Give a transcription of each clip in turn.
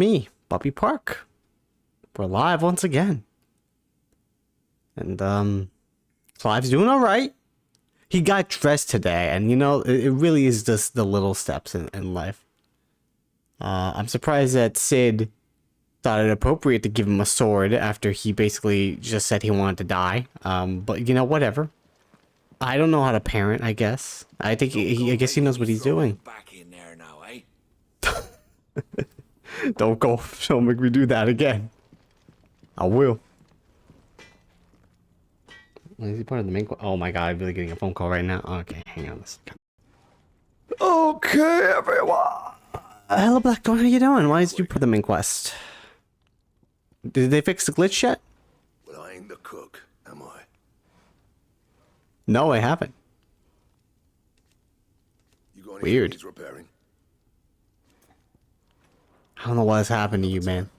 me, Buppy Park. We're live once again. And, Clive's doing alright. He got dressed today, and you know, it really is just the little steps in life. I'm surprised that Sid thought it appropriate to give him a sword after he basically just said he wanted to die. But you know, whatever. I don't know how to parent, I guess. I think I guess he knows what he's doing. Back in there now, eh? Don't make me do that again. I will. Is he part of the main? Oh my god, I'm really getting a phone call right now. Okay, hang on. Okay, everyone. Hello, Blackthorn. How you doing? Why is you part of the main quest? Did they fix the glitch yet? Well, I ain't the cook, am I? No, I haven't. You got any Weird. needs repairing? I don't know what has happened to you, man.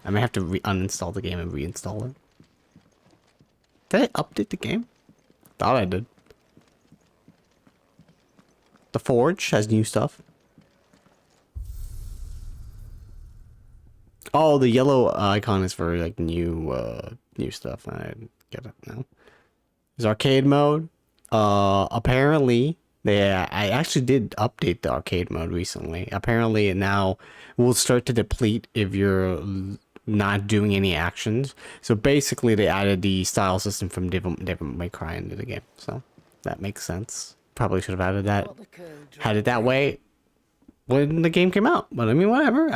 I may have to uninstall the game and reinstall it. Did I update the game? Thought I did. The Forge has new stuff. Oh, the yellow icon is for like new stuff. I get it now. There's arcade mode. Apparently, I actually did update the arcade mode recently. Apparently, it now will start to deplete if you're not doing any actions. So basically, they added the style system from Devil May Cry into the game. So that makes sense. Probably should have added that. Had it that way when the game came out. But I mean, whatever.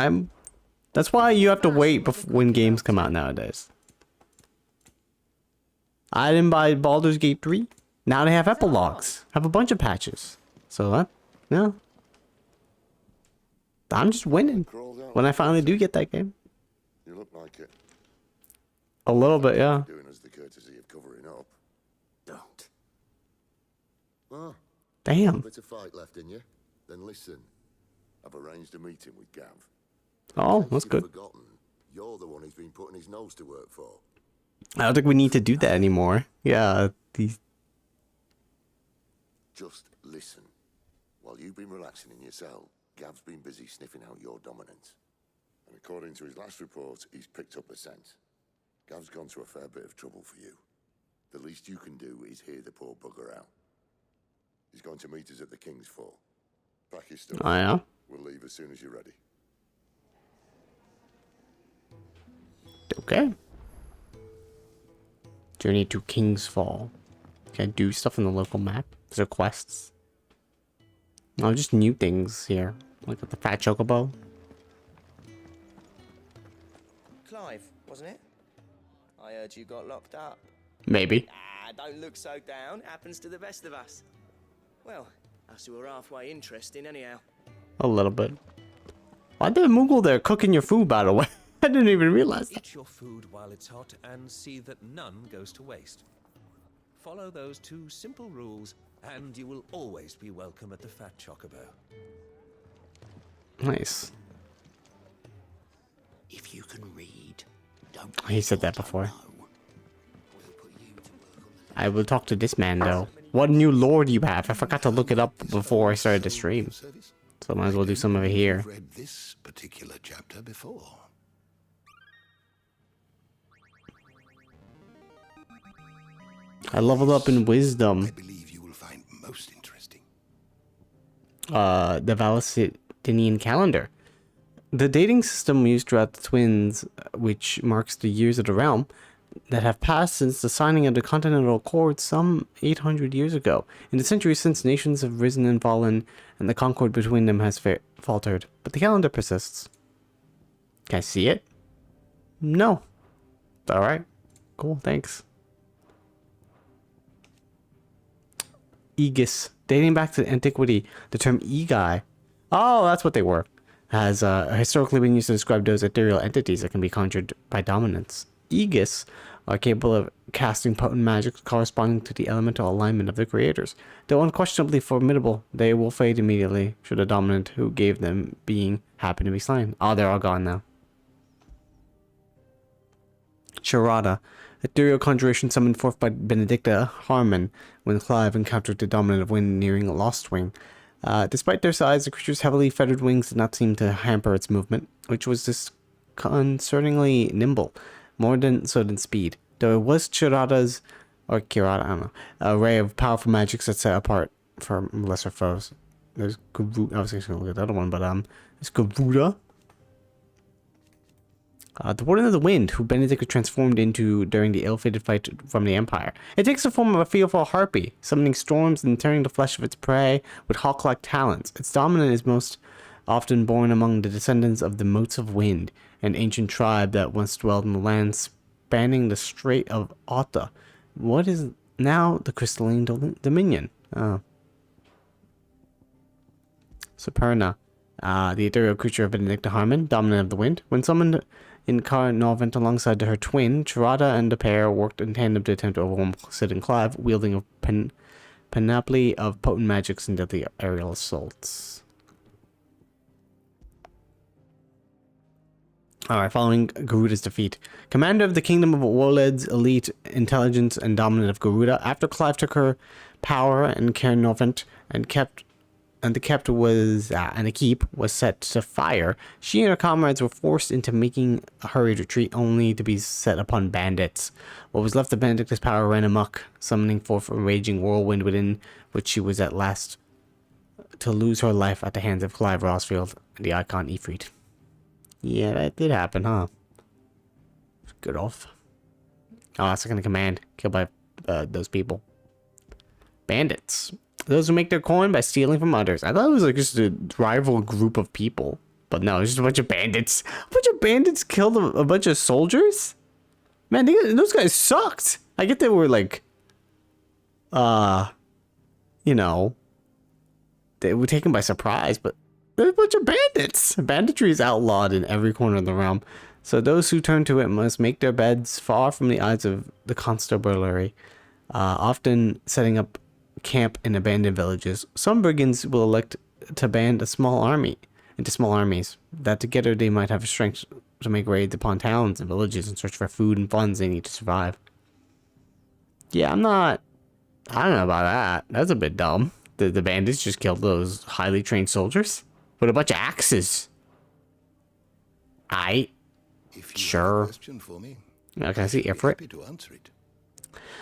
That's why you have to wait when games come out nowadays. I didn't buy Baldur's Gate 3. Now they have epilogues. Have a bunch of patches. So yeah. I'm just winning when I finally do get that game. You look like it. A little bit, yeah. Doing us the courtesy of covering up. Don't. Ah, Damn. a bit of fight left in you. Then listen. I've arranged a meeting with Gav. Oh, In case that's you've good. Forgotten, you're the one who's been putting his nose to work for. I don't think we need to do that anymore. Yeah, these. Just listen. While you've been relaxing in your cell, Gav's been busy sniffing out your dominance. And according to his last report, he's picked up a scent. Gav's gone to a fair bit of trouble for you. The least you can do is hear the poor bugger out. He's going to meet us at the King's Fall. Pack your stuff. Oh yeah. We'll leave as soon as you're ready. Okay. Journey to King's Fall. Can I do stuff in the local map? Is there quests? No, just new things here. Like with the fat chocobo. Clive, wasn't it? I heard you got locked up. Maybe. Ah, don't look so down. Happens to the best of us. Well, us who are halfway interesting anyhow. A little bit. Why did Moogle there cooking your food, by the way? I didn't even realize that. Eat your food while it's hot and see that none goes to waste. Follow those two simple rules and you will always be welcome at the Fat Chocobo. Nice. If you can read, don't. He said that before. I will talk to this man though. What new lore do you have? I forgot to look it up before I started the stream. So I might as well do some of it here. I've read this particular chapter before. I leveled up in wisdom. I believe you will find most interesting. The Valentinian calendar. The dating system used throughout the twins, which marks the years of the realm that have passed since the signing of the Continental Accord some 800 years ago. In the centuries since, nations have risen and fallen, and the concord between them has faltered. But the calendar persists. Can I see it? No. Alright. Cool, thanks. Aegis. Dating back to antiquity, the term Egai. Oh, that's what they were. Has historically been used to describe those ethereal entities that can be conjured by dominance. Aegis are capable of casting potent magic corresponding to the elemental alignment of the creators. Though unquestionably formidable, they will fade immediately should a dominant who gave them being happen to be slain. Oh, they're all gone now. Charada. Ethereal conjuration summoned forth by Benedicta Harmon when Clive encountered the dominant of wind nearing Lost Wing. Despite their size, the creature's heavily feathered wings did not seem to hamper its movement. which was disconcertingly nimble, more than so than speed. Though it was Chirada's, or Kirada, I don't know, array of powerful magics that set apart from lesser foes. There's Garuda. I was actually gonna look at the other one, but there's Garuda. The Warden of the Wind, who Benedict was transformed into during the ill-fated fight from the Empire. It takes the form of a fearful harpy, summoning storms and turning the flesh of its prey with hawk-like talons. Its dominant is most often born among the descendants of the Motes of Wind, an ancient tribe that once dwelled in the land spanning the Strait of Otta, what is now the Crystalline Dominion. Oh. Superna, the ethereal creature of Benedicta Harmon, dominant of the wind. When summoned in Carnarvon alongside her twin, Tirada and the pair worked in tandem to attempt to overwhelm Sid and Clive, wielding a panoply of potent magics and deadly aerial assaults. Alright, following Garuda's defeat. Commander of the Kingdom of Woled's elite intelligence and dominant of Garuda, after Clive took her power in Carnarvon and the keep was set to fire, she and her comrades were forced into making a hurried retreat only to be set upon bandits. What was left of Benedicta's power ran amok, summoning forth a raging whirlwind within which she was at last to lose her life at the hands of Clive Rosfield and the Icon Ifrit. Yeah, that did happen, huh? Good off. Oh, second in command. Killed by those people. Bandits. Those who make their coin by stealing from others. I thought it was like just a rival group of people. But no, it's just a bunch of bandits. A bunch of bandits killed a bunch of soldiers? Man, those guys sucked. I get they were like... you know... They were taken by surprise, but... They're a bunch of bandits. Banditry is outlawed in every corner of the realm. So those who turn to it must make their beds far from the eyes of the constabulary. Often setting up camp in abandoned villages. Some brigands will elect to band a small army into small armies, that together they might have strength to make raids upon towns and villages and search for food and funds they need to survive. Yeah, I don't know about that. That's a bit dumb. The bandits just killed those highly trained soldiers with a bunch of axes. If you Sure. have a question for me, Now, can I see I'd be Ifrit? happy to answer it.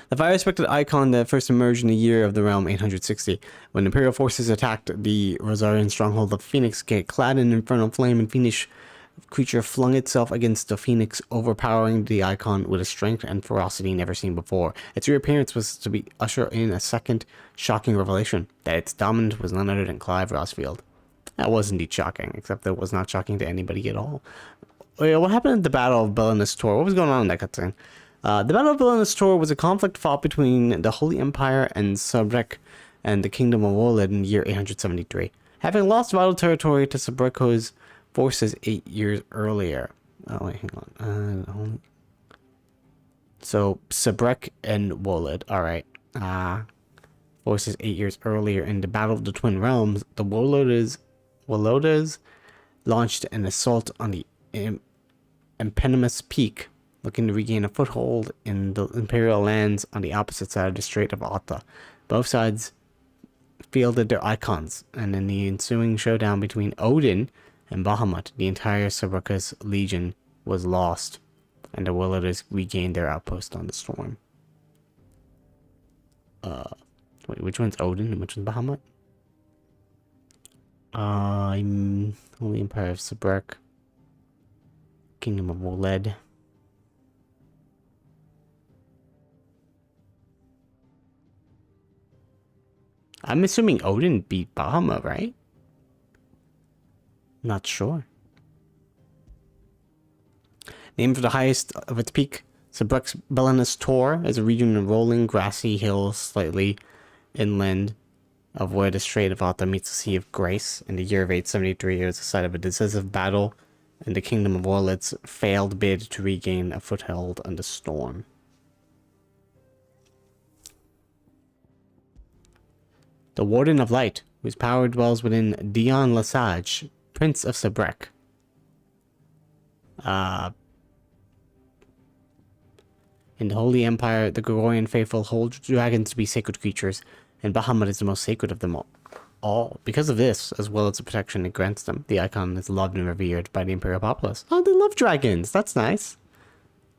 The fire-respected icon that first emerged in the year of the realm 860, when Imperial forces attacked the Rosarian stronghold of Phoenix Gate, clad in infernal flame, and fiendish creature flung itself against the Phoenix, overpowering the icon with a strength and ferocity never seen before. Its reappearance was to be usher in a second shocking revelation, that its dominant was none other than Clive Rosfield. That was indeed shocking, except that it was not shocking to anybody at all. What happened at the Battle of Belenus Tor? What was going on in that cutscene? The Battle of Belenus Tor was a conflict fought between the Holy Empire and Sabrek and the Kingdom of Woled in the year 873. Having lost vital territory to Sabreko's forces 8 years earlier. Oh, wait, hang on. So, Sabrek and Woled. Alright. Forces 8 years earlier in the Battle of the Twin Realms, the Wolodas launched an assault on the Eponymous Peak, looking to regain a foothold in the Imperial lands on the opposite side of the Strait of Otta. Both sides fielded their icons, and in the ensuing showdown between Odin and Bahamut, the entire Sabreka's legion was lost, and the Willarders regained their outpost on the storm. Wait, which one's Odin and which one's Bahamut? Holy Empire of Sabrek. Kingdom of Woled. I'm assuming Odin beat Bahamut, right? Not sure. Named for the highest of its peak, Sabrek's Belenus Tor is a region of rolling, grassy hills slightly inland of where the Strait of Otta meets the Sea of Grace. In the year of 873, it was the site of a decisive battle in the Kingdom of Woled's failed bid to regain a foothold on the storm. The Warden of Light, whose power dwells within Dion Lesage, Prince of Sabrek. In the Holy Empire, the Gregorian faithful hold dragons to be sacred creatures, and Bahamut is the most sacred of them all. Because of this, as well as the protection it grants them, the icon is loved and revered by the Imperial populace. Oh, they love dragons. That's nice.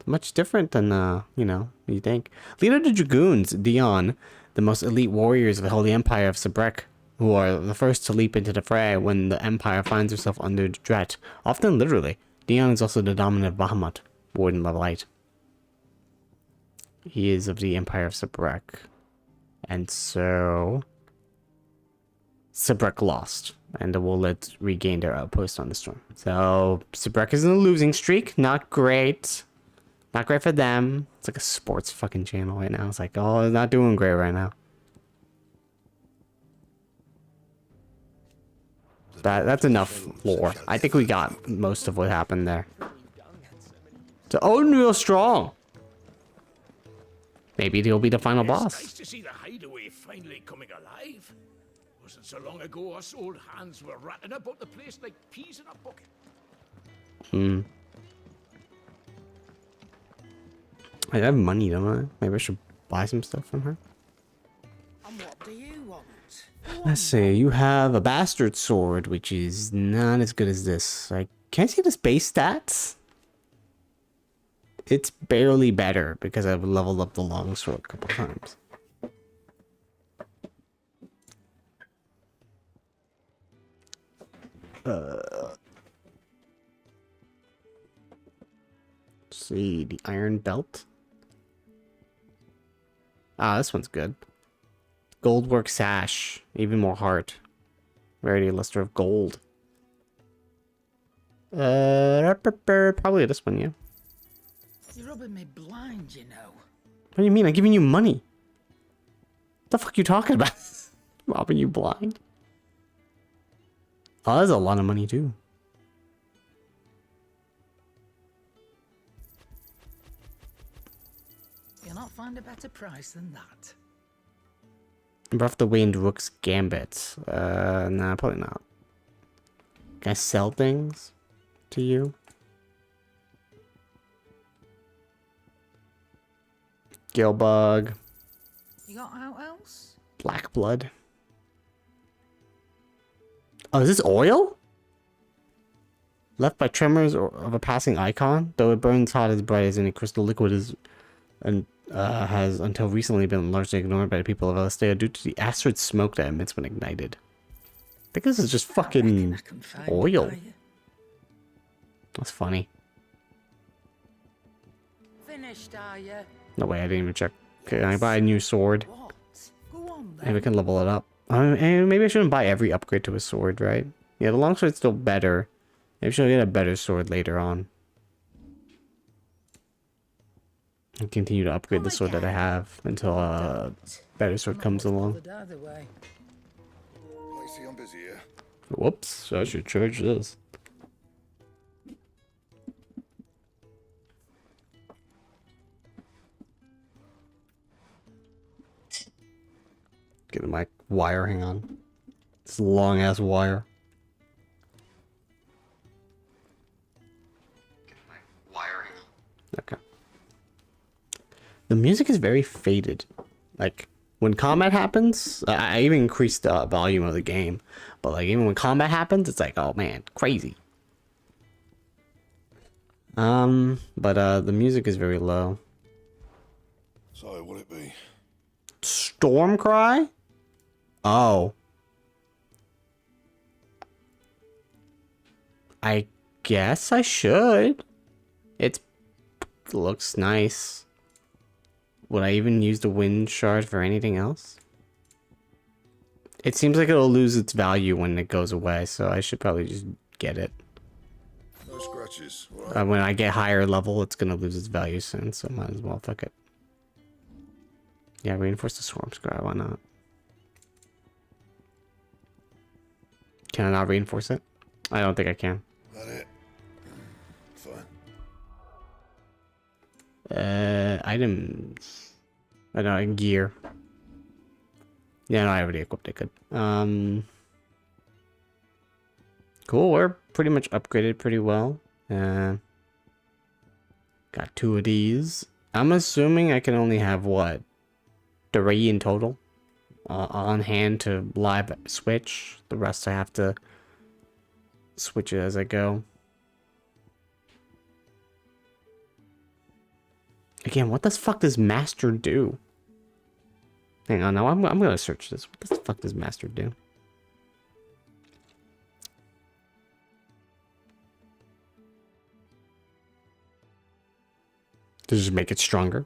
Much different than, you know, you think. Leader of the Dragoons, Dion, the most elite warriors of the Holy Empire of Sabrek, who are the first to leap into the fray when the Empire finds itself under threat, often literally. Dion is also the dominant of Bahamut, Warden of Light. He is of the Empire of Sabrek. And so... Sabrek lost, and the Wolets regained their outpost on the storm. So, Sabrek is in a losing streak. Not great. Not great for them. It's like a sports fucking channel right now. It's like, oh, it's not doing great right now. That's enough lore. I think we got most of what happened there. So, Odin real strong. Maybe he'll be the final boss. Nice to see the hideaway finally coming alive. Wasn't so long ago us old hands were ratting about the place like peas in a bucket. I have money, don't I? Maybe I should buy some stuff from her. And what do you want? Let's see. You have a bastard sword, which is not as good as this. Like, can I see the base stats? It's barely better because I've leveled up the longsword a couple times. Let's see, the iron belt. Ah, this one's good. Goldwork sash, even more heart. Rarity luster of gold. Probably this one, yeah. You're rubbing me blind, you know. What do you mean? I'm giving you money. What the fuck are you talking about? Robbing you blind? Oh, that's a lot of money too. You'll not find a better price than that. Breath the Wind Rook's Gambit. Nah, probably not. Can I sell things to you? Gilbug. You got out else? Black Blood. Oh, is this oil? Left by tremors of a passing icon, though it burns hot as bright as any crystal liquid is, and has until recently been largely ignored by the people of Alestea due to the acid smoke that emits when ignited. I think this is just fucking oil. That's funny. Finished, are you? No way, I didn't even check. Can I buy a new sword? What? Go on then. Maybe we can level it up. And maybe I shouldn't buy every upgrade to a sword, right? Yeah, the longsword's still better. Maybe she'll get a better sword later on. And continue to upgrade the sword that I have until a better sword comes along. Either way. I see I'm busy here. Whoops, I should charge this. Get my wire, hang on. It's a long ass wire. Okay. The music is very faded. Like, when combat happens, I even increased the volume of the game. But, like, even when combat happens, it's like, oh man, crazy. But the music is very low. So, will it be? Stormcry? Oh. I guess I should. It looks nice. Would I even use the wind shard for anything else? It seems like it'll lose its value when it goes away, so I should probably just get it. No scratches. Right. When I get higher level, it's gonna lose its value soon, so might as well fuck it. Yeah, reinforce the swarm scar, why not? Can I not reinforce it? I don't think I can. That it? Fine. Items. I don't know, gear. Yeah, no, I already equipped it, good. Cool, we're pretty much upgraded pretty well. Got 2 of these. I'm assuming I can only have, what? 3 in total? on hand to live switch. The rest I have to switch it as I go. Again, what the fuck does Master do? Hang on, now I'm gonna search this. What the fuck does Master do? Does it just make it stronger?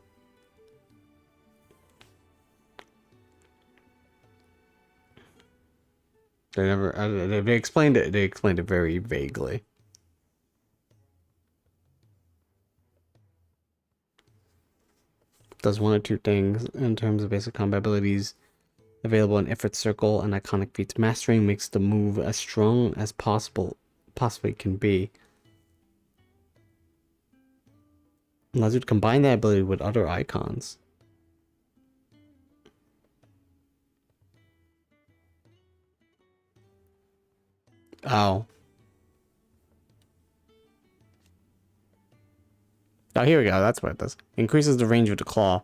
They never. They explained it. They explained it very vaguely. Does one or two things in terms of basic combat abilities available in Ifrit's Circle and iconic feats. Mastering makes the move as strong as possibly can be. Allows you to combine that ability with other icons. Oh. Oh, here we go. That's what it does. Increases the range of the claw.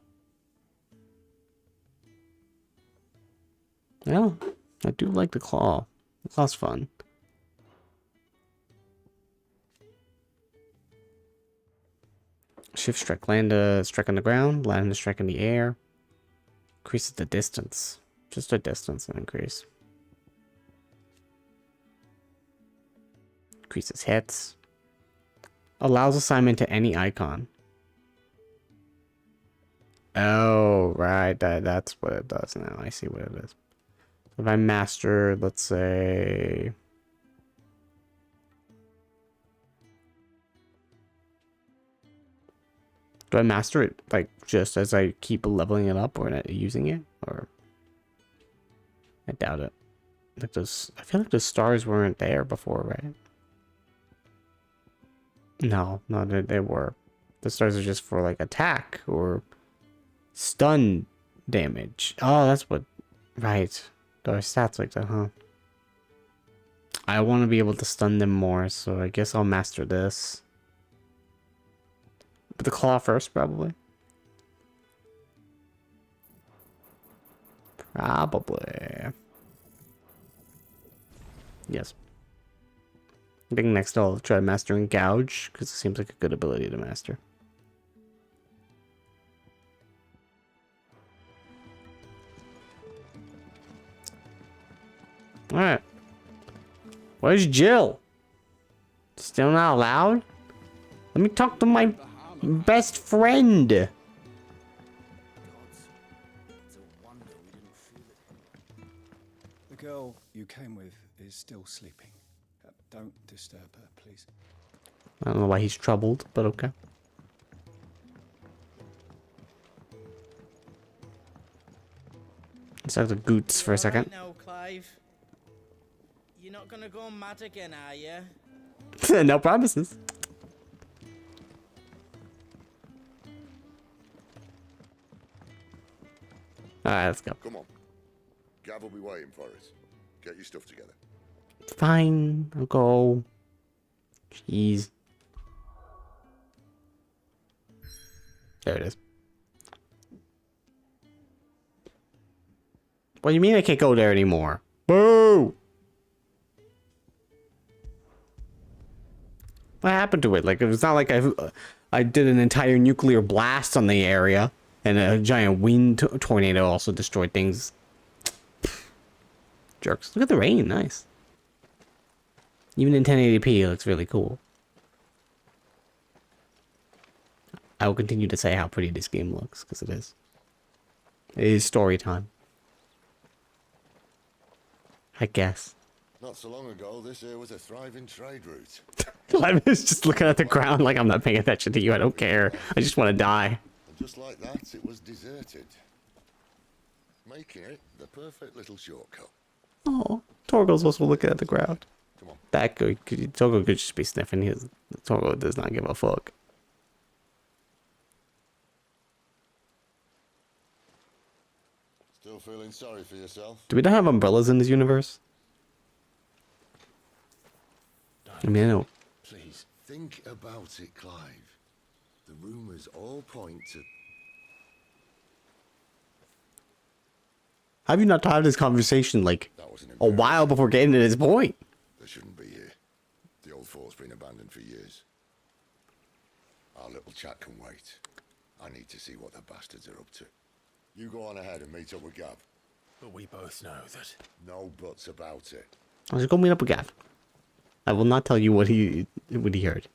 Yeah, I do like the claw. The claw's fun. Shift strike. Land a strike on the ground. Land a strike in the air. Increases the distance. Just a distance and increase. Increases hits. Allows assignment to any icon. Oh, right. That's what it does now. I see what it is. If I master, let's say... Do I master it, like, just as I keep leveling it up or using it? Or... I doubt it. Like those, I feel like the stars weren't there before, right? No, they were. The stars are just for, like, attack or stun damage. Oh, that's what... Right. There are stats like that, huh? I want to be able to stun them more, so I guess I'll master this. But the claw first, probably. Probably. Yes. I think next I'll try mastering Gouge, because it seems like a good ability to master. Alright. Where's Jill? Still not allowed? Let me talk to my best friend. It's a wonder we didn't feel it. The girl you came with is still sleeping. Don't disturb her, please. I don't know why he's troubled, but okay. Let's have the goots for a second. No, Clive. You're not gonna go mad again, are you? No promises. Alright, let's go. Come on. Gav will be waiting for us. Get your stuff together. Fine, I'll go. Jeez. There it is. What do you mean I can't go there anymore? Boo! What happened to it? Like, it's not like I did an entire nuclear blast on the area, and a giant wind tornado also destroyed things. Jerks. Look at the rain. Nice. Even in 1080p, it looks really cool. I will continue to say how pretty this game looks, because it is. It is story time. I guess. Not so long ago, this here was a thriving trade route. Clive is just looking at the ground like I'm not paying attention to you. I don't care. I just want to die. And just like that, it was deserted. Making it the perfect little shortcut. Oh, Torgo's also looking at the ground. Come on. That could Torgo could just be sniffing. Torgo does not give a fuck. Still feeling sorry for yourself? Do we not have umbrellas in this universe? I mean, I know. Please, think about it, Clive. The rumors all point to... Have you not had this conversation like That was an a while before getting to this point? They shouldn't be here. The old fort's been abandoned for years. Our little chat can wait. I need to see what the bastards are up to. You go on ahead and meet up with Gav. But we both know that. No buts about it. I'll just go meet up with Gav. I will not tell you what he heard.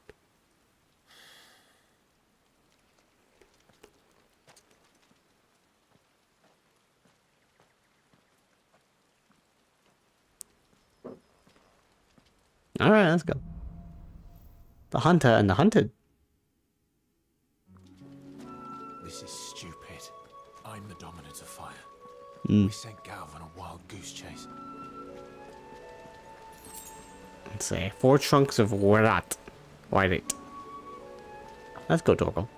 All right, let's go. The hunter and the hunted. This is stupid. I'm the dominant of fire. Mm. We sent Gav on a wild goose chase. Let's say 4 trunks of Warat. White. Let's go, Torgal.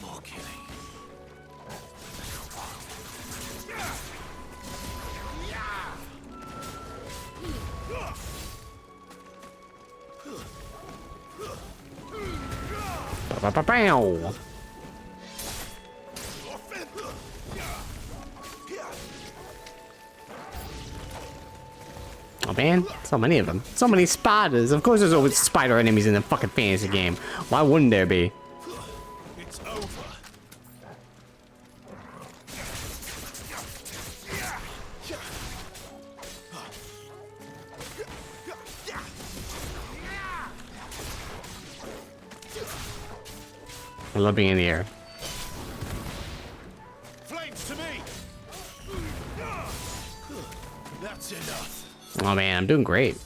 More killing. Ba-ba-ba-bow. Oh man, so many of them. So many spiders. Of course there's always spider enemies in the fucking fantasy game. Why wouldn't there be? It's over. I love being in the air. Flames to me. That's enough. Oh man, I'm doing great.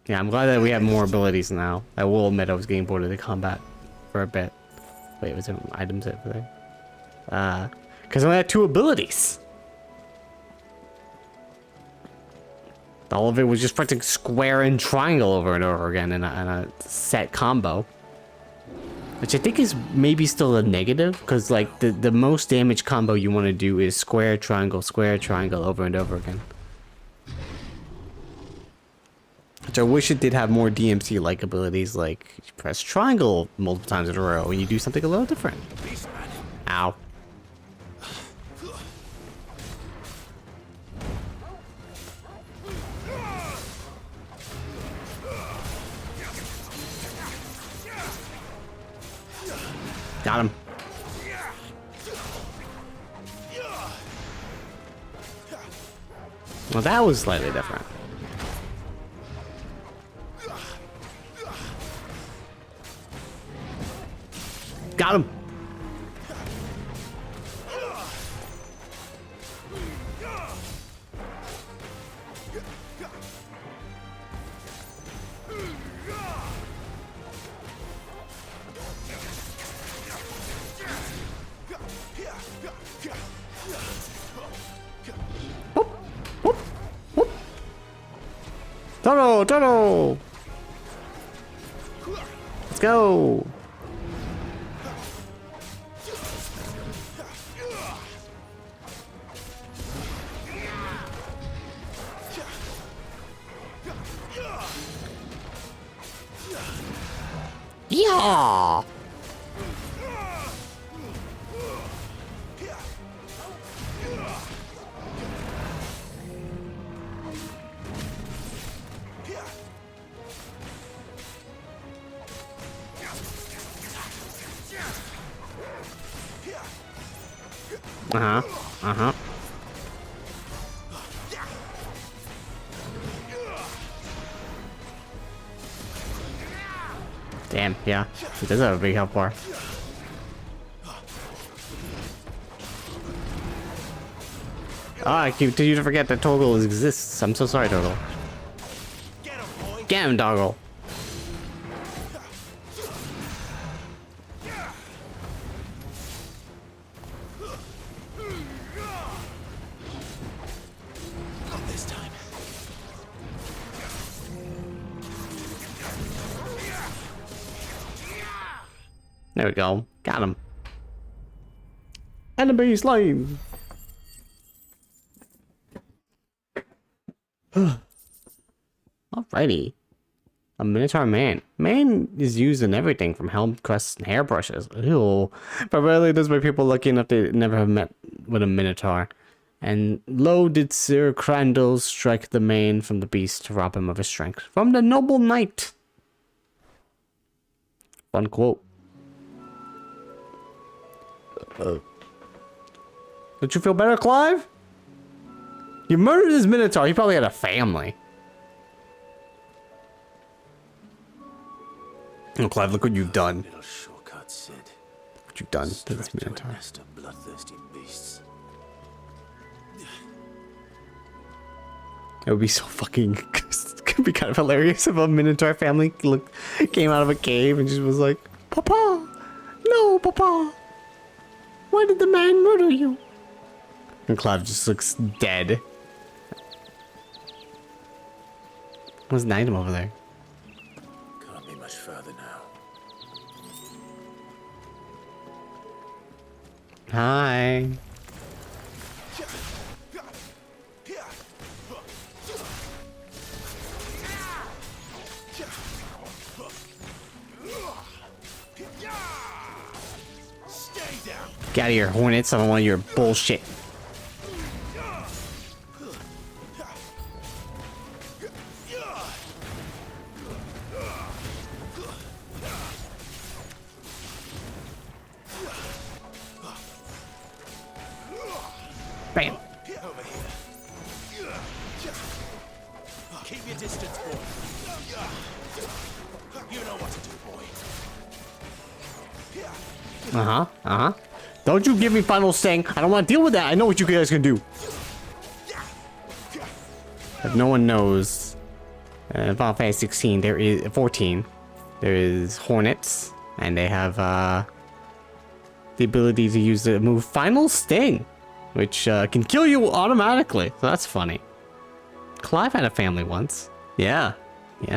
Yeah, I'm glad that we have more abilities now. I will admit I was getting bored of the combat for a bit. Wait, was there items over there? Because I only had 2 abilities. All of it was just pressing square and triangle over and over again in a set combo. Which I think is maybe still a negative, because like the most damage combo you want to do is square, triangle, over and over again. Which I wish it did have more DMC-like abilities, like you press triangle multiple times in a row and you do something a little different. Ow. Got him. Well, that was slightly different. Got him. Toro! Let's go! Yeah! Uh-huh. Damn, yeah. It does have a big health bar. Ah, I continue to forget that Toggle exists. I'm so sorry, Toggle. Get him, Toggle. There we go. Got him. Enemy slain. Alrighty. A Minotaur man. Man is used in everything from helm crests and hairbrushes. Ew. But rarely does my people lucky enough to never have met with a Minotaur. And lo did Sir Crandall strike the mane from the beast to rob him of his strength. From the noble knight. Fun quote. Don't you feel better, Clive? You murdered his Minotaur. He probably had a family. Oh, Clive, look what you've done. Little shortcut, Sid. What you've done to this Straight to a Minotaur. nest of bloodthirsty beasts. It would be so fucking... It could be kind of hilarious if a Minotaur family came out of a cave and just was like, Papa! No, Papa! Why did the man murder you? And Clive just looks dead. What's an item over there? Can't be much further now. Hi. Get out of here, Hornets. I don't want your bullshit. Bam. Keep your distance, boy. You know what to do, boy. Uh-huh. Don't you give me final sting. I don't want to deal with that. I know what you guys can do. If no one knows, in Final Fantasy 16, there is 14. There is Hornets, and they have the ability to use the move Final Sting, which can kill you automatically. So that's funny. Clive had a family once. Yeah. He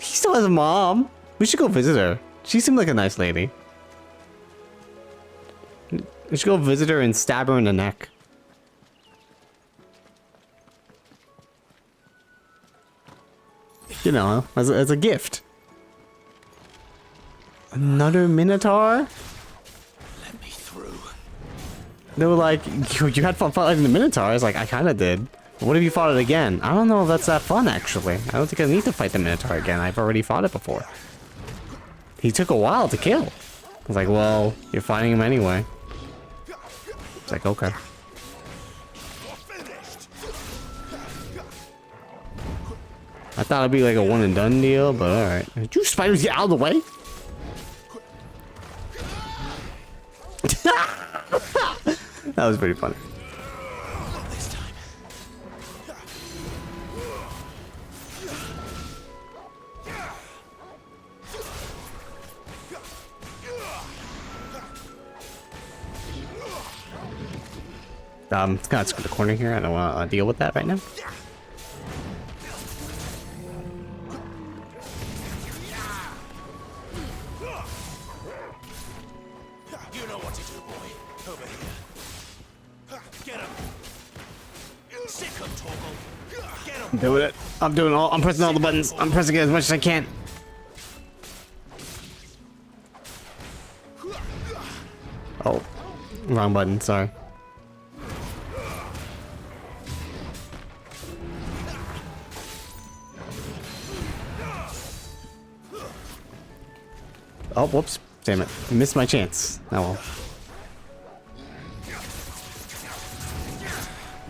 still has a mom. We should go visit her. She seemed like a nice lady. We should go visit her and stab her in the neck. You know, as a gift. Another Minotaur? Let me through. They were like, you had fun fighting the Minotaur. I was like, I kind of did. But what if you fought it again? I don't know if that's that fun, actually. I don't think I need to fight the Minotaur again. I've already fought it before. He took a while to kill. I was like, well, you're fighting him anyway. It's like, okay. I thought it'd be like a one and done deal, but alright. Did you spiders get out of the way? That was pretty funny. It's kind of screw the corner here. I don't want to deal with that right now. You know what to do, boy. Over here. Get him. Sick him, Torgal. Get him. I'm doing it. I'm pressing all the buttons. I'm pressing it as much as I can. Oh, wrong button. Sorry. Oh, whoops. Damn it. Missed my chance. Oh well.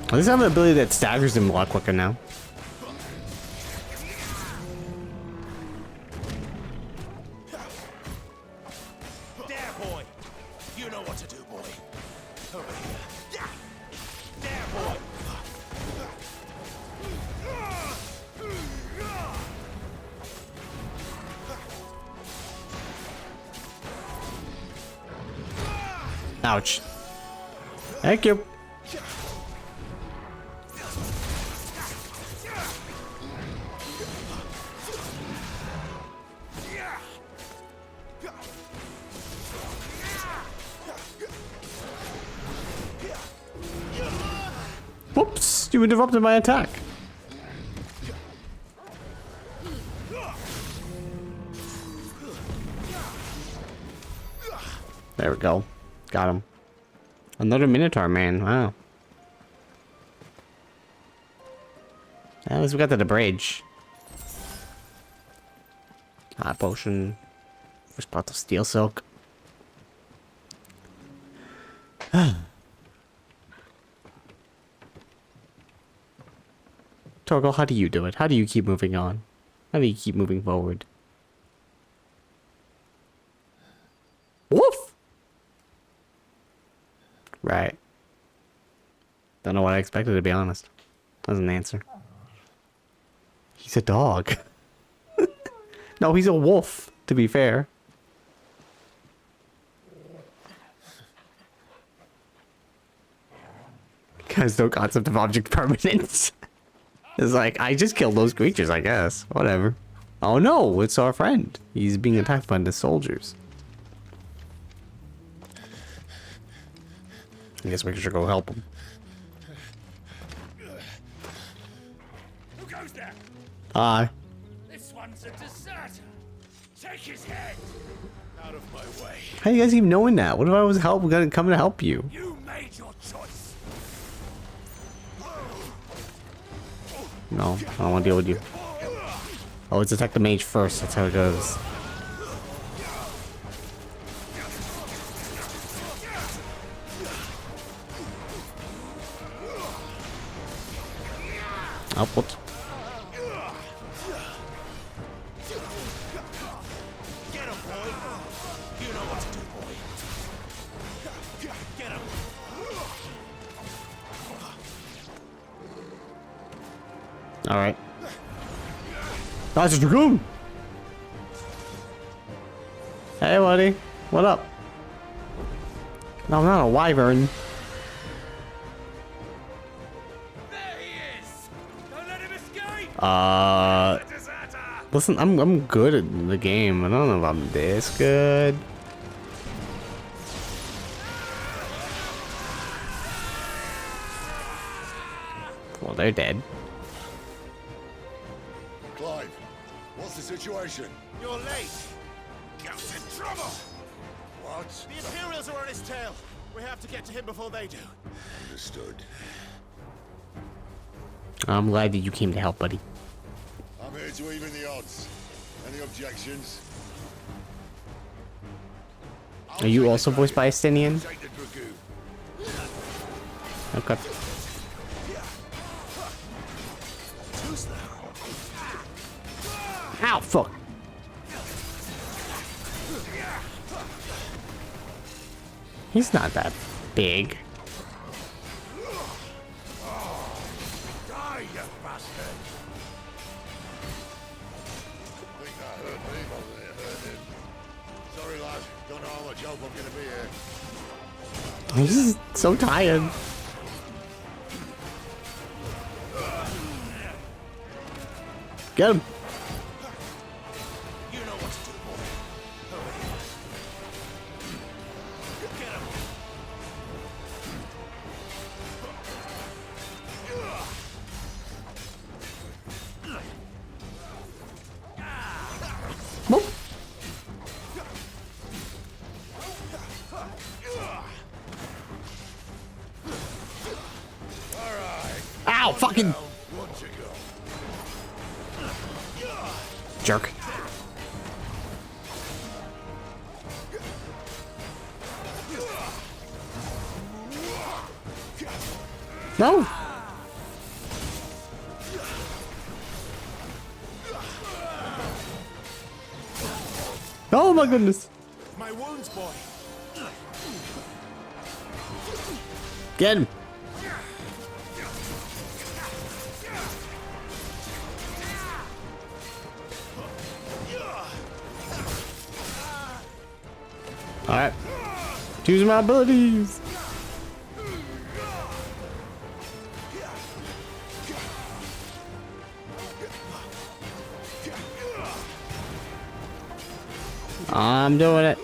At least I have an ability that staggers him a lot quicker now. There, boy. You know what to do, boy. Over here. There, boy. Ouch. Thank you. Whoops, you interrupted my attack. There we go. Got him. Another Minotaur, man. Wow. At least we got to the bridge. Hot potion. First pot of steel silk. Torgal, how do you do it? How do you keep moving on? How do you keep moving forward? Woof! Right. Don't know what I expected, to be honest. Doesn't answer. He's a dog. No, he's a wolf, to be fair. Has no concept of object permanence. It's like, I just killed those creatures, I guess. Whatever. Oh no, it's our friend. He's being attacked by the soldiers. I guess we should go help him. Who goes there? Hi. This one's a deserter. Take his head. Out of my way. How do you guys even knowing that? What if I was coming to help you? You made your choice. No, I don't want to deal with you. Oh, let's attack the mage first. That's how it goes. Oh, whoops. Get him, boy. You know what to do, boy. Get him. All right. That's a dragoon. Hey, buddy. What up? No, I'm not a wyvern. There he is. Don't let him escape. Deserter. Listen, I'm good at the game. I don't know if I'm this good. Well, they're dead. Clive, what's the situation? You're late. Gav's in trouble. What? The Imperials are on his tail. We have to get to him before they do. Understood. I'm glad that you came to help, buddy. I'm here to even the odds. Any objections? Are you also voiced by Estinian? Take the dragoon. Okay. Ow, fuck. He's not that big. Die, you bastard! I think that hurt me more than it hurt him. Sorry, lad. Don't know how much help I'm gonna be here. He's just so tired. Get him. You know what to do, boy. Over here. Get him. Whoop. Ow, fucking One to go. jerk. No. Oh my goodness. My wounds, boy. Get him. Alright. Choose my abilities. I'm doing it.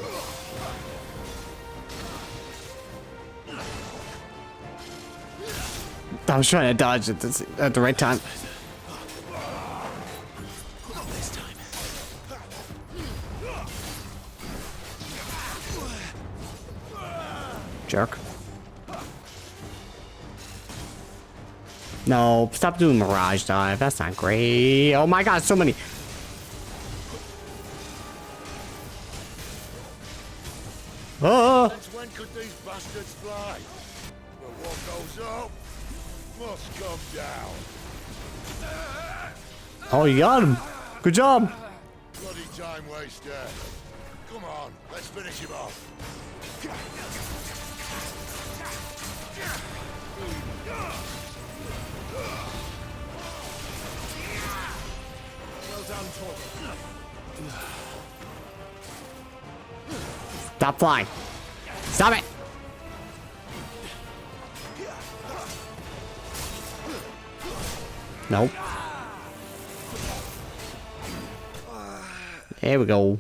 I was trying to dodge at the right time. Not this time. Jerk. No, stop doing Mirage Dive. That's not great. Oh my god, so many. Oh! Since when could these bastards fly? But what goes up must come down. Oh, you got him. Good job. Bloody time waster. Come on, let's finish him off. Well done, Torgal. Stop flying. Stop it. Nope. There we go.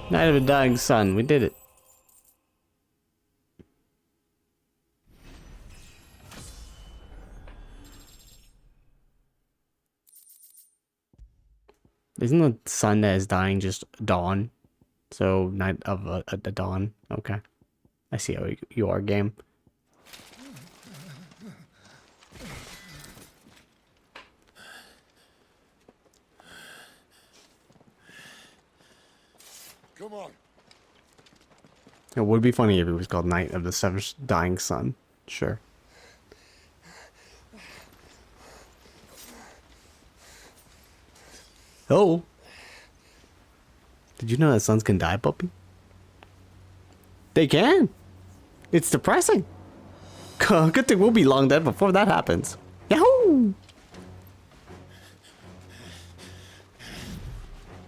Night of a Dying Sun. We did it. Isn't the sun that is dying just dawn? So night of the dawn. Okay, I see how you are, game. Come on. It would be funny if it was called Night of the Seventh Dying Sun. Sure. Oh. Did you know that suns can die, puppy? They can. It's depressing. Good thing we'll be long dead before that happens. Yahoo!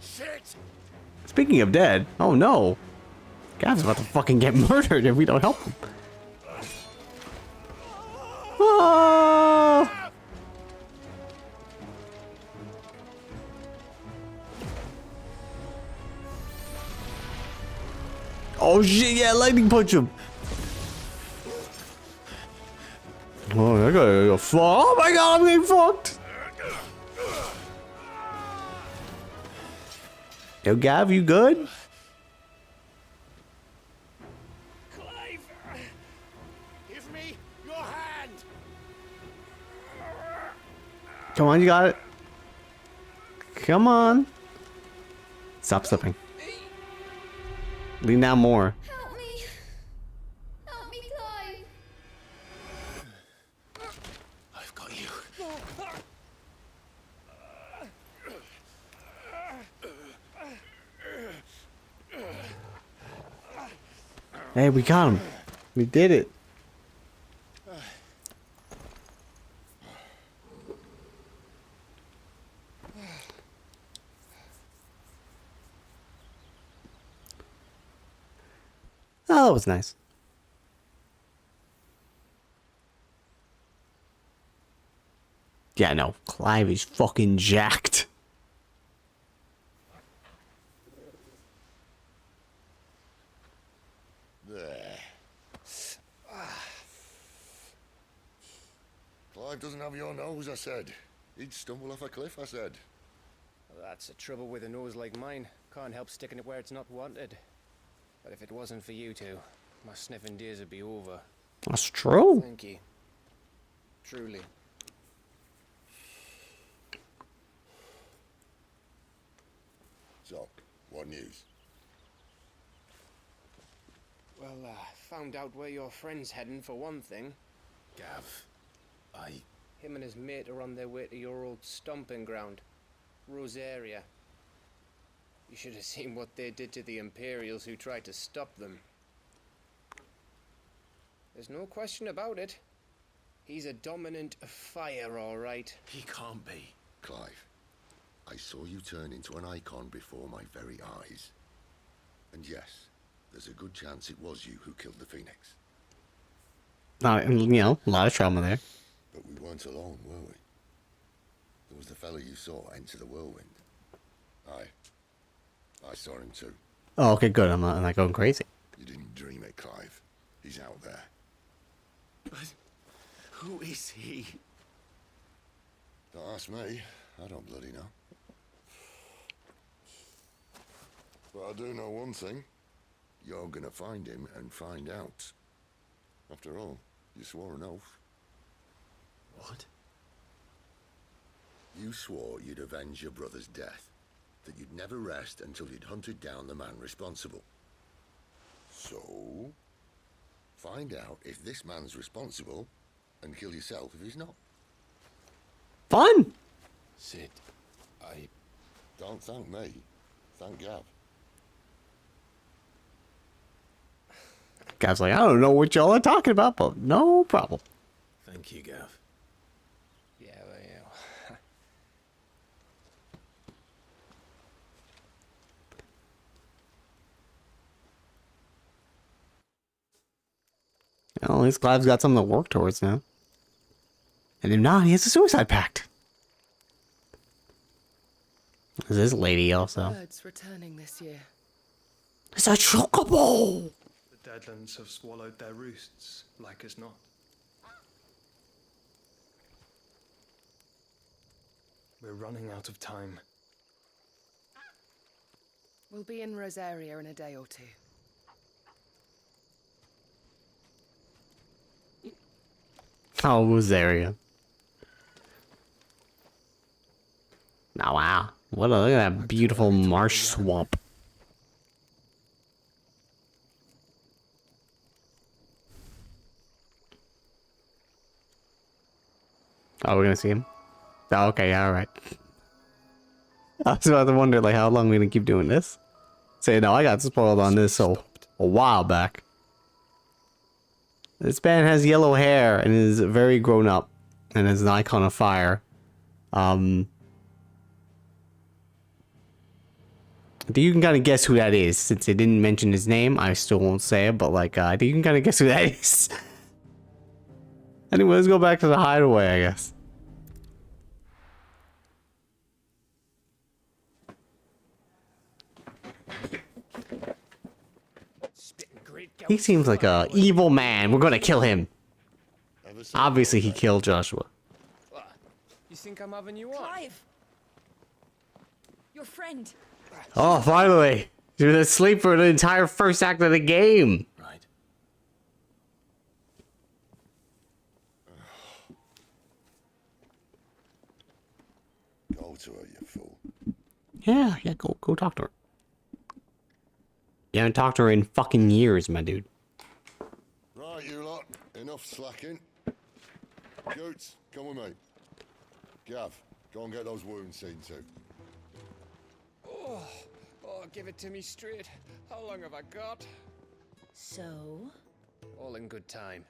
Shit! Speaking of dead, oh no. Gav's about to fucking get murdered if we don't help him. Ah! Oh shit, yeah, lightning punch him. Oh, that guy got fucked. Oh my god, I'm getting fucked. Yo, Gav, you good? Clive! Give me your hand! Come on, you got it. Come on. Stop slipping. Lean down more. Help me! Help me, Clive! I've got you. Hey, we got him. We did it. Oh, that was nice. Yeah, no. Clive is fucking jacked. There. Clive doesn't have your nose, I said. He'd stumble off a cliff, I said. Well, that's the trouble with a nose like mine. Can't help sticking it where it's not wanted. But if it wasn't for you two, my sniffing days would be over. That's true. Thank you. Truly. So, what news? Well, found out where your friend's heading for one thing. Gav, Him and his mate are on their way to your old stomping ground, Rosaria. You should have seen what they did to the Imperials who tried to stop them. There's no question about it. He's a dominant fire, all right. He can't be. Clive, I saw you turn into an icon before my very eyes. And yes, there's a good chance it was you who killed the Phoenix. You know, a lot of trauma there. But we weren't alone, were we? There was the fella you saw enter the whirlwind. I saw him too. Oh, okay, good. I'm not going crazy. You didn't dream it, Clive. He's out there. But who is he? Don't ask me. I don't bloody know. But I do know one thing. You're gonna find him and find out. After all, you swore an oath. What? You swore you'd avenge your brother's death, that you'd never rest until you'd hunted down the man responsible. So, find out if this man's responsible, and kill yourself if he's not. Fun. Sid, I... Don't thank me. Thank Gav. Guy's like, I don't know what y'all are talking about, but no problem. Thank you, Gav. Yeah, well, yeah. Well, at least Clive's got something to work towards now. And if not, he has a suicide pact. There's this lady also. Birds returning this year. It's a chocobo! The Deadlands have swallowed their roosts, like as not. We're running out of time. We'll be in Rosaria in a day or two. Oh, Rosaria. Oh, wow. Look at that beautiful marsh swamp. Oh, we're gonna see him? Oh, okay, alright. I was about to wonder, like, how long we're gonna keep doing this. Say, no, I got spoiled on this a while back. This man has yellow hair and is very grown up and is an icon of fire. I think you can kind of guess who that is. Since they didn't mention his name, I still won't say it, but like, I think you can kind of guess who that is. Anyway, let's go back to the hideaway, I guess. He seems like a evil man. We're gonna kill him. Obviously, he killed Joshua. You think I'm having you on? Clive! Your friend. Oh, finally! He was asleep for the entire first act of the game. Right. Go to her, you fool. Yeah, go talk to her. You haven't talked to her in fucking years, my dude. Right, you lot. Enough slacking. Coots, come with me. Gav, go and get those wounds seen to. Oh, give it to me straight. How long have I got? So? All in good time.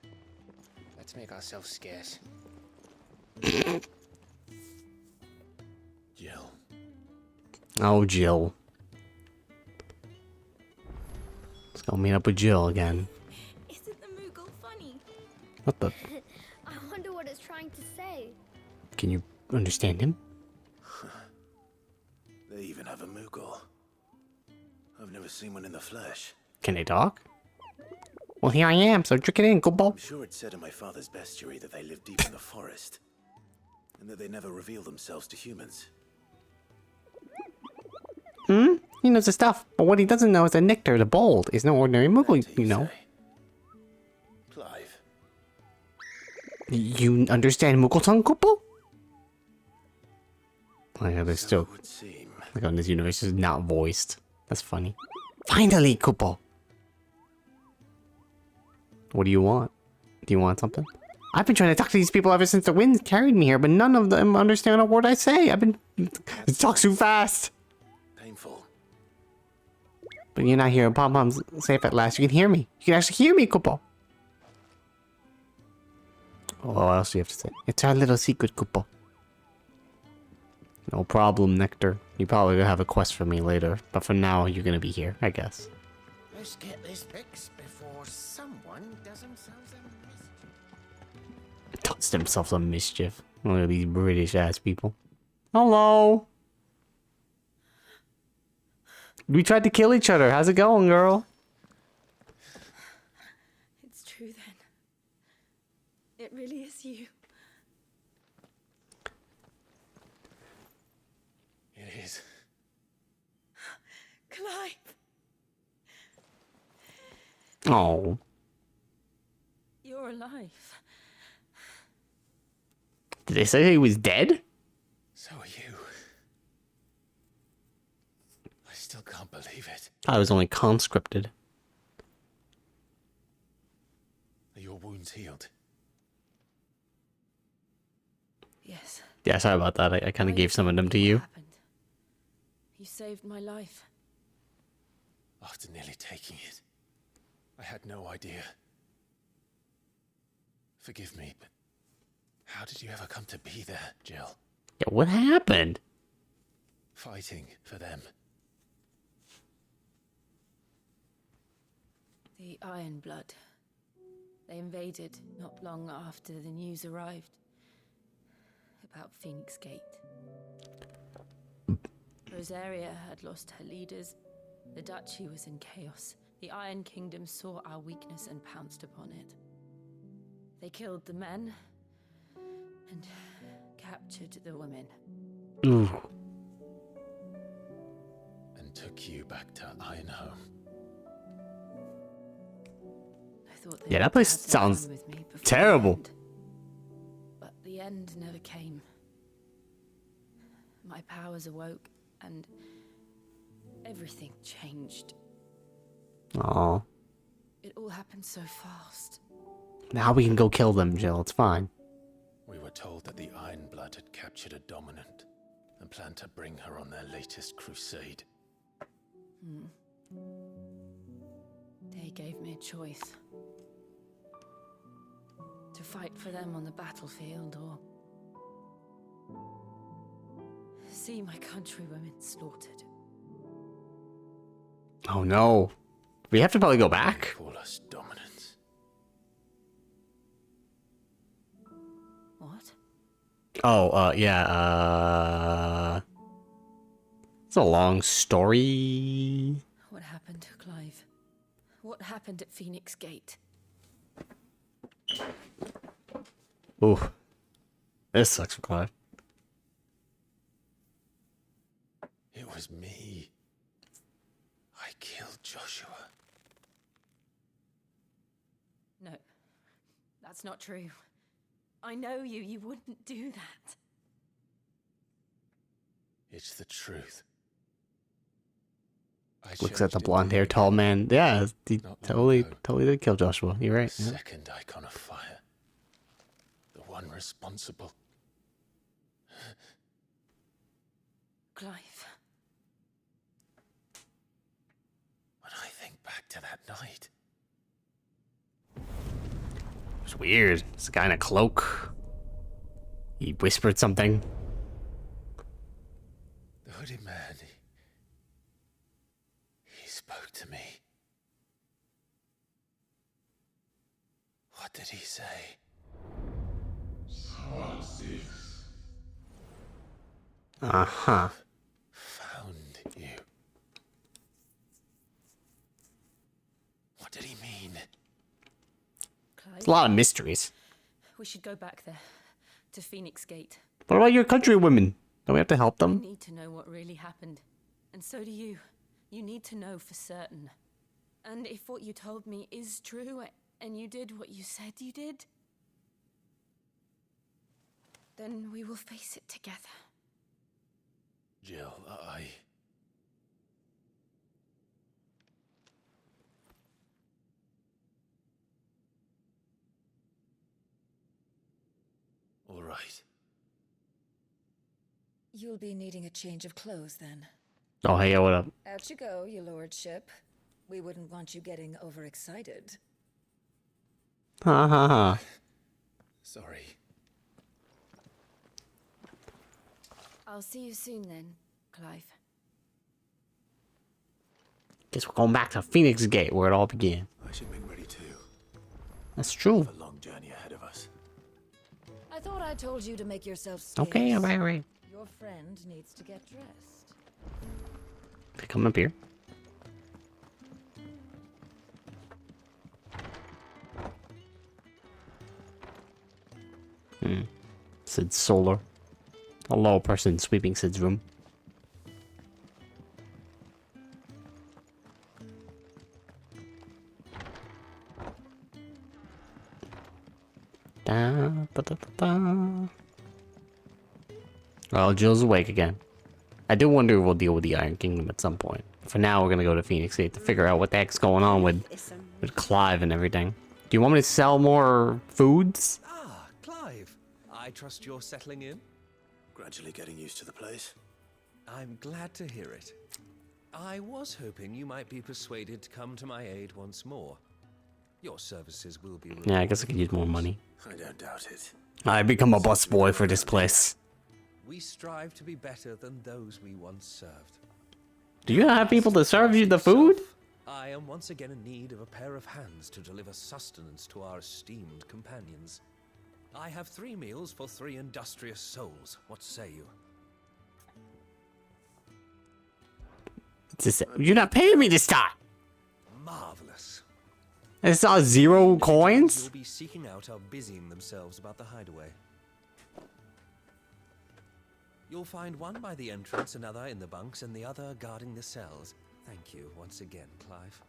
Let's make ourselves scarce. Jill. Oh, Jill. Let's go meet up with Jill again. Isn't the Moogle funny? What the? I wonder what it's trying to say. Can you understand him? They even have a Moogle. I've never seen one in the flesh. Can they talk? Well, here I am, so drink it in, go ball. I'm sure it said in my father's bestiary that they live deep in the forest. And that they never reveal themselves to humans. He knows the stuff, but what he doesn't know is that Nectar, the Bold, is no ordinary Moogle, you know. Clive. You understand Moogle tongue, Koopo? Oh yeah, they're still... Like on this universe is not voiced. That's funny. Finally, Koopo! What do you want? Do you want something? I've been trying to talk to these people ever since the winds carried me here, but none of them understand a word I say. I've been... It talks too fast! Painful. But you're not here. Pom-Pom's safe at last. You can hear me. You can actually hear me, Koopo. Oh, what else do you have to say? It's our little secret, Koopo. No problem, Nectar. You probably gonna have a quest for me later. But for now, you're gonna be here, I guess. Let's get this fixed before someone does themselves a mischief. Does themselves a mischief. Look at these British-ass people. Hello! We tried to kill each other. How's it going, girl? It's true then. It really is you. It is. Clive! Oh. You're alive. Did they say he was dead? So are you. I still can't believe it. I was only conscripted. Are your wounds healed? Yes. Yeah, sorry about that. I kind of gave some of them to you. You saved my life. After nearly taking it, I had no idea. Forgive me, but how did you ever come to be there, Jill? Yeah, what happened? Fighting for them. The Iron Blood. They invaded not long after the news arrived about Phoenix Gate. Rosaria had lost her leaders. The duchy was in chaos. The Iron Kingdom saw our weakness and pounced upon it. They killed the men and captured the women. Ooh. And took you back to Ironhome. I thought Yeah, that place sounds terrible. But the end never came. My powers awoke and everything changed. Oh. It all happened so fast. Now we can go kill them, Jill. It's fine. We were told that the Iron Blood had captured a dominant and planned to bring her on their latest crusade. They gave me a choice. To fight for them on the battlefield or see my countrywomen slaughtered. Oh no. We have to probably go back. Call us dominants. What? Oh, yeah, it's a long story. What happened to Clive? What happened at Phoenix Gate? Ooh. This sucks for Clive. It was me. I killed Joshua. No, that's not true. I know you. You wouldn't do that. It's the truth. I Looks at the changed blonde-haired tall man. Yeah, he totally did kill Joshua. You're right. the Yeah. second icon of fire. The one responsible. Clive. When I think back to that night, It's weird. It's a guy in a cloak. He whispered something. the hooded man, he spoke to me. What did he say? Uh-huh. Found you. What did he mean? Clive. There's a lot of mysteries. We should go back there. To Phoenix Gate. What about your countrywomen? Don't we have to help I them? need to know what really happened. And so do you. You need to know for certain. And if what you told me is true, and you did what you said you did, then we will face it together. Jill, All right. You'll be needing a change of clothes then. Oh, hey, what up? Out you go, your lordship. We wouldn't want you getting overexcited. Ha ha ha. Sorry. I'll see you soon then, Clive. Guess we're going back to Phoenix Gate, where it all began. I should make ready too. That's true. A long journey ahead of us. I thought I told you to make yourself scarce. Okay, alright. Your friend needs to get dressed. They come up here. Sid's solar. A low person sweeping Sid's room. Well, Jill's awake again. I do wonder if we'll deal with the Iron Kingdom at some point. For now, we're gonna go to Phoenix Gate to figure out what the heck's going on with Clive and everything. Do you want me to sell more foods? Ah, Clive. I trust you're settling in? Gradually getting used to the place. I'm glad to hear it. I was hoping you might be persuaded to come to my aid once more. Your services will be rewarded. Yeah, I guess I could use more money. I don't doubt it. I become a busboy for this place. We strive to be better than those we once served. Do you have people to serve you the food? I am once again in need of a pair of hands to deliver sustenance to our esteemed companions. I have 3 meals for 3 industrious souls. What say you? You're not paying me this time. Marvelous. I saw 0 You'll coins. be seeking out are busying themselves about the hideaway. You'll find one by the entrance, another in the bunks, and the other guarding the cells. Thank you once again, Clive.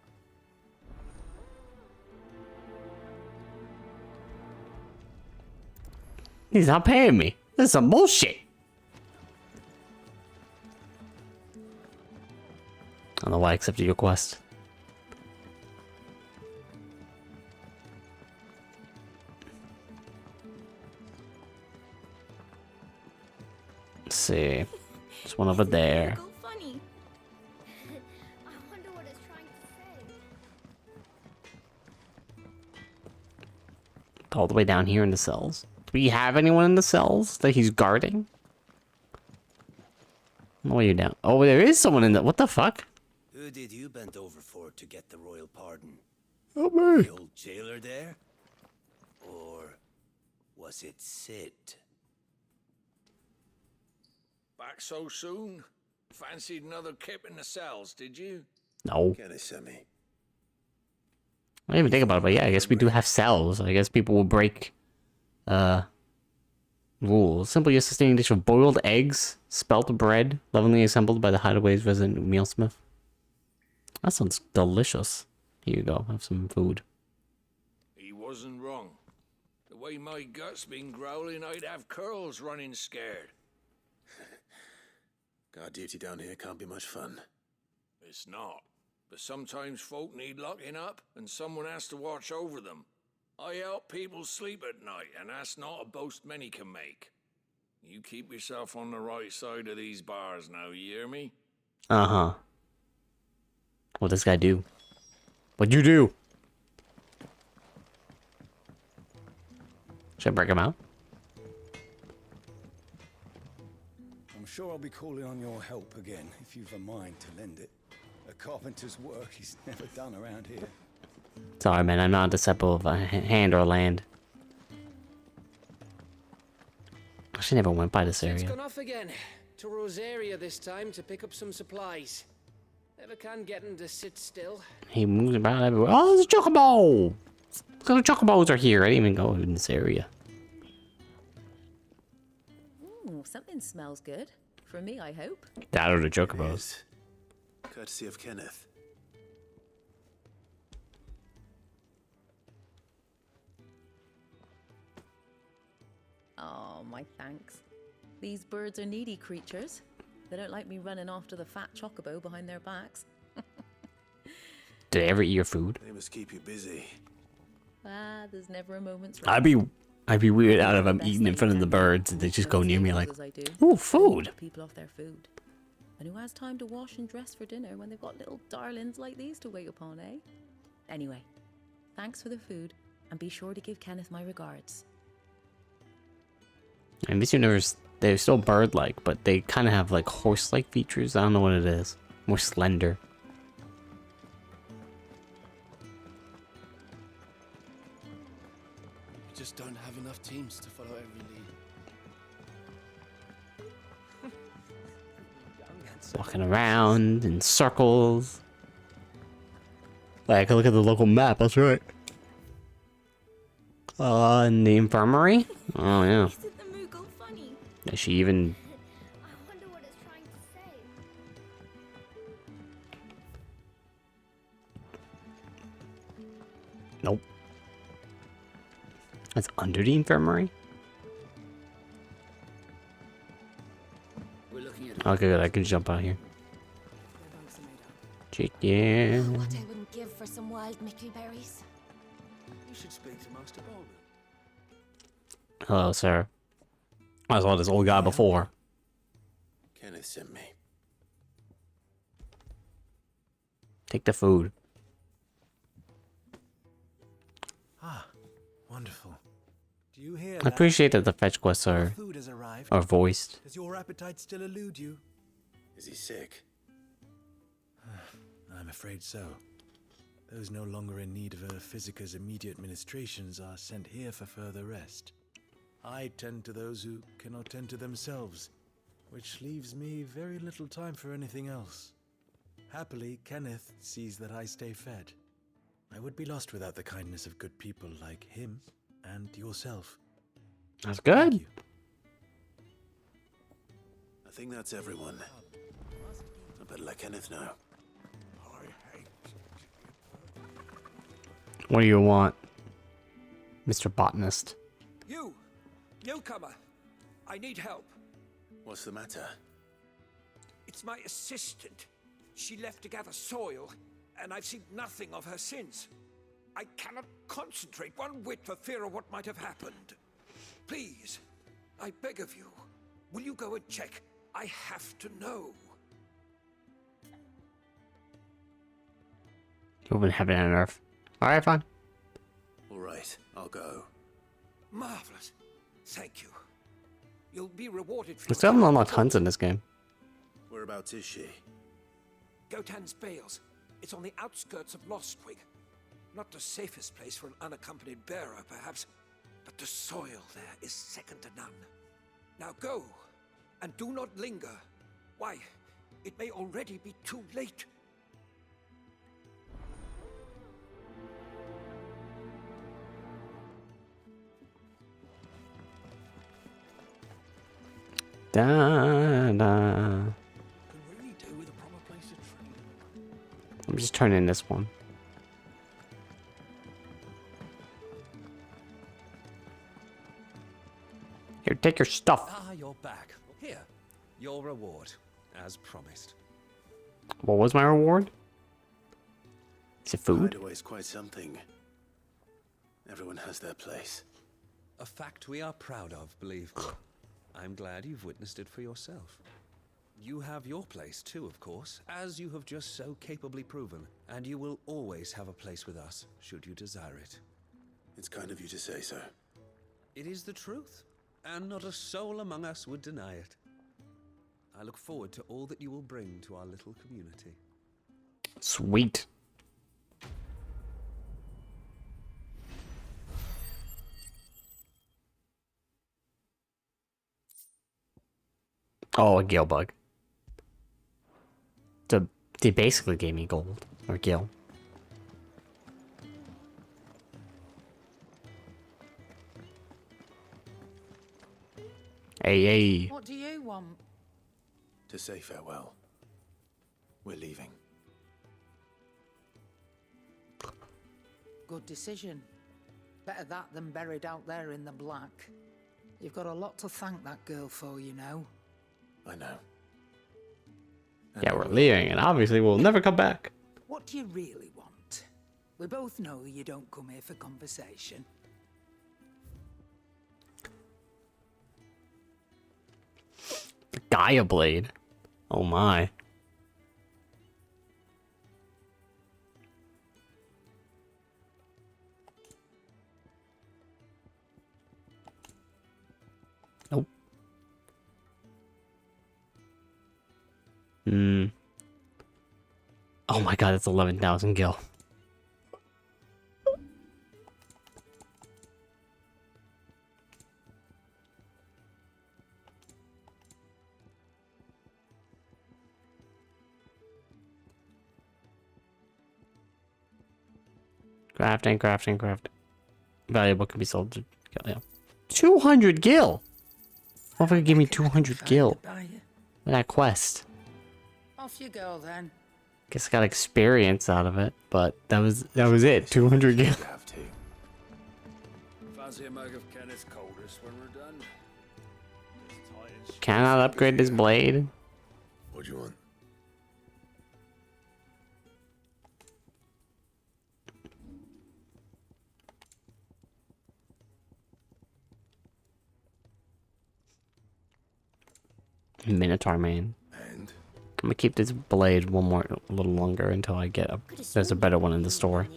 He's not paying me. This is some bullshit. I don't know why I accepted your quest. Let's see. There's one over there. Funny. I wonder what it's trying to say. All the way down here in the cells. Do we have anyone in the cells that he's guarding? Oh, you're down. Oh, there is someone in the. What the fuck? Who did you bend over for to get the royal pardon? Oh, me. The old jailer there? Or was it Sid? Back so soon? Fancied another kip in the cells, did you? No. Can I send me? I didn't even think about it, but yeah, I guess we do have cells. I guess people will break rules. Simply a sustaining dish of boiled eggs, spelt bread, lovingly assembled by the Hideaway's resident mealsmith. That sounds delicious. Here you go, have some food. He wasn't wrong. The way my gut's been growling, I'd have curls running scared. Guard duty down here can't be much fun. It's not. But sometimes folk need locking up, and someone has to watch over them. I help people sleep at night, and that's not a boast many can make. You keep yourself on the right side of these bars now, you hear me? Uh-huh. What'd this guy do? What'd you do? Should I break him out? I'm sure I'll be calling on your help again, if you've a mind to lend it. A carpenter's work is never done around here. Sorry, man, I'm not a disciple of hand or land. She never went by this It's area. gone off again. To Rosaria this time to pick up some supplies. Never can get him to sit still. He moves about everywhere. Oh, there's a chocobo! The chocobos are here. I didn't even go in this area. Ooh, something smells good. For me, I hope. That or the chocobos. Courtesy of Kenneth. Oh, my thanks. These birds are needy creatures. They don't like me running after the fat chocobo behind their backs. Do they ever eat your food? They must keep you busy. Ah, there's never a moment's rest. I'd be weirded out if I'm eating in front of the birds and they just go near me like, ooh, food. People off their food. And who has time to wash and dress for dinner when they've got little darlings like these to wait upon, eh? Anyway, thanks for the food, and be sure to give Kenneth my regards. And these universe, they're still bird-like, but they kind of have like horse-like features. I don't know what it is. More slender. You just don't have enough teams to follow every lead. Walking around in circles. Like, I can look at the local map, that's right. In the infirmary? Oh, yeah. Isn't the Moogle funny? Is she even... I wonder what it's trying to say. Nope. That's under the infirmary? We're looking at Okay, good. I can jump out here. Chicken. What I wouldn't give for some wild mickleberries. You should speak to Master Bowman. Hello, sir. I saw this old guy before. Kenneth sent me. Take the food. Ah, wonderful. Do you hear I appreciate that the fetch quests are food has arrived. voiced. Does your appetite still elude you? Is he sick? I'm afraid so. Those no longer in need of a physicker's immediate ministrations are sent here for further rest. I tend to those who cannot tend to themselves, which leaves me very little time for anything else. Happily, Kenneth sees that I stay fed. I would be lost without the kindness of good people like him and yourself. That's good. I think that's everyone. I better let Kenneth know. What do you want, Mr. Botanist? You! Newcomer! I need help. What's the matter? It's my assistant. She left to gather soil, and I've seen nothing of her since. I cannot concentrate one whit for fear of what might have happened. Please, I beg of you, will you go and check? I have to know. Moving heaven and earth. Alright, fine. Alright, I'll go. Marvelous. Thank you. You'll be rewarded for We still haven't unlocked hunts in this game. Whereabouts is she? Gotan's Bales. It's on the outskirts of Lostwing. Not the safest place for an unaccompanied bearer, perhaps, but the soil there is second to none. Now go, and do not linger. Why, it may already be too late. Da da. I'm just turning this one. Here, take your stuff. Ah, you're back. Here, your reward, as promised. What was my reward? Is it food? Hideaway's quite something. Everyone has their place. A fact we are proud of, believe me. I'm glad you've witnessed it for yourself. You have your place too, of course, as you have just so capably proven, and you will always have a place with us, should you desire it. It's kind of you to say so. It is the truth, and not a soul among us would deny it. I look forward to all that you will bring to our little community. Sweet. Oh, a gill bug. They basically gave me gold. Or gill. Hey, hey. What do you want? To say farewell. We're leaving. Good decision. Better that than buried out there in the black. You've got a lot to thank that girl for, you know. I know. Yeah, we're leaving, and obviously we'll never come back. What do you really want? We both know you don't come here for conversation. The Gaia Blade. Oh my. Nope. Oh my god, it's 11,000 gil. Crafting. Valuable can be sold to yeah. 200 gil! What if I give me 200 gil? For that quest. Off you go then. Guess I got experience out of it, but that was it. 200 gil. Fancy a mug of Kenneth's coldest when we're done? This tight and Can I upgrade this blade? What do you want? Minotaur man. And? I'm gonna keep this blade a little longer until I get a. There's a better one in the store.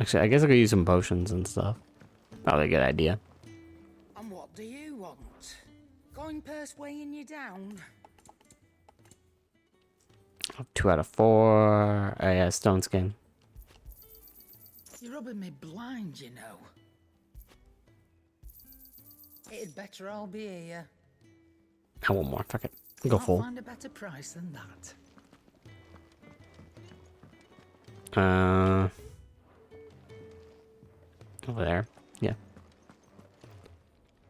Actually, I guess I could use some potions and stuff. Probably a good idea. And what do you want? Going purse weighing you down? 2 out of 4. Oh yeah, stone skin. You're rubbing me blind, you know. It'd better all be here. I want more. Fuck it. Go full. Find a better price than that. Over there. Yeah.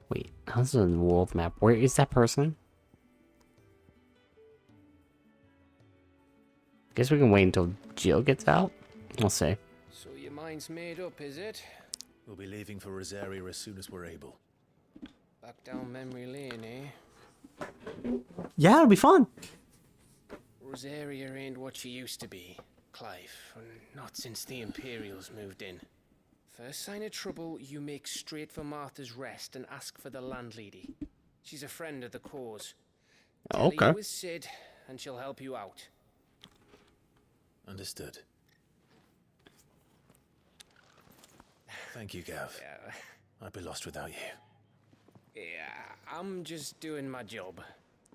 Wait, how's the wolf map? Where is that person? Guess we can wait until Jill gets out. We'll see. So your mind's made up, is it? We'll be leaving for Rosaria as soon as we're able. Back down memory lane, eh? Yeah, it'll be fun. Rosaria ain't what she used to be, Clive. Not since the Imperials moved in. First sign of trouble, you make straight for Martha's Rest and ask for the landlady. She's a friend of the cause. Tell her you was Sid, and she'll help you out. Understood. Thank you, Gav. Yeah. I'd be lost without you. Yeah, I'm just doing my job.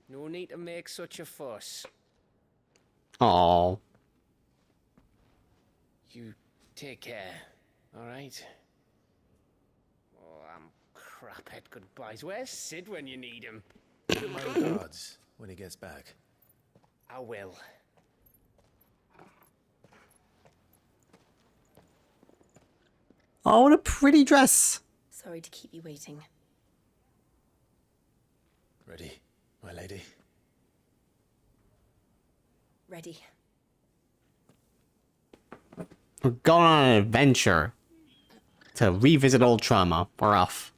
No need to make such a fuss. Oh. You take care, alright? Oh, I'm crap at goodbyes. Where's Sid when you need him? Give my regards when he gets back. I will. Oh, what a pretty dress. Sorry to keep you waiting. Ready, my lady? Ready. We're going on an adventure to revisit old trauma. We're off.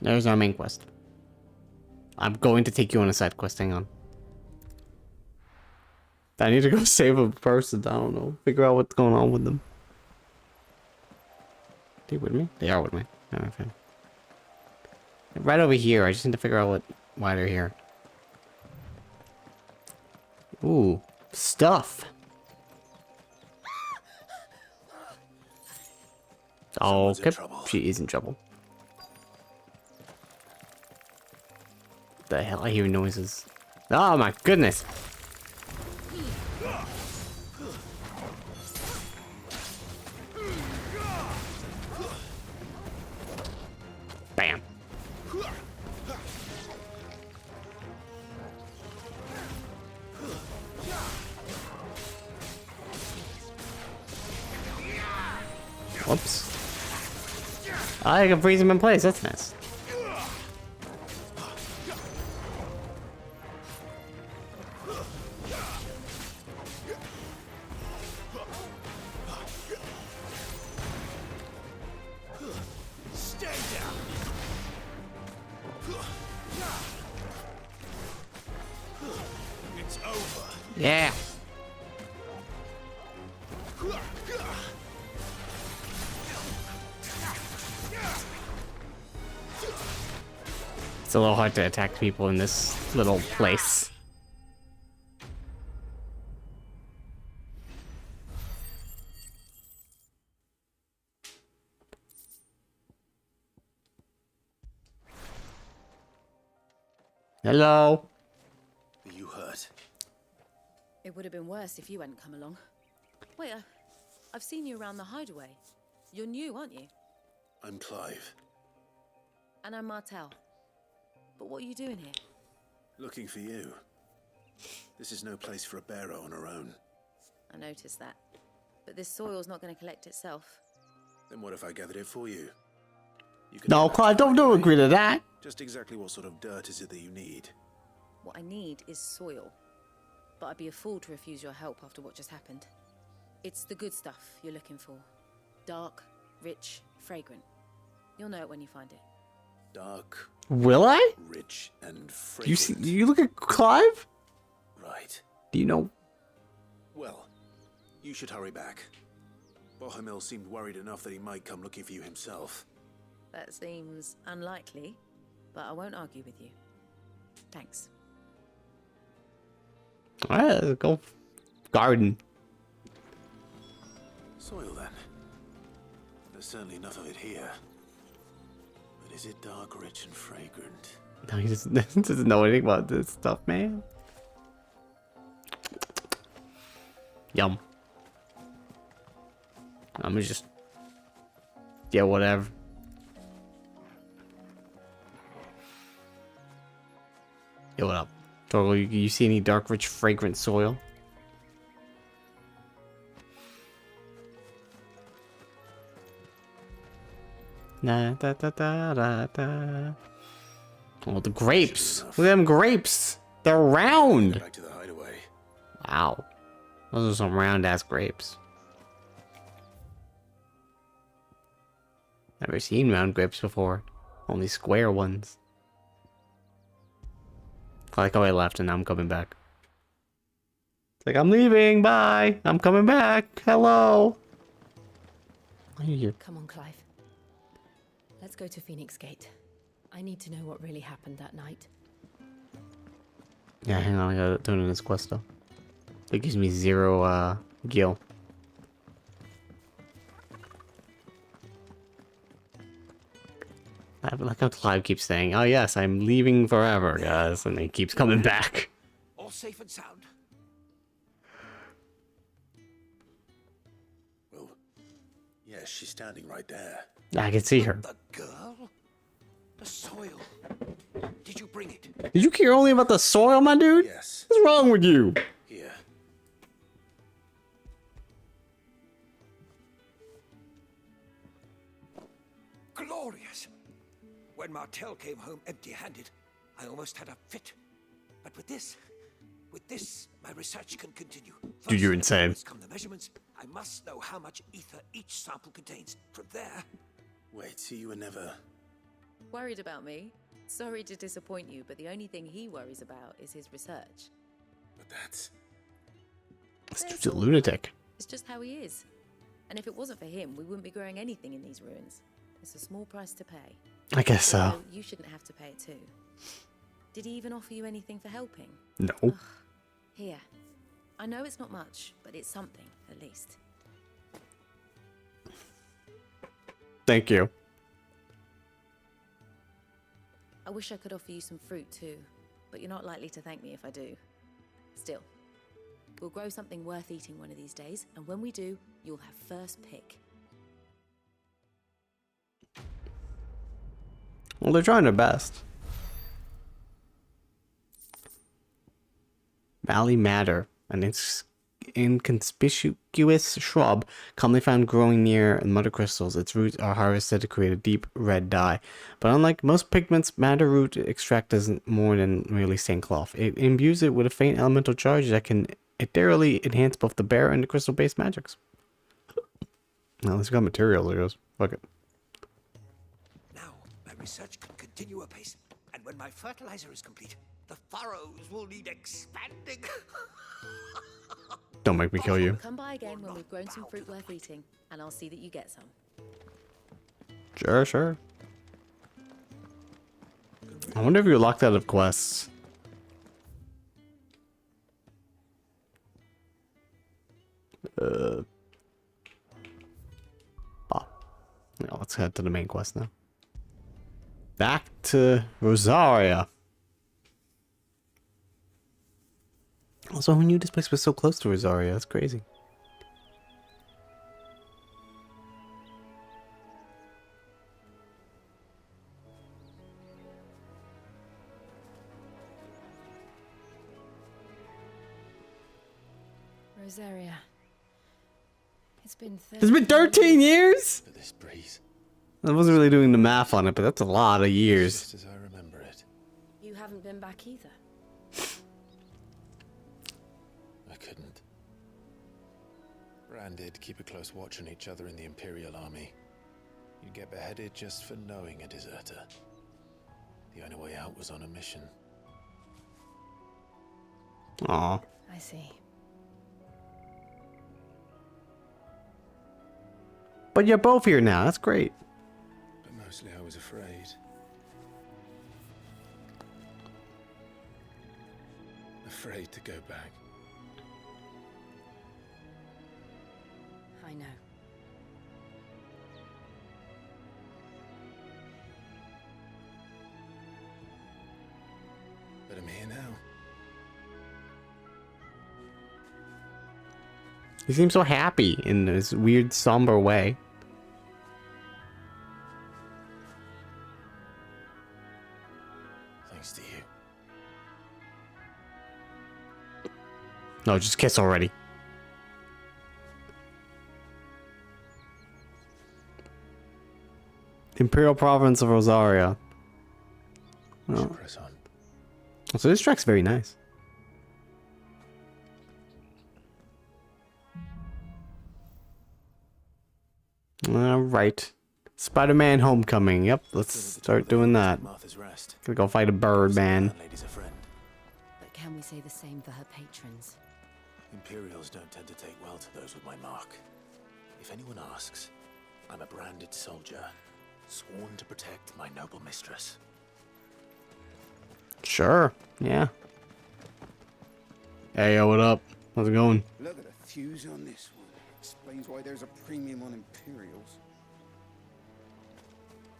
There's our main quest. I'm going to take you on a side quest. Hang on. I need to go save a person. I don't know. Figure out what's going on with them. Are they with me? They are with me. Okay. Right over here. I just need to figure out why they're here. Ooh, stuff. Oh, okay. She is in trouble. The hell? I hear noises. Oh my goodness. Bam. Whoops. I can freeze him in place. That's nice. Yeah. It's a little hard to attack people in this little place. Hello. Are you hurt? It would have been worse if you hadn't come along. Wait, I've seen you around the hideaway. You're new, aren't you? I'm Clive. And I'm Martel. But what are you doing here? Looking for you. This is no place for a bearer on her own. I noticed that. But this soil's not going to collect itself. Then what if I gathered it for you? No, Clive, don't agree to that. Just exactly what sort of dirt is it that you need? What I need is soil. But I'd be a fool to refuse your help after what just happened. It's the good stuff you're looking for. Dark, rich, fragrant. You'll know it when you find it. Dark. Will I? Rich and fragrant. You see? You look at Clive. Right. Do you know? Well, you should hurry back. Bohemil seemed worried enough that he might come looking for you himself. That seems unlikely, but I won't argue with you. Thanks. Alright, let's go. Garden. Soil then. There's certainly enough of it here. But is it dark, rich, and fragrant? No, he just doesn't know anything about this stuff, man. Yum. I'm gonna just... Yeah, whatever. Yo, what up? Torgo, you see any dark, rich, fragrant soil? Na da da da da da. Oh, the grapes! Look at them grapes! They're round! Back to the hideaway. Wow. Those are some round ass grapes. Never seen round grapes before. Only square ones. I like how I left and now I'm coming back. It's like, I'm leaving, bye! I'm coming back, hello! Come on, Clive. Let's go to Phoenix Gate. I need to know what really happened that night. Yeah, hang on, I gotta turn in this quest though. It gives me 0 gil. I like how Clive keeps saying, oh yes, I'm leaving forever, guys, and he keeps coming back. All safe and sound. Well, yes, she's standing right there. I can see her. The girl? The soil. Did you bring it? Did you care only about the soil, my dude? Yes. What's wrong with you? Here. Glorious! When Martel came home empty-handed, I almost had a fit. But with this, my research can continue. Dude, you're insane. Come the measurements. I must know how much ether each sample contains. From there... Wait, so you were never... Worried about me? Sorry to disappoint you, but the only thing he worries about is his research. But that's... This dude's a lunatic. It's just how he is. And if it wasn't for him, we wouldn't be growing anything in these ruins. It's a small price to pay. I guess so. Although you shouldn't have to pay it too. Did he even offer you anything for helping? No. Ugh. Here. I know it's not much, but it's something, at least. Thank you. I wish I could offer you some fruit too, but you're not likely to thank me if I do. Still, we'll grow something worth eating one of these days, and when we do, you'll have first pick. Well, they're trying their best. Valley Madder, an inconspicuous shrub commonly found growing near mudder crystals. Its roots are harvested to create a deep red dye. But unlike most pigments, madder root extract doesn't more than merely stain cloth. It imbues it with a faint elemental charge that can ethereally enhance both the bear and the crystal-based magics. Now, let's got materials, I guess. Fuck it. Now, my research can continue apace, and when my fertilizer is complete, the furrows will need expanding. Don't make me kill you. Come by again when we've grown some fruit worth eating, and I'll see that you get some. Sure, sure. I wonder if you're locked out of quests. Yeah, let's head to the main quest now. Back to Rosaria. Also, who knew this place was so close to Rosaria? That's crazy. Rosaria. It's been 13 years? For this breeze. I wasn't really doing the math on it, but that's a lot of years. Just as I remember it. You haven't been back either. I couldn't. Bran did keep a close watch on each other in the Imperial Army. You'd get beheaded just for knowing a deserter. The only way out was on a mission. Aw. I see. But you're both here now. That's great. But mostly I was afraid. Afraid to go back. I know. But I'm here now. He seems so happy in this weird, somber way. Thanks to you. No, just kiss already. Imperial Province of Rosaria. Oh. Press on. So this track's very nice. Alright. Spider-Man Homecoming. Yep, let's start doing that. Martha's Rest. Gonna go fight a bird, man. Lady's a friend. But can we say the same for her patrons? Imperials don't tend to take well to those with my mark. If anyone asks, I'm a branded soldier, sworn to protect my noble mistress. Sure, yeah. Hey, yo, what up? How's it going? Look at the fuse on this one. Explains why there's a premium on Imperials.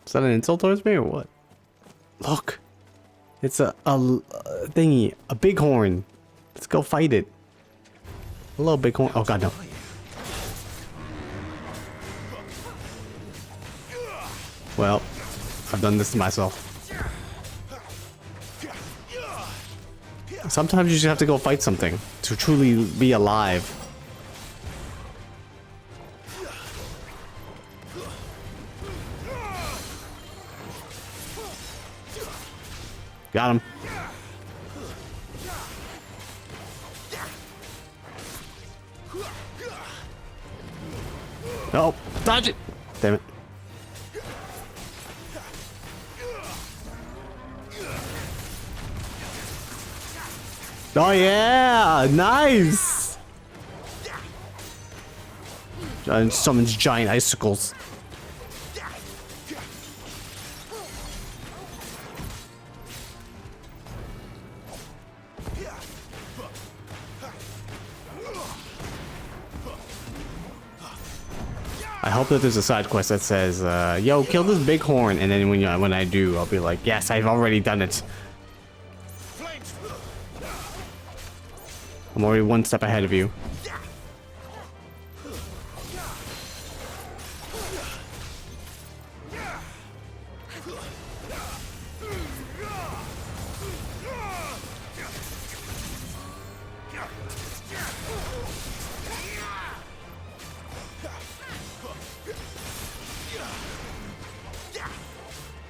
Is that an insult towards me or what? Look. It's a thingy. A bighorn. Let's go fight it. Hello, bighorn. Oh, God, no. Well, I've done this to myself. Sometimes you just have to go fight something to truly be alive. Got him. No, dodge it. Damn it. Oh yeah, nice. And summons giant icicles. I hope that there's a side quest that says, "Yo, kill this bighorn," and then when I do, I'll be like, "Yes, I've already done it." I'm already one step ahead of you.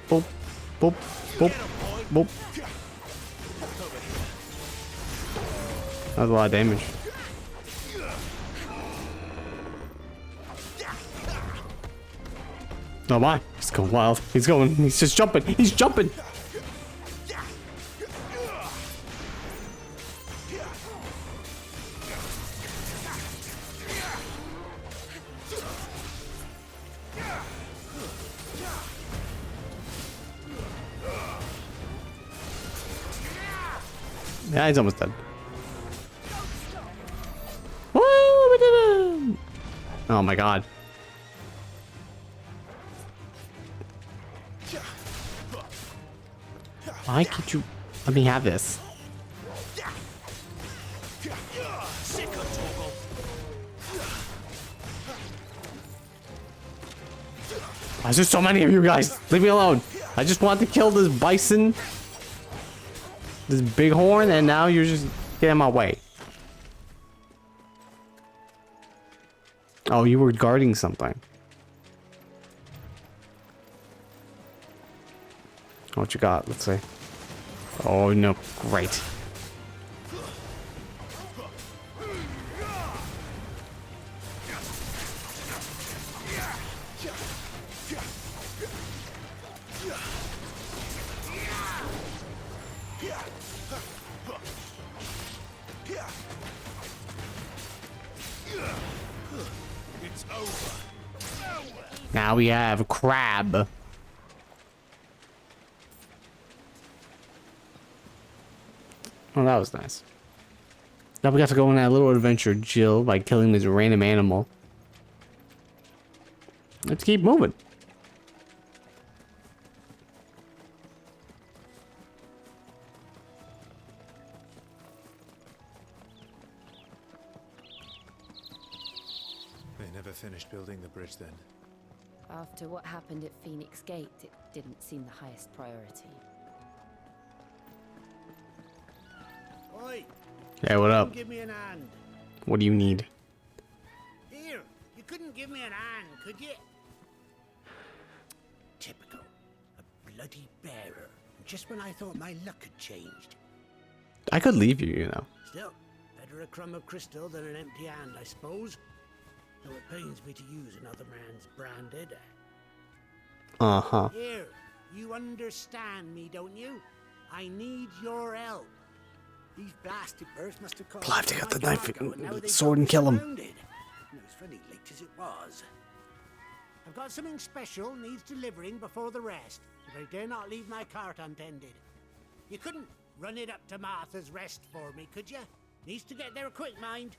Boop, boop, boop, boop. That was a lot of damage. Oh my, he's going wild. He's just jumping. He's jumping. Yeah, he's almost dead. Woo, we did it! Oh my god. Why can't you let me have this? Why is there so many of you guys? Leave me alone. I just want to kill this bison. This bighorn, and now you're just getting in my way. Oh, you were guarding something. What you got? Let's see. Oh no, great. It's over. Now we have crab. Oh, that was nice. Now we got to go on that little adventure, Jill, by killing this random animal. Let's keep moving. They never finished building the bridge then. After what happened at Phoenix Gate, it didn't seem the highest priority. Oi! Yeah, what up? Give me an hand. What do you need? Here, you couldn't give me an hand, could you? Typical. A bloody bearer. Just when I thought my luck had changed. I could leave you, you know. Still, better a crumb of crystal than an empty hand, I suppose. Though it pains me to use another man's branded. Uh-huh. Here, you understand me, don't you? I need your help. These blasted birds must have caused Clive, take out the my knife cargo, and now and they've sword got and kill him. surrounded. And it was funny late as it was. I've got something special needs delivering before the rest, but I dare not leave my cart untended. You couldn't run it up to Martha's Rest for me, could you? Needs to get there quick, mind.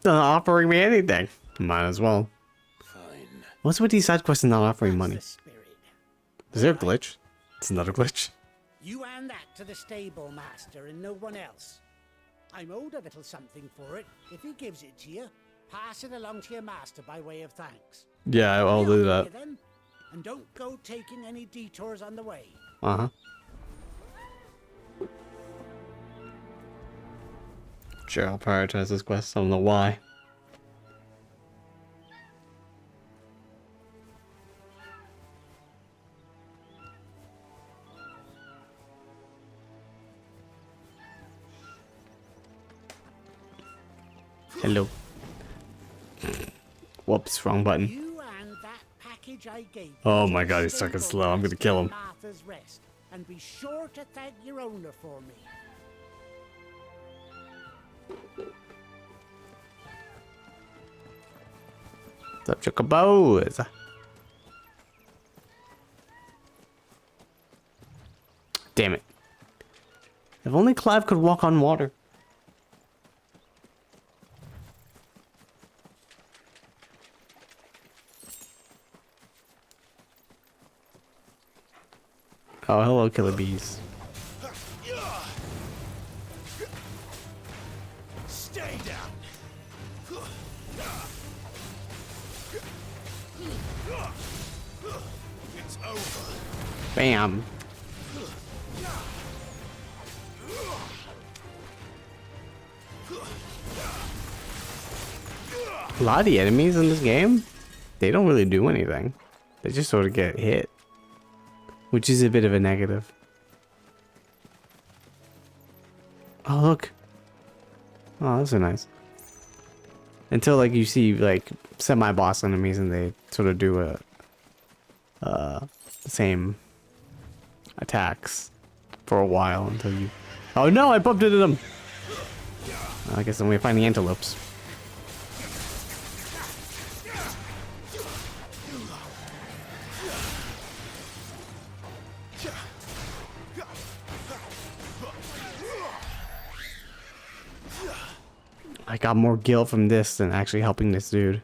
Not offering me anything. Might as well. Fine. What's with these side quests and not offering money? Is there a glitch? It's another glitch. You hand that to the stable master and no one else. I'm owed a little something for it. If he gives it to you, pass it along to your master by way of thanks. Yeah, I'll do that. Then, and don't go taking any detours on the way. Uh-huh. Sure, I'll prioritize this quest. I don't know why. Hello. Whoops, wrong button. You and that package I gave you Oh to my the god, he's sucking stable slow. I'm gonna master kill at him. Martha's Rest, and be sure to thank your owner for me. What's up, chocobos? Damn it. If only Clive could walk on water. Oh, hello, killer bees. Stay down. It's over. Bam. A lot of the enemies in this game, they don't really do anything. They just sort of get hit, which is a bit of a negative. Oh, look. Oh, those are nice. Until, like, you see, like, semi-boss enemies and they sort of do the same attacks for a while until you... Oh, no, I bumped into them! I guess I'm gonna find the antelopes. I got more guilt from this than actually helping this dude.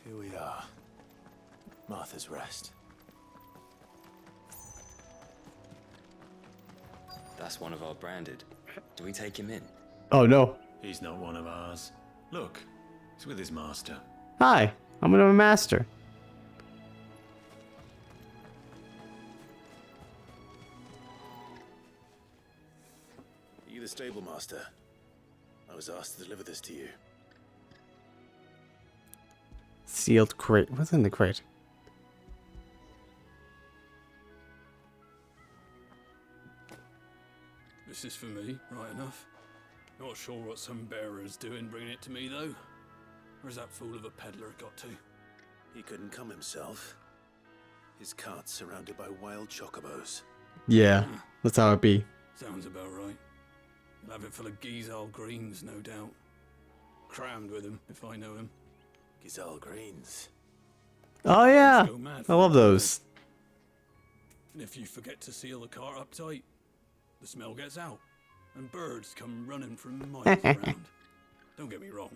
Here we are. Martha's Rest. That's one of our branded. Do we take him in? Oh no. He's not one of ours. Look, he's with his master. Hi, I'm a master. Are you the stable master. I was asked to deliver this to you. Sealed crate. What's in the crate? This is for me, right enough. Not sure what some bearer's doing bringing it to me, though. Where's that fool of a peddler got to? He couldn't come himself. His cart's surrounded by wild chocobos. Yeah, that's how it be. Sounds about right. He'll have it full of Gizal greens, no doubt. Crammed with him, if I know him. Gizal greens. Oh yeah, I love those. And if you forget to seal the cart up tight, the smell gets out, and birds come running from miles around. Don't get me wrong.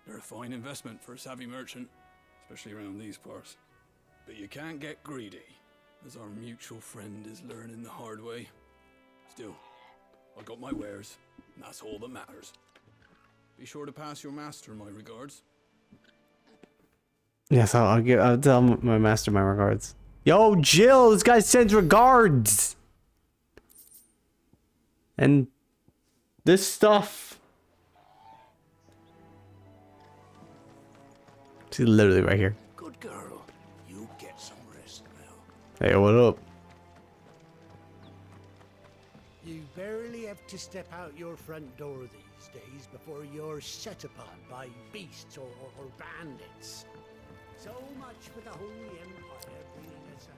They're a fine investment for a savvy merchant, especially around these parts. But you can't get greedy, as our mutual friend is learning the hard way. Still, I got my wares, and that's all that matters. Be sure to pass your master my regards. Yes, I'll tell my master my regards. Yo, Jill, this guy sends regards. And this stuff. She's literally right here. Good girl. You get some rest now. Hey, what up? You barely have to step out your front door these days before you're set upon by beasts or bandits. So much for the Holy Empire bringing us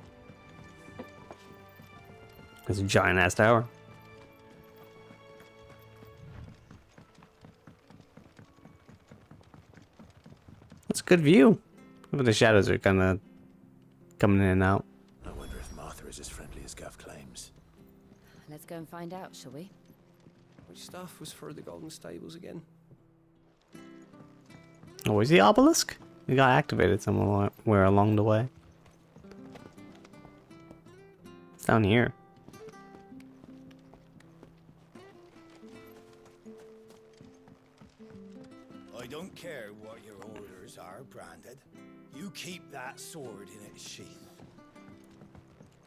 up. It's a giant ass tower. That's a good view. But the shadows are kind of coming in and out. I wonder if Martha is as friendly as Gav claims. Let's go and find out, shall we? Which stuff was for the Golden Stables again? Oh, is the obelisk? We got activated somewhere along the way. It's down here. I don't care what your orders are, Branded. You keep that sword in its sheath.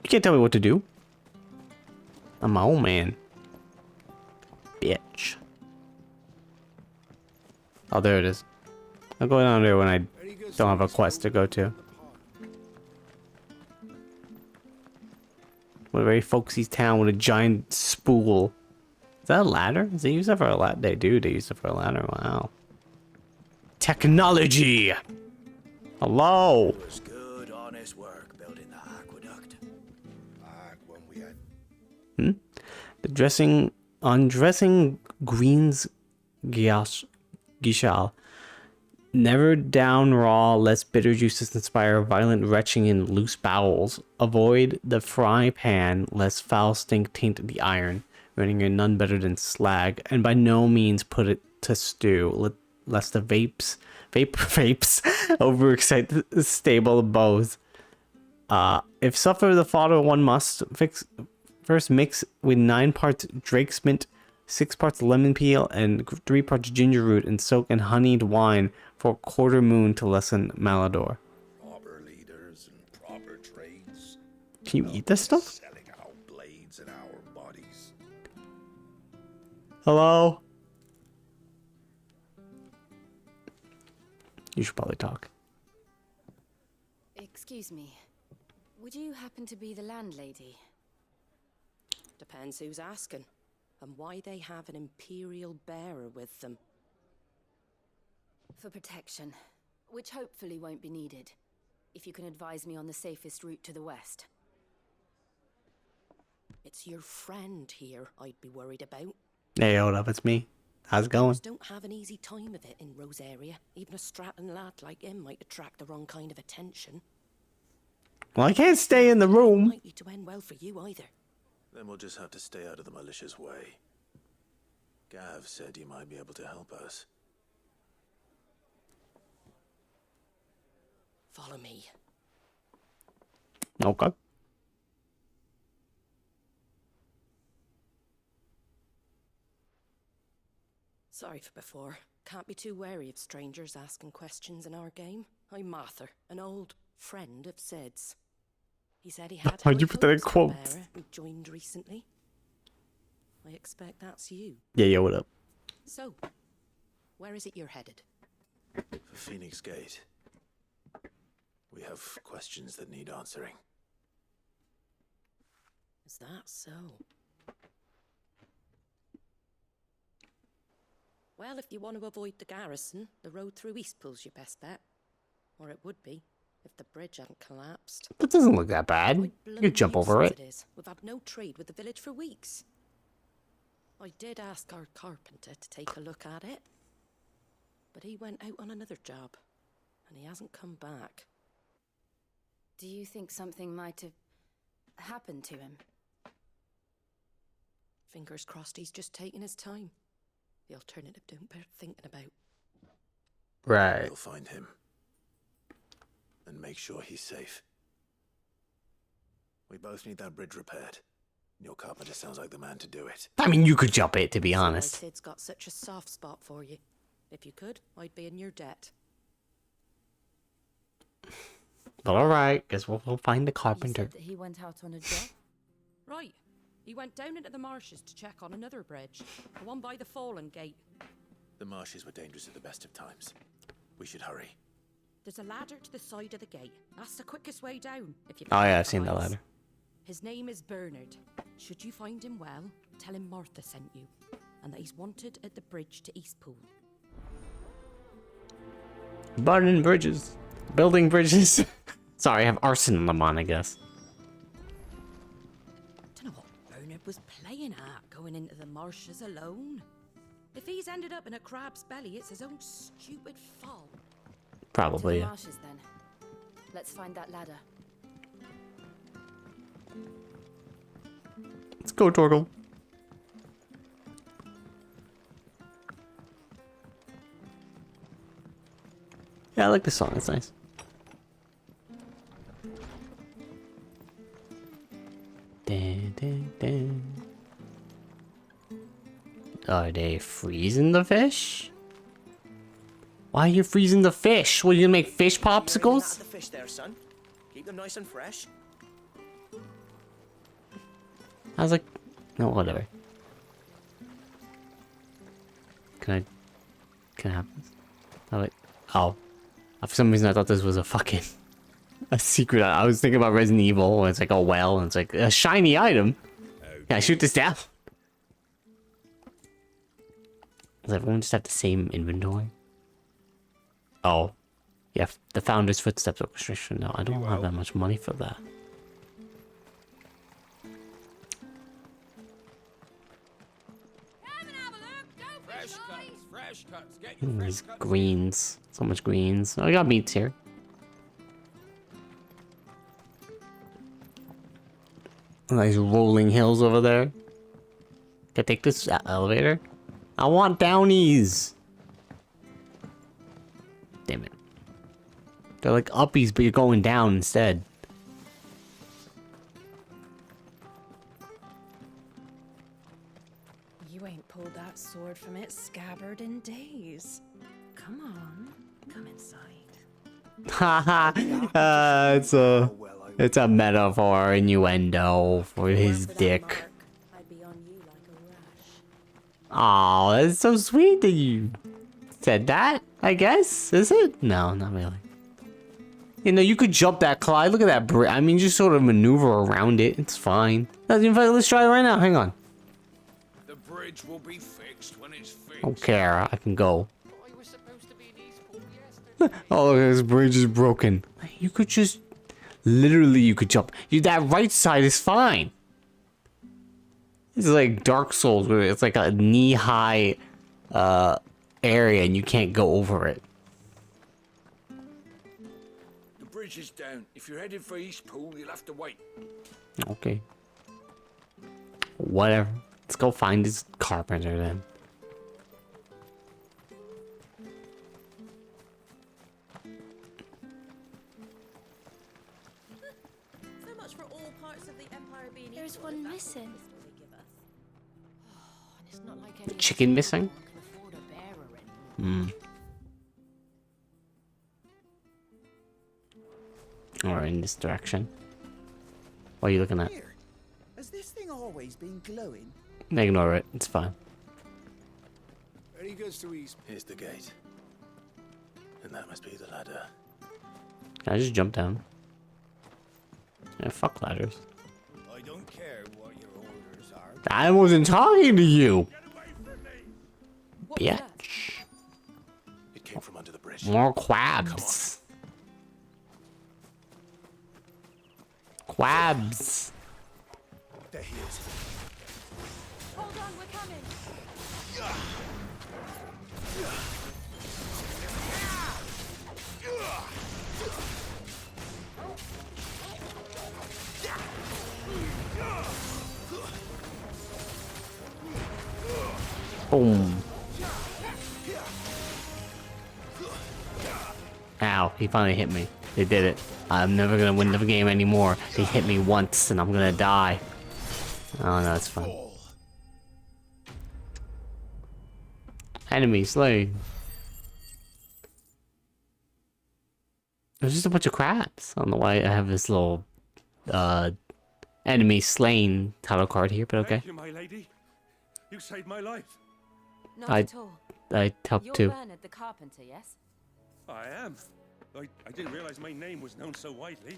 You can't tell me what to do. I'm my own man. Bitch. Oh, there it is. I'll go down there when I don't have a quest to go to. What a very folksy town with a giant spool. Is that a ladder? Does they use that for a ladder? They do. They use it for a ladder. Wow. Technology. Hello. It was good, honest work building the aqueduct. Back when we had The undressing greens gishal. Never down raw, lest bitter juices inspire violent retching in loose bowels. Avoid the fry pan, lest foul stink taint the iron, running your none better than slag. And by no means put it to stew, lest the vapes overexcite the stable of bows. If suffer the fodder one must, first mix with 9 parts drake's mint, 6 parts lemon peel, and 3 parts ginger root, and soak in honeyed wine for a quarter moon to lessen malodor. Proper leaders and proper trades. Can you eat this stuff? Selling our blades and our bodies. Hello? You should probably talk. Excuse me. Would you happen to be the landlady? Depends who's asking, and why they have an Imperial bearer with them. For protection, which hopefully won't be needed. If you can advise me on the safest route to the west. It's your friend here I'd be worried about. Hey, hold up, it's me. How's it going? Don't have an easy time of it in Rosaria. Even a Stratton lad like him might attract the wrong kind of attention. Well, I can't stay in the room. Likely to end well for you either. Then we'll just have to stay out of the malicious way. Gav said you might be able to help us. Follow me. Okay. Sorry for before. Can't be too wary of strangers asking questions in our game. I'm Martha, an old friend of Sid's. He said he had Why'd you put that in quotes? Who joined recently. I expect that's you. Yeah, what up? So, where is it you're headed? For Phoenix Gate. We have questions that need answering. Is that so? Well, if you want to avoid the garrison, the road through Eastpool's your best bet. Or it would be, if the bridge hadn't collapsed. That doesn't look that bad. You could jump over it. We've had no trade with the village for weeks. I did ask our carpenter to take a look at it. But he went out on another job. And he hasn't come back. Do you think something might have happened to him? Fingers crossed he's just taking his time. The alternative don't bear thinking about. Right. We'll find him. And make sure he's safe. We both need that bridge repaired. Your carpenter sounds like the man to do it. I mean, you could jump it, to be honest. Sid's got such a soft spot for you. If you could, I'd be in your debt. But alright, guess we'll find the You carpenter. said that he went out on a job? Right. He went down into the marshes to check on another bridge. The one by the Fallen Gate. The marshes were dangerous at the best of times. We should hurry. There's a ladder to the side of the gate. That's the quickest way down. If you Oh yeah, I've seen that ladder. His name is Bernard. Should you find him well, tell him Martha sent you. And that he's wanted at the bridge to Eastpool. Burning bridges. Building bridges. Sorry, I have arson in them on, I guess. Dunno what Bernard was playing at, going into the marshes alone. If he's ended up in a crab's belly, it's his own stupid fault. Probably, To the yeah. marshes, then. Let's find that ladder. Let's go, Torgal. Yeah, I like this song. It's nice. Dun, dun, dun. Are they freezing the fish? Why are you freezing the fish? Will you make fish popsicles? The fish there, son. Keep them nice and fresh. I was like, no, whatever. Can I have this? Oh, wait. Oh. For some reason I thought this was a fucking a secret. I was thinking about Resident Evil and it's like a well and it's like a shiny item. Can I shoot this down? Does everyone just have the same inventory? Oh. Yeah, the Founder's Footsteps Orchestration. No, I don't have that much money for that. Fresh cuts. Get These greens. So much greens. Oh, I got meats here. Nice rolling hills over there. Can I take this elevator? I want downies. Damn it. They're like uppies, but you're going down instead. You ain't pulled that sword from its scabbard in days. Come on, come inside. Haha. It's a metaphor, innuendo for his dick. Oh, that's so sweet that you said that, I guess. Is it? No, not really. You know, you could jump that, Clive. Look at that bridge. I mean, just sort of maneuver around it. It's fine. Let's try it right now. Hang on. The bridge will be fixed when it's fixed. I don't care. I can go. Oh, look, this bridge is broken. You could just... Literally, you could jump. That right side is fine. This is like Dark Souls, where it's like a knee-high area and you can't go over it. The bridge is down. If you're headed for Eastpool, you'll have to wait. Okay. Whatever. Let's go find this carpenter then. So much for all parts of the Empire being There's one missing. It's not like any Chicken missing? can afford a bearer Hmm. anymore. Or in this direction. What are you looking at? Has this thing always been glowing? Ignore it. It's fine. Any goods to ease? Here's the gate. And that must be the ladder. Can I just jump down? Yeah, fuck ladders. I don't care what your orders are. I wasn't talking to you. Bitch. It came from under the bridge. More quabs. Quabs. There he is. Hold on, we're coming. Boom. Ow, he finally hit me. They did it. I'm never gonna win the game anymore. They hit me once and I'm gonna die. Oh no, it's fine. Enemy slain. There's just a bunch of crabs. I don't know why I have this little enemy slain title card here, but okay. Thank you, my lady. You saved my life. Not at all. I helped You're too. Bernard the carpenter, yes? I am. I didn't realize my name was known so widely.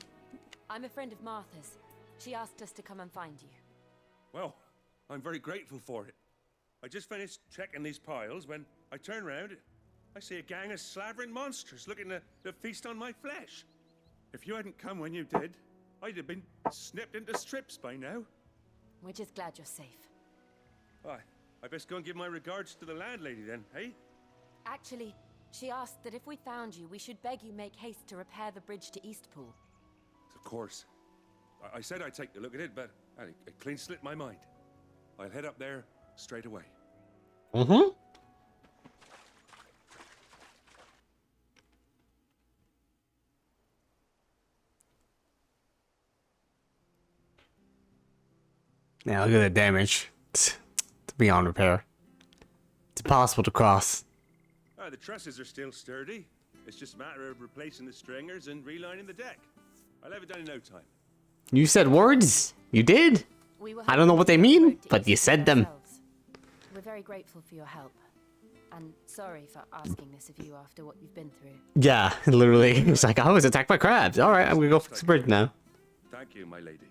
I'm a friend of Martha's. She asked us to come and find you. Well, I'm very grateful for it. I just finished checking these piles when I turn around. I see a gang of slavering monsters looking to feast on my flesh. If you hadn't come when you did, I'd have been snipped into strips by now. We're just glad you're safe. I best go and give my regards to the landlady then, hey? Actually, she asked that if we found you, we should beg you make haste to repair the bridge to Eastpool. Of course. I said I'd take a look at it, but it clean slipped my mind. I'll head up there straight away. Mm-hmm. Now look at the damage. It's beyond repair. It's impossible to cross. The trusses are still sturdy. It's just a matter of replacing the stringers and relining the deck. I'll have it done in no time. You said words. You did. I don't know what they mean, but you said them. We're very grateful for your help. And sorry for asking this of you after what you've been through. Yeah, literally. It's like, I was attacked by crabs. Alright, I'm gonna go fix the bridge now. Thank you, my lady.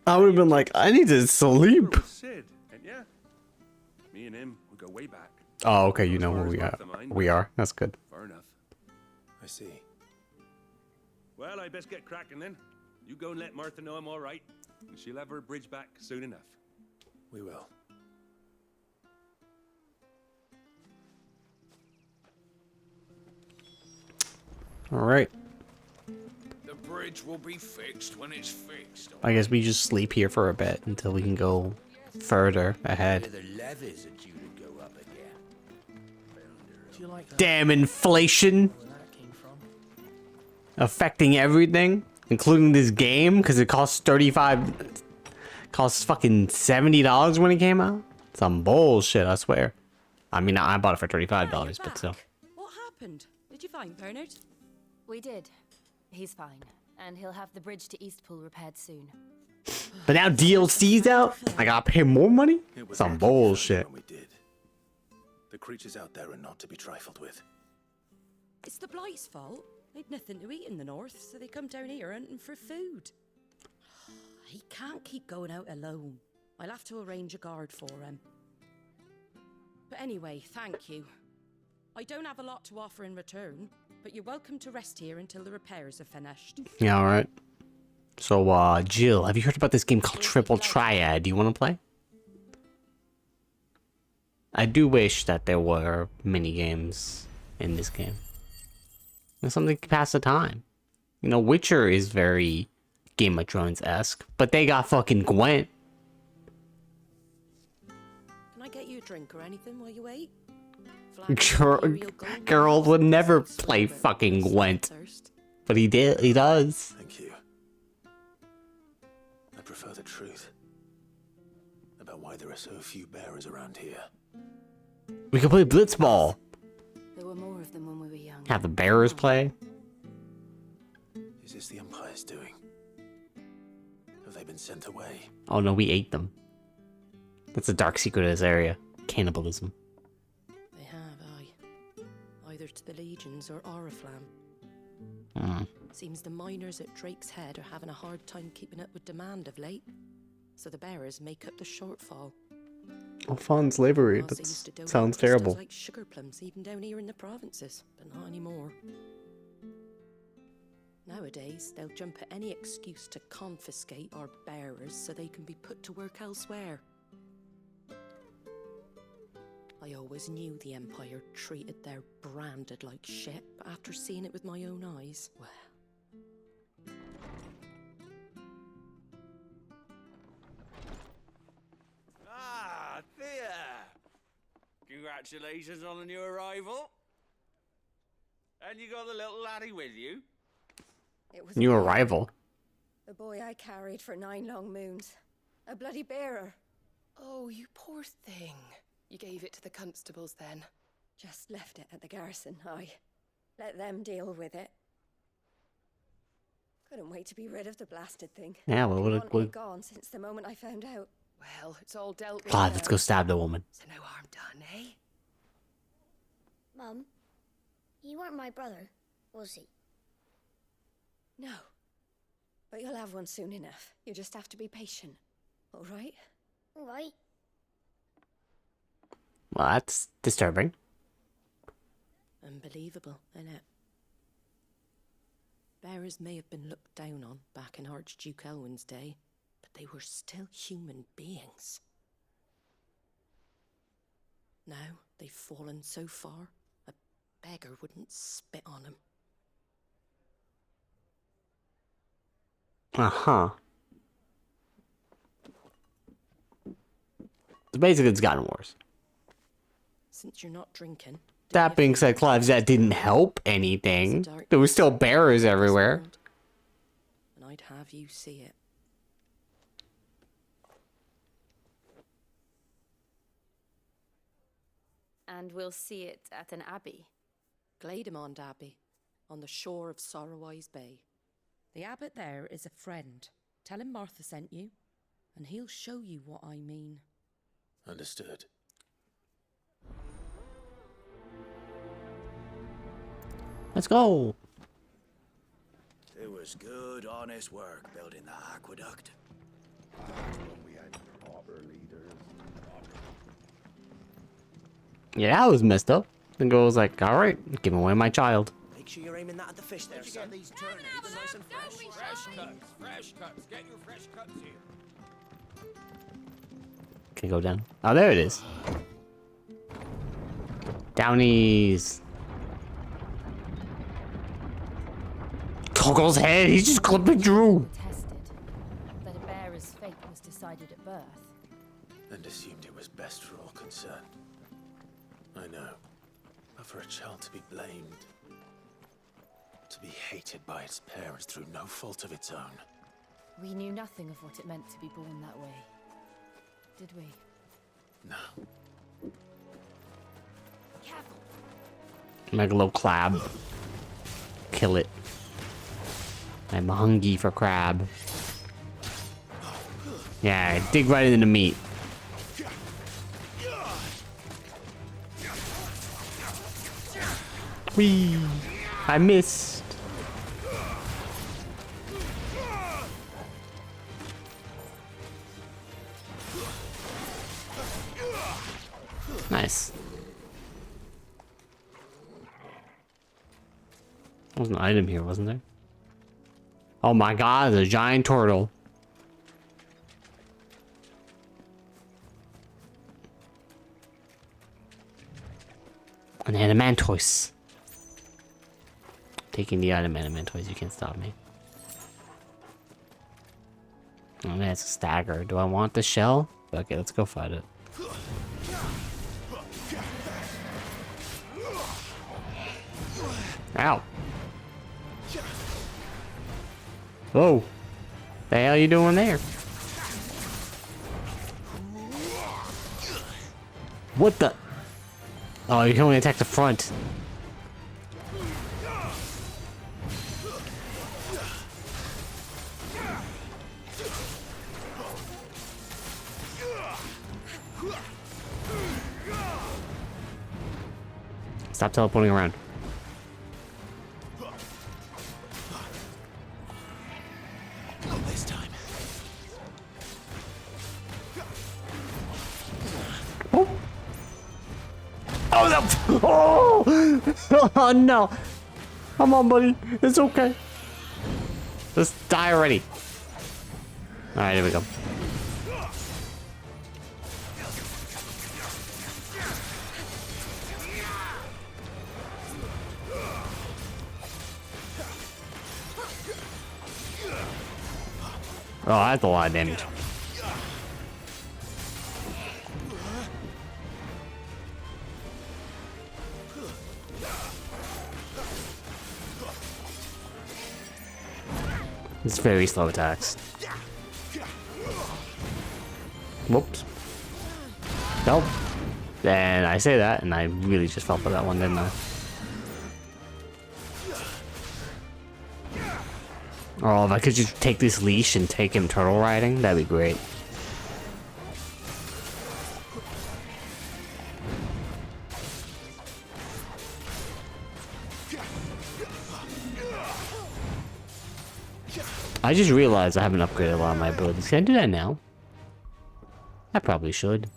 I would have been like, I need to sleep. Sid, and yeah, me and him will go way back. Oh, okay, you know who we are. That's good. Far enough. I see. Well, I best get cracking then. You go and let Martha know I'm all right, and she'll have her bridge back soon enough. We will. All right. The bridge will be fixed when it's fixed. I guess we just sleep here for a bit until we can go further ahead. The levies are due to go up again. Do you like that? Damn inflation. Where that came from? Affecting everything, including this game, because it costs costs fucking $70 when it came out. Some bullshit, I swear. I mean, I bought it for $35, but still. What happened? Did you find Bernard? We did. He's fine, and he'll have the bridge to Eastpool repaired soon. But now DLC's out? I gotta pay more money? It was Some bullshit. when we did. The creatures out there are not to be trifled with. It's the Blight's fault. They'd nothing to eat in the north, so they come down here hunting for food. He can't keep going out alone. I'll have to arrange a guard for him. But anyway, thank you. I don't have a lot to offer in return, but you're welcome to rest here until the repairs are finished. Yeah, alright. So, Jill, have you heard about this game called Triple Triad? Do you want to play? I do wish that there were mini games in this game. There's something to pass the time. You know, Witcher is very Game of Thrones-esque, but they got fucking Gwent. Can I get you a drink or anything while you wait? Geralt would never play fucking Gwent. But he did. He does. Thank you. I prefer the truth about why there are so few bearers around here. We can play Blitzball. There were more of them when we were young. Have the bearers play. Is this the Empire's doing? Have they been sent away? Oh no, we ate them. That's a dark secret of this area. Cannibalism. They have, aye. Either to the legions or Oriflamme. Seems the miners at Drake's Head are having a hard time keeping up with demand of late. So the bearers make up the shortfall. Oh, fun slavery. Whilst That they used to donate sounds crystals terrible. like sugar plums even down here in the provinces, but not anymore. Nowadays, they'll jump at any excuse to confiscate our bearers so they can be put to work elsewhere. I always knew the Empire treated their branded like shit, but after seeing it with my own eyes, well... Ah, Thea! Congratulations on the new arrival. And you got the little laddie with you? It was New arrival. the boy I carried for 9 long moons. A bloody bearer. Oh, you poor thing. You gave it to the constables then? Just left it at the garrison, I let them deal with it. Couldn't wait to be rid of the blasted thing. Yeah, well, Been what- wanting it gone since the moment I found out. Well, it's all dealt with. Clive, now. let's go stab the woman. So no harm done, eh? Mum, he weren't my brother, was he? No. But you'll have one soon enough. You just have to be patient. All right? All right. Well, that's disturbing. Unbelievable, innit? Bearers may have been looked down on back in Archduke Elwin's day, but they were still human beings. Now they've fallen so far, a beggar wouldn't spit on them. Uh-huh. So basically, it's gotten worse. Since you're not drinking, That being said, Clive, that didn't help anything. There were still bearers everywhere. and I'd have you see it. And we'll see it at an abbey. Glademond Abbey, on the shore of Sorrowise Bay. The abbot there is a friend. Tell him Martha sent you, and he'll show you what I mean. Understood. Let's go. It was good, honest work building the aqueduct. We had proper leaders. Yeah, that was messed up. The girl was like, alright, give away my child. Make sure you're aiming that at the fish there, son. These turnips nice and fresh. Fresh cuts, fresh cuts. Get your fresh cuts here. Can you go down? Oh, there it is. Downies. Toggle's head, he's just clipping Drew. Tested that a bearer's fate was decided at birth. And assumed it was best for all concerned. I know. But for a child to be blamed, to be hated by its parents through no fault of its own. We knew nothing of what it meant to be born that way. Did we? No. Megalo crab. Kill it. I'm hungry for crab. Yeah, dig right into the meat. Whee! I missed. Nice. There was an item here, wasn't there? Oh my god, the giant turtle. An animantoise. Taking the item animantoise, you can't stop me. Oh, that's a stagger. Do I want the shell? Okay, let's go fight it. Ow. Whoa. The hell you doing there? What the? Oh, you can only attack the front. Stop teleporting around. Not this time. Oh no! Oh! Oh no! Come on, buddy. It's okay. Just die already. Alright, here we go. Oh, that's a lot of damage. It's very slow attacks. Whoops. Nope. And I say that, and I really just fell for that one, didn't I? Oh, if I could just take this leash and take him turtle riding, that'd be great. I just realized I haven't upgraded a lot of my abilities. Can I do that now? I probably should.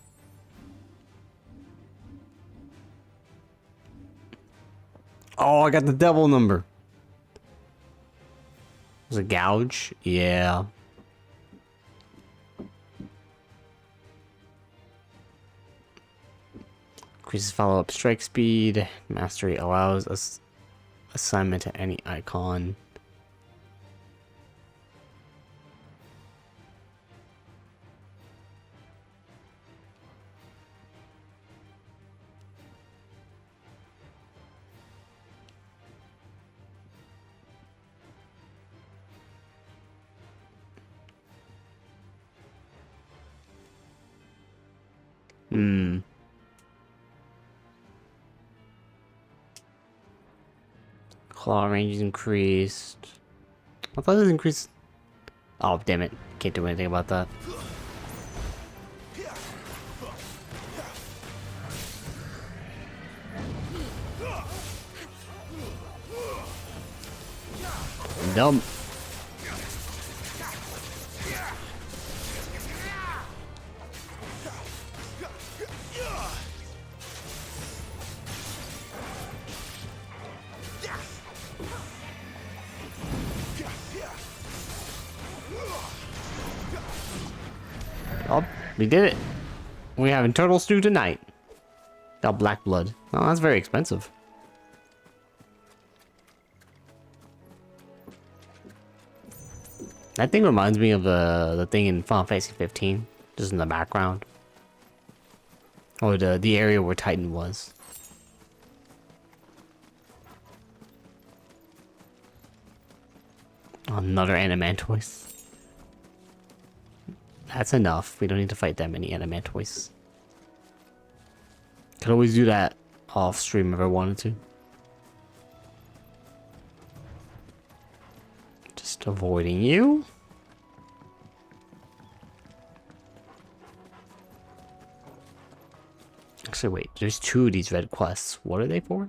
Oh, I got the devil number. Was it gouge? Yeah. Increases follow-up strike speed. Mastery allows us assignment to any icon. Claw range is increased. I thought it was increased. Oh, damn it. Can't do anything about that. Dumb. Oh, we did it. We're having turtle stew tonight. Got black blood. Oh, that's very expensive. That thing reminds me of the thing in Final Fantasy 15, just in the background. Or the area where Titan was. Another Animantoise. That's enough. We don't need to fight that many Animantoise. Could always do that off stream if I wanted to. Just avoiding you. Actually, wait. There's 2 of these red quests. What are they for?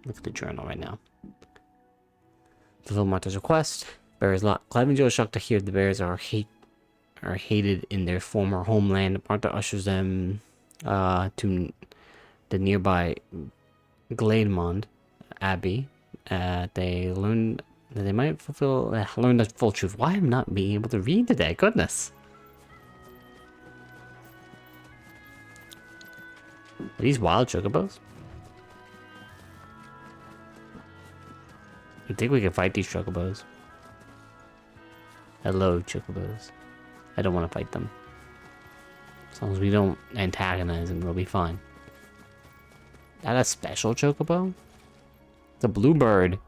Look at the journal right now. Fulfill Martha's request. Bears lot. Clive and Joe are shocked to hear the bears are hated in their former homeland. Martha ushers them to the nearby Glademond Abbey. They learn that they might learn the full truth. Why am I not being able to read today? Goodness. Are these wild chocobos? I think we can fight these chocobos. Hello, chocobos. I don't want to fight them. As long as we don't antagonize them, we'll be fine. Is that a special chocobo? It's a bluebird.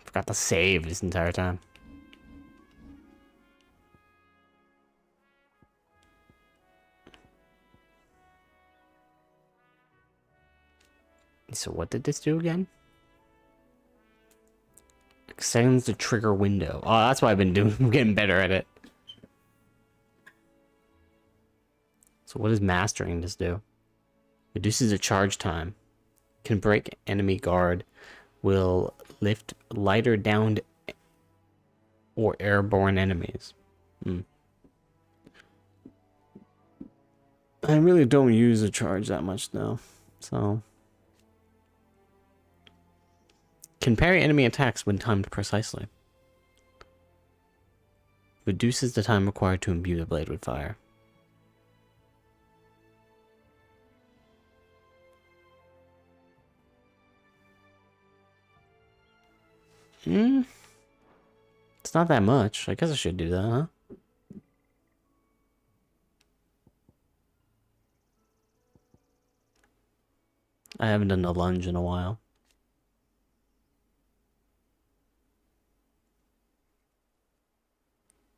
Forgot to save this entire time. So what did this do again? Extends the trigger window. Oh, that's what I've been doing. I'm getting better at it. So what does mastering this do? Reduces the charge time. Can break enemy guard. Will lift lighter downed or airborne enemies. I really don't use the charge that much though. So can parry enemy attacks when timed precisely. Reduces the time required to imbue the blade with fire. It's not that much. I guess I should do that, huh? I haven't done the lunge in a while.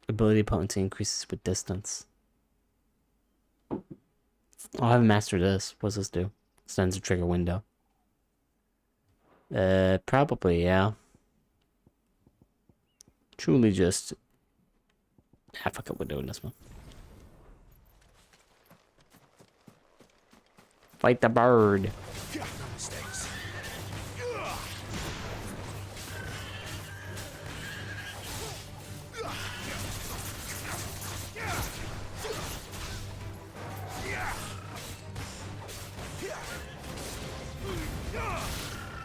Ability potency increases with distance. Oh, I haven't mastered this. What does this do? Extends the trigger window. Probably, yeah. Truly just... I forgot we're doing this one. Fight the bird.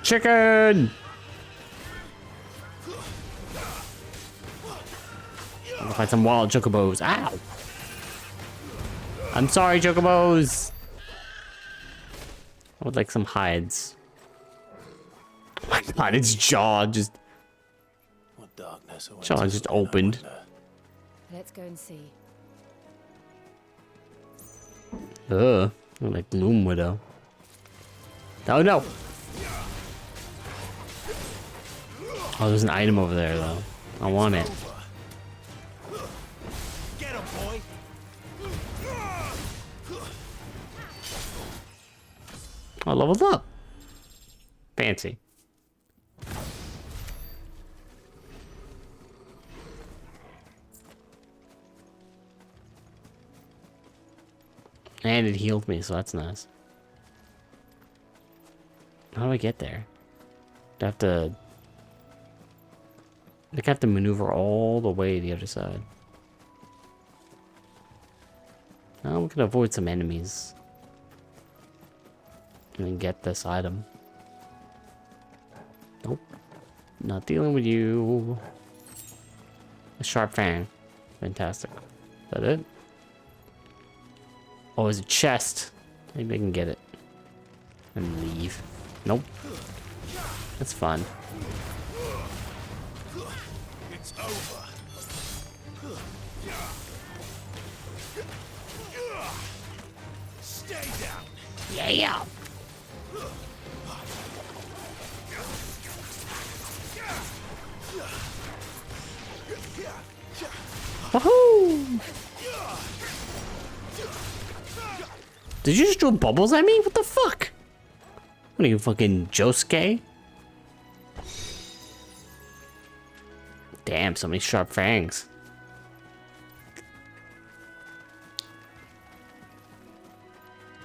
Chicken! I'm gonna find some wild chocobos. Ow! I'm sorry, chocobos! I would like some hides. Oh my god, its jaw just... What darkness jaw just opened. Let's go and see. Ugh. Like Gloom Widow. Oh no! Oh, there's an item over there though. I want it. Get him, boy. I leveled up. Fancy. And it healed me, so that's nice. How do I get there? Do I have to... I think I have to maneuver all the way to the other side. Now we can avoid some enemies. And then get this item. Nope. Not dealing with you. A sharp fang. Fantastic. Is that it? Oh, there's a chest. Maybe I can get it. And leave. Nope. That's fun. It's over. Stay down. Yeah. Woohoo! Did you just throw bubbles at me? What the fuck? What are you, fucking Josuke? Damn, so many sharp fangs.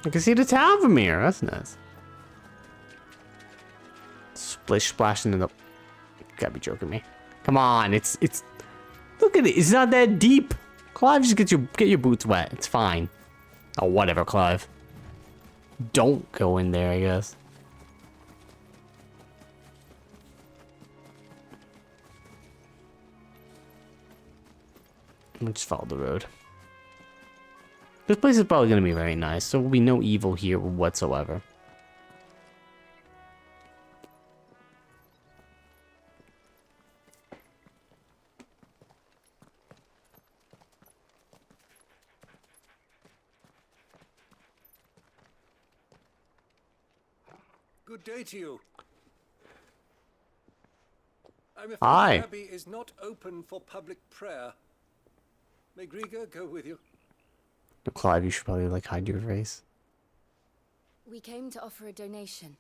I can see the town from here. That's nice. Splish splash into the... You gotta be joking me. Come on, it's... Look at it. It's not that deep. Clive, just get your boots wet. It's fine. Oh, whatever, Clive. Don't go in there, I guess. I'll just follow the road. This place is probably going to be very nice. So there will be no evil here whatsoever. Good day to you. I'm afraid Hi. the Abbey is not open for public prayer. May Grieger go with you? Clive, you should probably like hide your face. We came to offer a donation.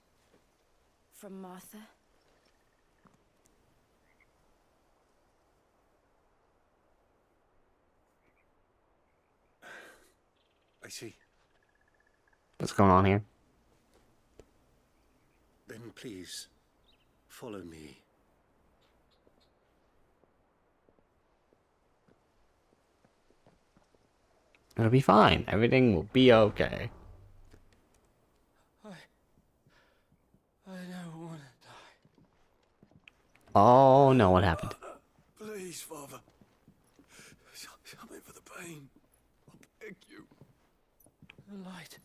From Martha. I see. What's going on here? Then please, follow me. It'll be fine. Everything will be okay. I don't want to die. Oh no, what happened? Please, Father. Something for the pain. I beg you. The light.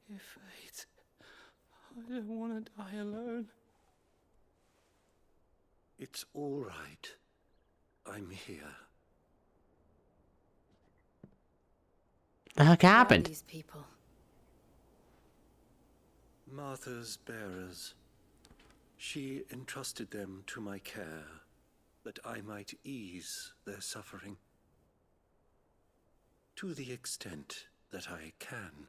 It fades. I don't want to die alone. It's all right. I'm here. The heck Who are happened? these people? Martha's bearers. She entrusted them to my care, that I might ease their suffering. To the extent that I can.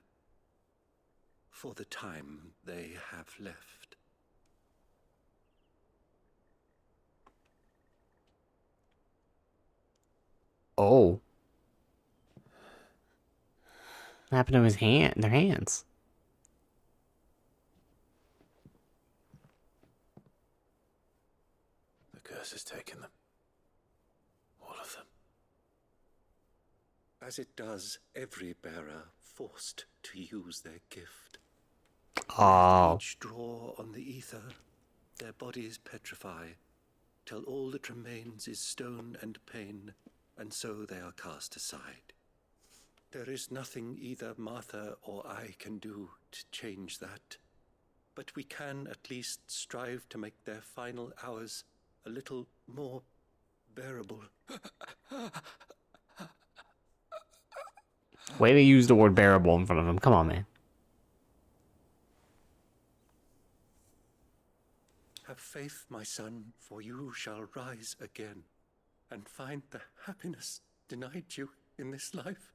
For the time they have left. Oh. What happened to his hand? Their hands. The curse has taken them. All of them. As it does every bearer forced to use their gift. Oh. Each draw on the ether, their bodies petrify, till all that remains is stone and pain, and so they are cast aside. There is nothing either Martha or I can do to change that, but we can at least strive to make their final hours a little more bearable. Way to use the word bearable in front of him. Come on, man. Have faith, my son, for you shall rise again and find the happiness denied you in this life.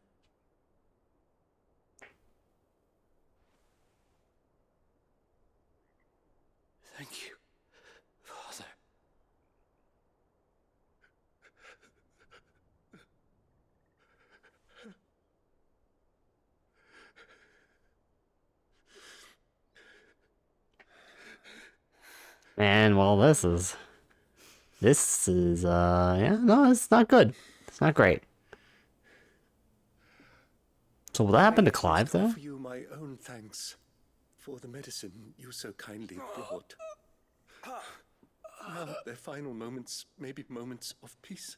Thank you, Father. Man, well, this is, yeah, no, it's not good. It's not great. So what happened to Clive, though? Offer you my own thanks for the medicine you so kindly brought. Now their final moments may be moments of peace.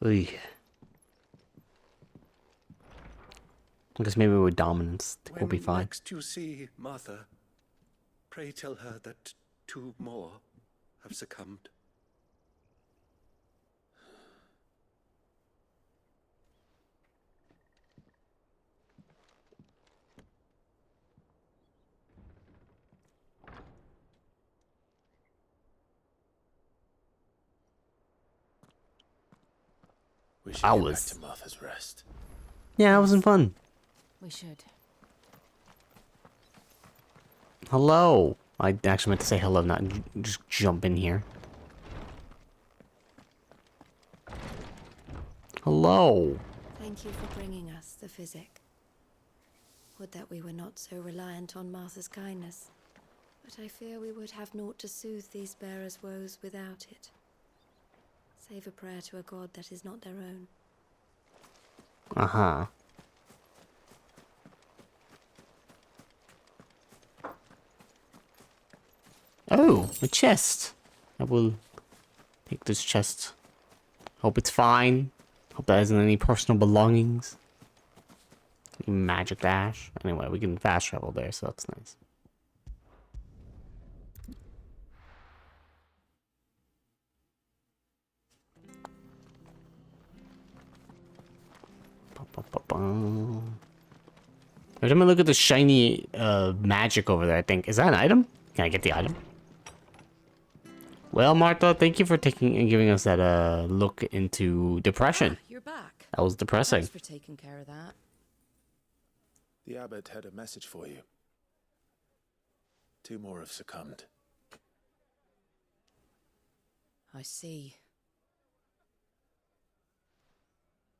Oy. I guess maybe with dominance, I think we'll be When fine. next you see Martha, pray tell her that 2 more have succumbed. We should I get was- back to Martha's Rest. Yeah, that wasn't fun. We should. Hello. I actually meant to say hello, not just jump in here. Hello. Thank you for bringing us the physic. Would that we were not so reliant on Martha's kindness. But I fear we would have naught to soothe these bearers' woes without it. Save a prayer to a god that is not their own. Uh-huh. Oh, a chest. I will take this chest. Hope it's fine. Hope there isn't any personal belongings. Any magic dash. Anyway, we can fast travel there, so that's nice. Every time I look at the shiny magic over there, I think, is that an item? Can I get the item? Well, Martha, thank you for taking and giving us that look into depression. You're back. That was depressing. Thanks for taking care of that. The abbot had a message for you. 2 more have succumbed. I see.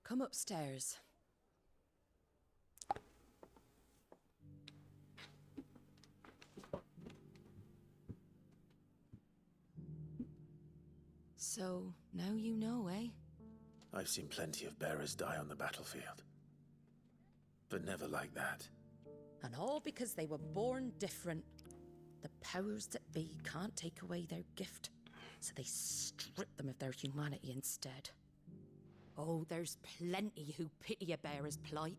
Come upstairs. So, now you know, eh? I've seen plenty of bearers die on the battlefield. But never like that. And all because they were born different. The powers that be can't take away their gift, so they strip them of their humanity instead. Oh, there's plenty who pity a bearer's plight.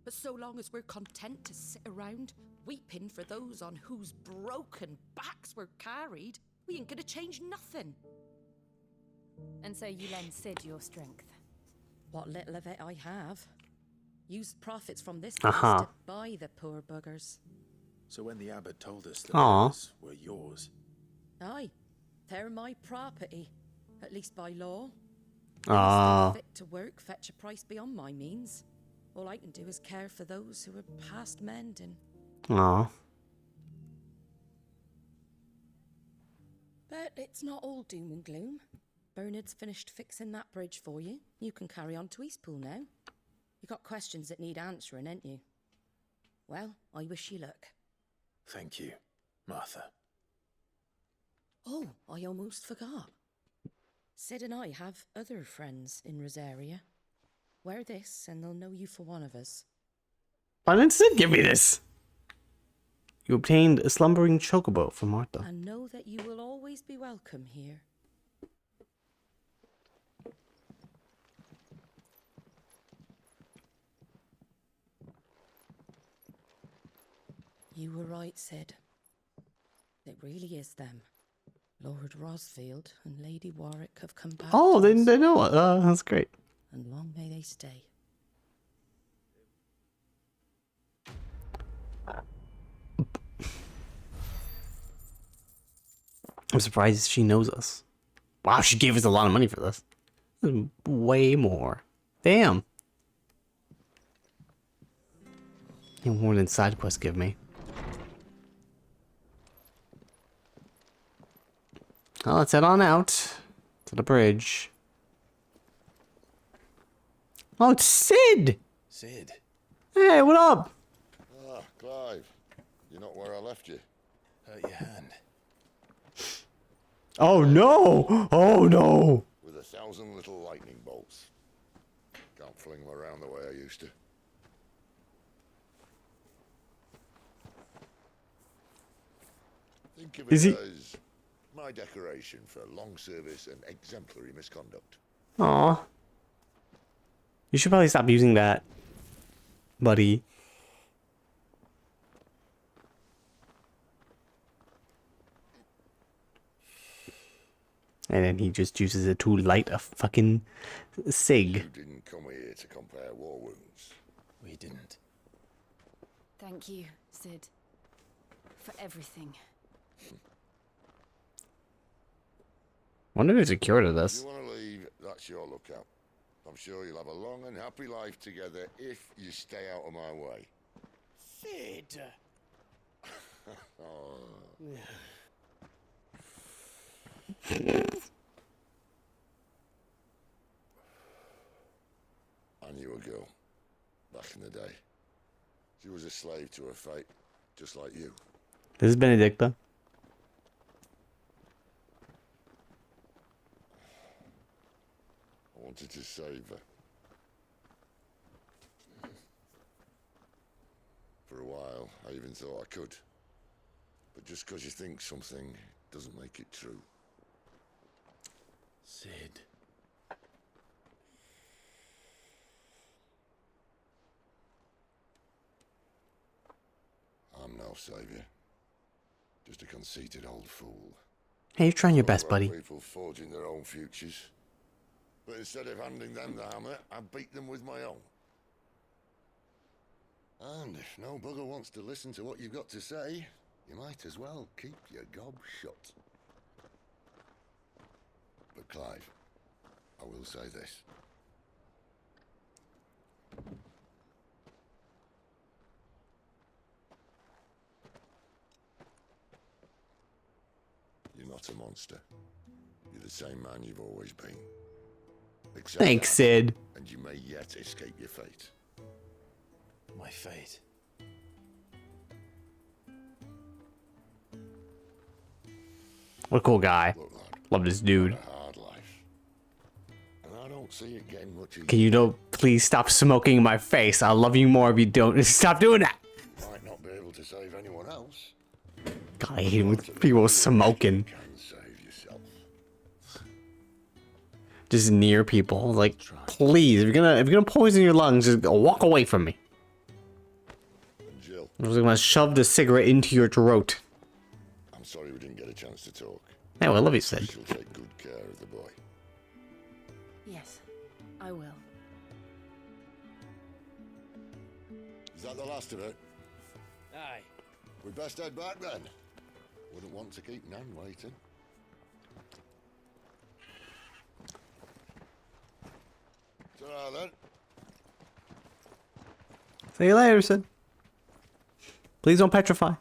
But so long as we're content to sit around, weeping for those on whose broken backs we're carried, we ain't gonna change nothing. And so you lend Sid your strength. What little of it I have. Used profits from this Uh-huh. place to buy the poor buggers. So when the abbot told us the Aw. bearers were yours, Aye, they're my property, at least by law. Ah. Fit to work, fetch a price beyond my means. All I can do is care for those who are past mending. Aw. But it's not all doom and gloom. Bernard's finished fixing that bridge for you. You can carry on to Eastpool now. You got questions that need answering, ain't you? Well, I wish you luck. thank you, Martha. Oh, I almost forgot. Sid and I have other friends in Rosaria. Wear this and they'll know you for one of us. Why didn't Sid give me this? You obtained a slumbering chocobo from Martha. And know that you will always be welcome here. You were right, Sid. It really is them. Lord Rosfield and Lady Warwick have come back. Oh, to they us, know it. That's great. and long may they stay. I'm surprised she knows us. Wow, she gave us a lot of money for this. Way more. Damn. More than sidequests give me. Well, let's head on out to the bridge. Oh, it's Sid! Sid. Hey, what up? Ah, Clive. You're not where I left you. Hurt your hand. Oh no! Oh no! With 1,000 little lightning bolts. Can't fling them around the way I used to. Think of Is it he- as my decoration for long service and exemplary misconduct. Aw. You should probably stop using that, buddy. And then he just uses it to light a fucking cig. You didn't come here to compare war wounds. We didn't. Thank you, Sid, for everything. Wonder if there's a cure to If this. you want to leave, that's your lookout. I'm sure you'll have a long and happy life together if you stay out of my way. Sid! Oh. I knew a girl back in the day. She was a slave to her fate, just like you. This is Benedicta. I wanted to save her. For a while, I even thought I could. But just because you think something doesn't make it true. Sid. I'm no savior. Just a conceited old fool. Hey, you're trying your best, All right, buddy. people forging their own futures. But instead of handing them the hammer, I beat them with my own. And if no bugger wants to listen to what you've got to say, you might as well keep your gob shut. But Clive, I will say this. You're not a monster. You're the same man you've always been. Accept Thanks, that, Sid. and you may yet escape your fate. My fate. What a cool guy. Look, lad, Love this dude. a hard life. And I don't see it getting much easier. Can you don't please stop smoking in my face? I'll love you more if you don't. Stop doing that. You might not be able to save anyone else. God, I hate it when people smoking. You can save yourself. Just near people. Like, please, if you're gonna poison your lungs, just walk away from me. And Jill, I was gonna shove the cigarette into your throat. I'm sorry we didn't get a chance to talk. Yeah, well, I love you, Sid. She'll take good care of the boy. Yes, I will. Is that the last of it? Aye. We'd best head back then. Wouldn't want to keep Nan waiting. Ta-ra then. See you later, Sid. Please don't petrify.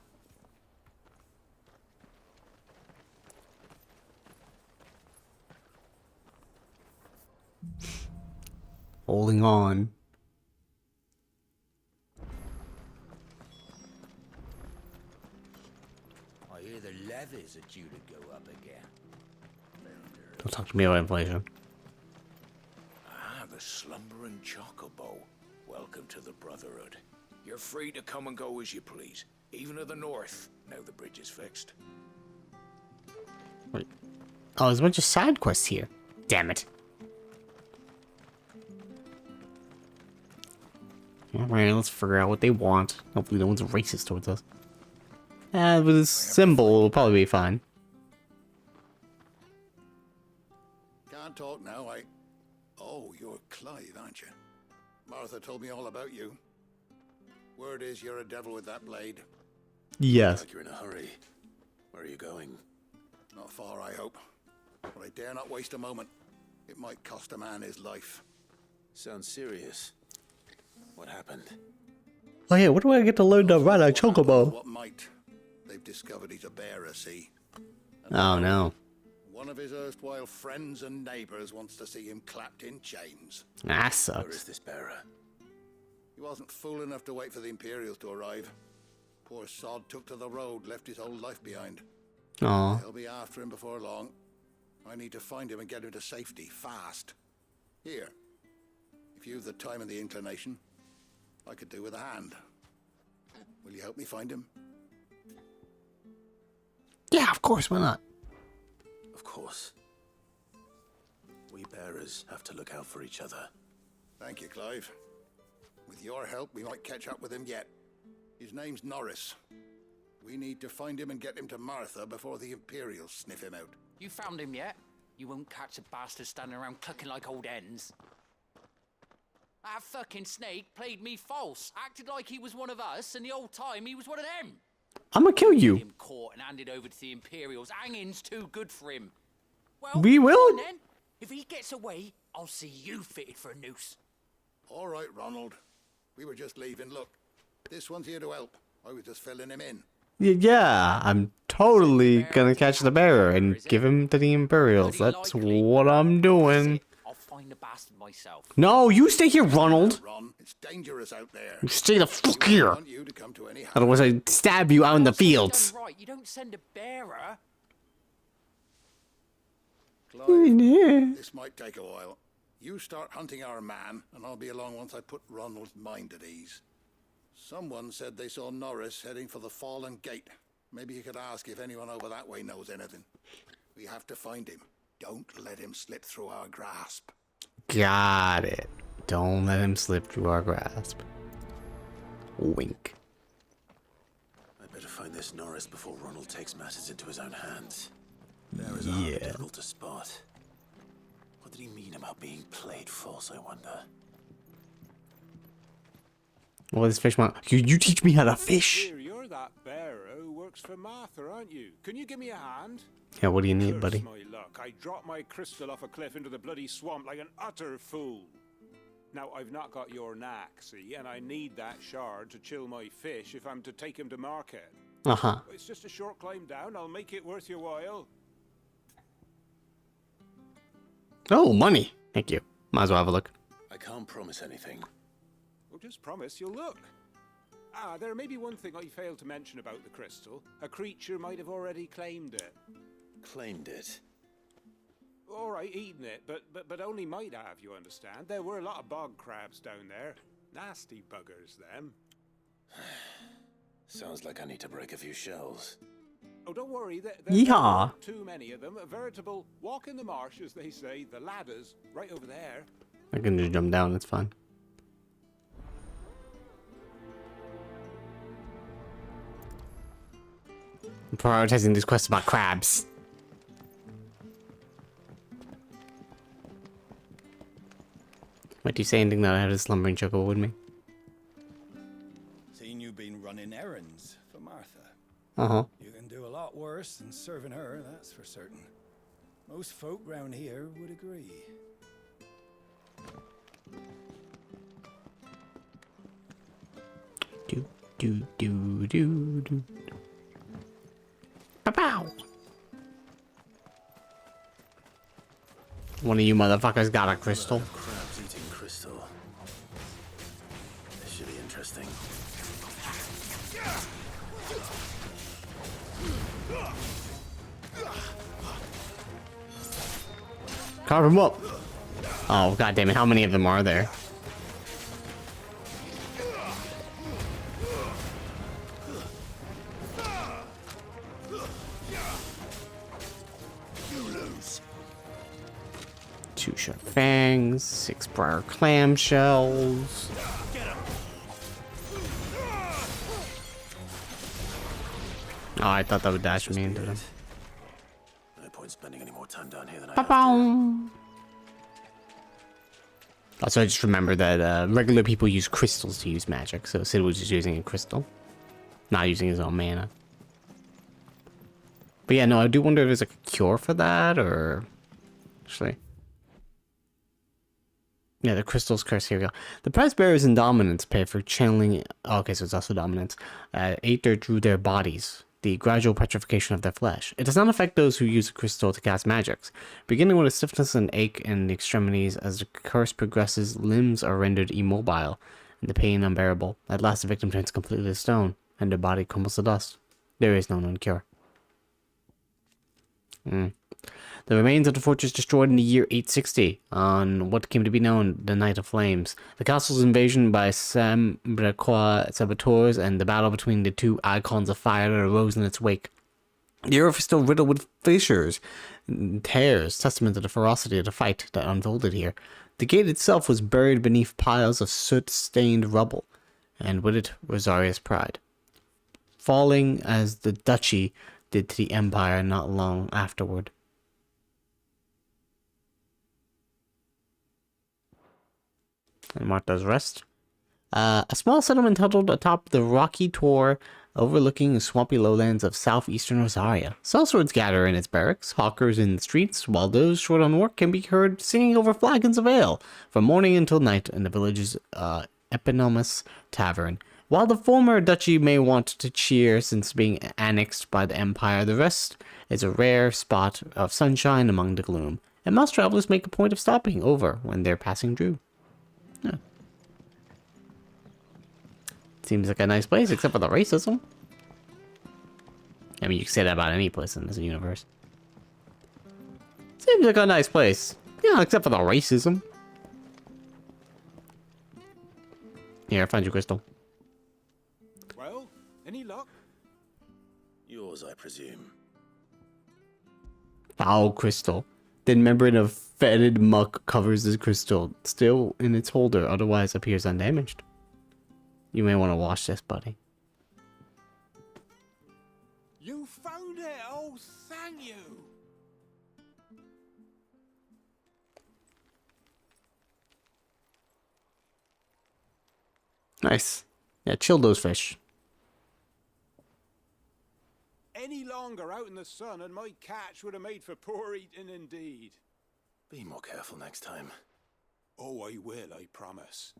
Holding on. I hear the levies are due to go up again. Don't talk to me about inflation. Ah, the slumbering chocobo. Welcome to the Brotherhood. You're free to come and go as you please, even to the north, now the bridge is fixed. Wait. Oh, there's a bunch of side quests here. Damn it. Alright, let's figure out what they want. Hopefully no one's racist towards us. With this symbol, it'll probably be fine. Can't talk now, Oh, you're Clive, aren't you? Martha told me all about you. Word is you're a devil with that blade. Yes. Like you're in a hurry. Where are you going? Not far, I hope. But I dare not waste a moment. It might cost a man his life. Sounds serious. What happened? Oh yeah, what do I get to learn to ride a chocobo? What might? They've discovered he's a bearer, see? Oh no. One of his erstwhile friends and neighbors wants to see him clapped in chains. That Where sucks. is this bearer? He wasn't fool enough to wait for the Imperials to arrive. Poor sod took to the road, left his whole life behind. Aw. They'll be after him before long. I need to find him and get him to safety, fast. Here, if you've the time and the inclination, I could do with a hand. Will you help me find him? Yeah, of course, why not? Of course. We bearers have to look out for each other. Thank you, Clive. With your help, we might catch up with him yet. His name's Norris. We need to find him and get him to Martha before the Imperials sniff him out. You found him yet? You won't catch a bastard standing around clucking like old hens. That fucking snake played me false, acted like he was one of us, and the whole time he was one of them. I'm gonna kill you. Him caught and handed over to the Imperials. Hanging's too good for him. Well, We will. go on then. If he gets away, I'll see you fitted for a noose. All right, Ronald. We were just leaving. Look, this one's here to help. I was just filling him in. Yeah, I'm totally gonna catch the bearer and give him to the Imperials. That's what I'm doing. I'll find the bastard myself. No, you stay here, Ronald. Ron, it's dangerous out there. You stay the fuck here. Want you to come to any Otherwise, I stab you out in the fields. Right, you don't send a bearer. Clive, this might take a while. You start hunting our man, and I'll be along once I put Ronald's mind at ease. Someone said they saw Norris heading for the Fallen Gate. Maybe you could ask if anyone over that way knows anything. We have to find him. Don't let him slip through our grasp. Got it. Don't let him slip through our grasp. Wink. I better find this Norris before Ronald takes matters into his own hands. Bearers are difficult to spot. What did he mean about being played false, I wonder? Well, this fish want you teach me how to fish. Here, you're that bearer who works for Martha, aren't you? Can you give me a hand? Yeah, what do you need, Curse buddy? my luck. I dropped my crystal off a cliff into the bloody swamp like an utter fool. Now, I've not got your knack, see, and I need that shard to chill my fish if I'm to take him to market. Uh-huh. It's just a short climb down. I'll make it worth your while. Oh, money. Thank you. Might as well have a look. I can't promise anything. Well, just promise you'll look. Ah, there may be one thing I failed to mention about the crystal. A creature might have already claimed it. Claimed it? All right, eaten it, but only might have, you understand. There were a lot of bog crabs down there. Nasty buggers, them. Sounds like I need to break a few shells. Oh, don't worry, there Yeehaw. aren't too many of them. A veritable walk in the marsh, as they say. The ladder's right over there. I can just jump down, it's fine. I'm prioritizing these quests about crabs. Might you say anything that I had a slumbering chuckle with me? Seen you been running errands for Martha. Uh-huh. You can do a lot worse than serving her, that's for certain. Most folk round here would agree. Do. Pow! One of you motherfuckers got a crystal. Crabs eating crystal. This should be interesting. Carve him up. Oh, god damn it. How many of them are there? Two sharp fangs, 6 briar clam shells. Oh, I thought that would dash me into them. No point spending any more time down here than I have to. Also, I just remember that regular people use crystals to use magic, so Sid was just using a crystal, not using his own mana. But yeah, no, I do wonder if there's like a cure for that, or actually. Yeah, the crystal's curse. Here we go. The prize bearers in dominance pay for channeling. Oh, okay, so it's also dominance. Ate their through their bodies. The gradual petrification of their flesh. It does not affect those who use a crystal to cast magics. Beginning with a stiffness and ache in the extremities, as the curse progresses, limbs are rendered immobile, and the pain unbearable. At last, the victim turns completely to stone, and their body crumbles to dust. There is no known cure. The remains of the fortress destroyed in the year 860, on what came to be known the Night of Flames. The castle's invasion by Sambrequa saboteurs and the battle between the two icons of fire that arose in its wake. The earth is still riddled with fissures and tears, testament to the ferocity of the fight that unfolded here. The gate itself was buried beneath piles of soot-stained rubble, and with it Rosaria's pride, falling as the duchy did to the empire not long afterward. And Martha's Rest. A small settlement huddled atop the rocky tor overlooking the swampy lowlands of southeastern Rosaria. Sellswords gather in its barracks, hawkers in the streets, while those short on work can be heard singing over flagons of ale from morning until night in the village's eponymous tavern. While the former duchy may want to cheer since being annexed by the empire, the rest is a rare spot of sunshine among the gloom, and most travelers make a point of stopping over when they're passing through. Yeah. Seems like a nice place, except for the racism. I mean, you can say that about any place in this universe. Seems like a nice place. Yeah, except for the racism. Here, I found you, Crystal. Well, any luck? Yours, I presume. Foul crystal. Then membrane of fetid muck covers this crystal, still in its holder, otherwise appears undamaged. You may want to wash this, buddy. You found it! Oh, thank you! Nice. Yeah, chill those fish. Any longer out in the sun and my catch would have made for poor eating indeed. Be more careful next time. Oh, I will, I promise.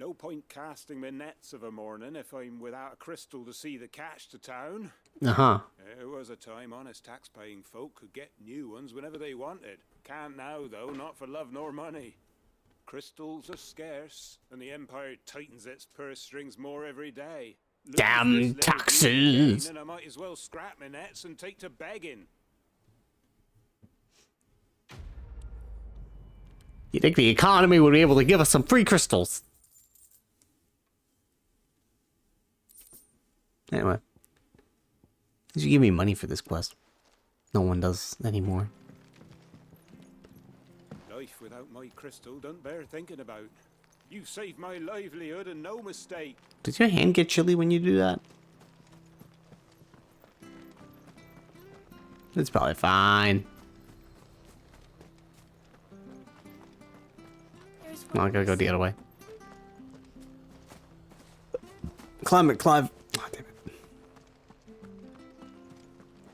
No point casting my nets of a morning if I'm without a crystal to see the catch to town. Uh-huh. There was a time honest tax-paying folk could get new ones whenever they wanted. Can't now, though, not for love nor money. Crystals are scarce, and the Empire tightens its purse strings more every day. Lose this Damn little taxes! gain, and I might as well scrap my nets and take to begging. You think the economy would be able to give us some free crystals? Anyway. You should give me money for this quest. No one does anymore. Life without my crystal don't bear thinking about. You saved my livelihood and no mistake. Does your hand get chilly when you do that? It's probably fine. No, I gotta go the other way. Clive. Oh, damn it.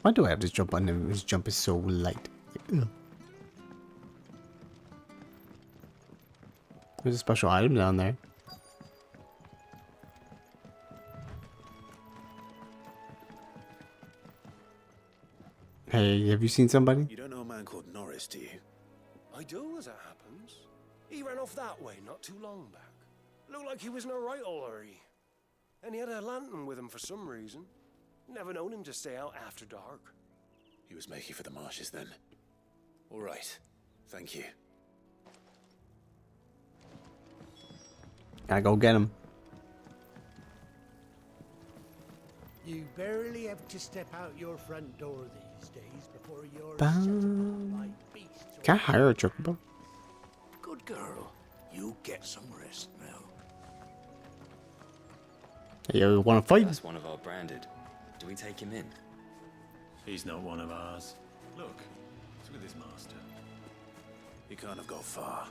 Why do I have this jump on him? His jump is so light. Ugh. There's a special item down there. Hey, have you seen somebody? You don't know a man called Norris, do you? I do, as it happens. He ran off that way not too long back. Looked like he was in a right hurry. And he had a lantern with him for some reason. Never known him to stay out after dark. He was making for the marshes then. All right. Thank you. Gotta go get him. You barely have to step out your front door these days before you're Can I hire a chocobo? Good girl. You get some rest now. Hey, you wanna fight? That's one of our branded. Do we take him in? He's not one of ours. Look, he's with his master. He can't have got far.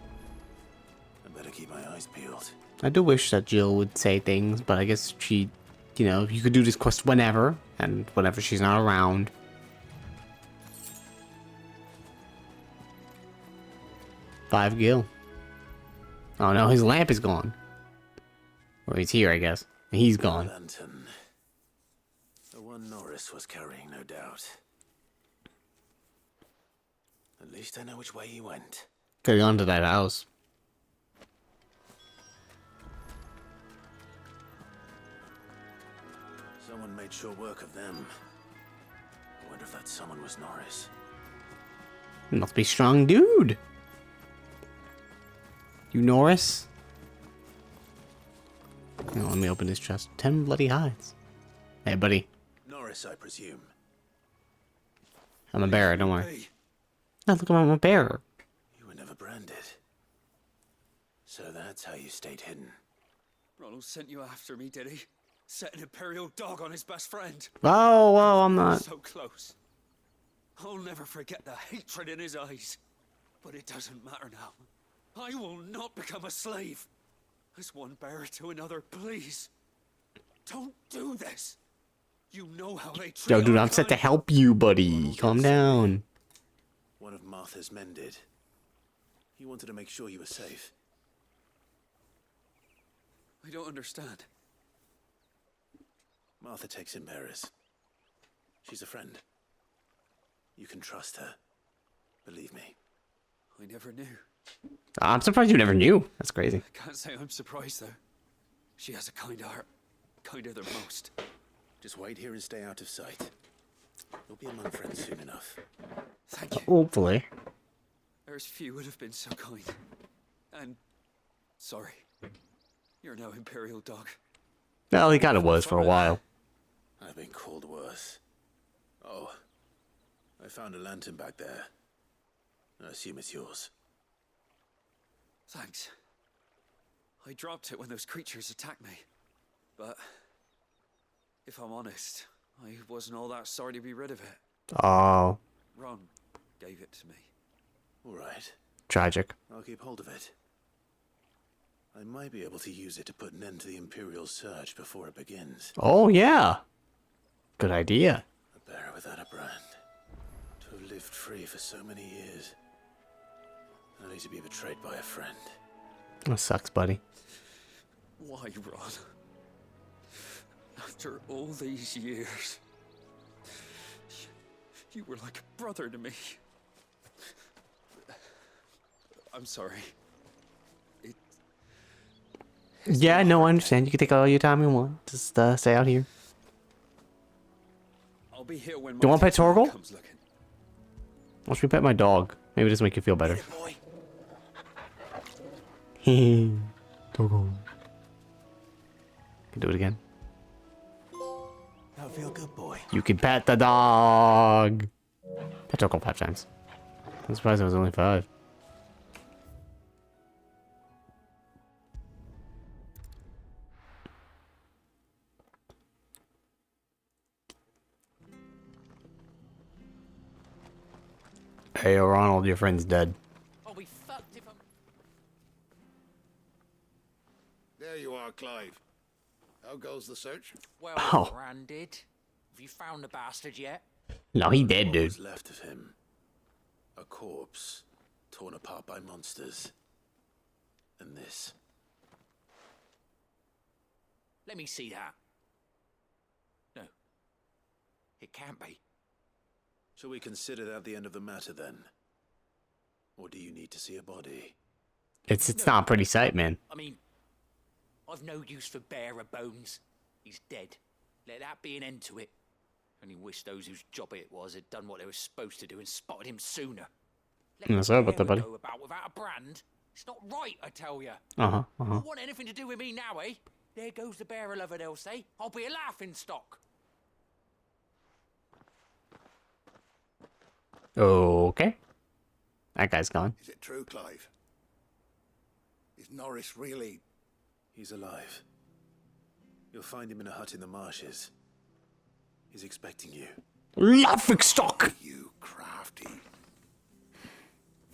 I better keep my eyes peeled. I do wish that Jill would say things, but I guess she, you know, you could do this quest whenever, and whenever she's not around. Five Gil. Oh no, his lamp is gone. Or he's here, I guess. He's gone. Lantern. The one Norris was carrying, no doubt. At least I know which way he went. Could've gone to that house. Someone made sure work of them. I wonder if that someone was Norris. He must be strong dude. You Norris? Oh, let me open this chest. 10 bloody hides. Hey, buddy. Norris, I presume. I'm a bearer, don't worry. No, look, I'm a bearer. You were never branded. So that's how you stayed hidden. Ronald sent you after me, did he? Set an Imperial dog on his best friend. Oh, I'm not. So close. I'll never forget the hatred in his eyes. But it doesn't matter now. I will not become a slave. As one bearer to another, please. Don't do this. You know how they treat Yo, dude, our I'm set to kind. help you, buddy. Calm down. One of Martha's men did. He wanted to make sure you were safe. I don't understand. Martha takes in bearers. She's a friend. You can trust her. Believe me. I never knew. I'm surprised you never knew. That's crazy. Can't say I'm surprised, though. She has a kind heart. Kinder than most. Just wait here and stay out of sight. You'll be among friends soon enough. Thank you. Hopefully. There's few would have been so kind. And sorry. You're no Imperial dog. Well, he kind of was for a while. I've been called worse. Oh, I found a lantern back there. I assume it's yours. Thanks. I dropped it when those creatures attacked me. But if I'm honest, I wasn't all that sorry to be rid of it. Oh, Ron gave it to me. All right. tragic. I'll keep hold of it. I might be able to use it to put an end to the Imperial surge before it begins. Oh, yeah. Good idea. A bearer without a brand. To have lived free for so many years. Only to be betrayed by a friend. That sucks, buddy. Why, Ron? After all these years, you were like a brother to me. I'm sorry. Yeah, no, I understand. You can take all your time you want. Just stay out here. I'll be here when Do you want to pet Torgal? comes looking. Watch me pet my dog. Maybe this will make you feel better. Torgal. Can do it again. That'll feel good, boy. You can pet the dog. Pet Torgal 5 times. I'm surprised it was only 5. Hey, Ronald, your friend's dead. I'll be fucked if I'm... There you are, Clive. How goes the search? Well, Oh. branded. Have you found the bastard yet? No, he dead, What dude. was left of him? A corpse, torn apart by monsters. And this. Let me see that. No. It can't be. Shall we consider that the end of the matter then? Or do you need to see a body? It's not a pretty sight, man. I mean, I've no use for bearer bones. He's dead. Let that be an end to it. Only wish those whose job it was had done what they were supposed to do and spotted him sooner. Let Sorry about that, bearer buddy. go about without a brand. It's not right, I tell you. Uh-huh, You uh-huh. want anything to do with me now, eh? There goes the bearer lover, they'll say. I'll be a laughing stock. Okay. That guy's gone. Is it true, Clive? Is Norris really... He's alive. You'll find him in a hut in the marshes. He's expecting you. Laughing stock! You crafty.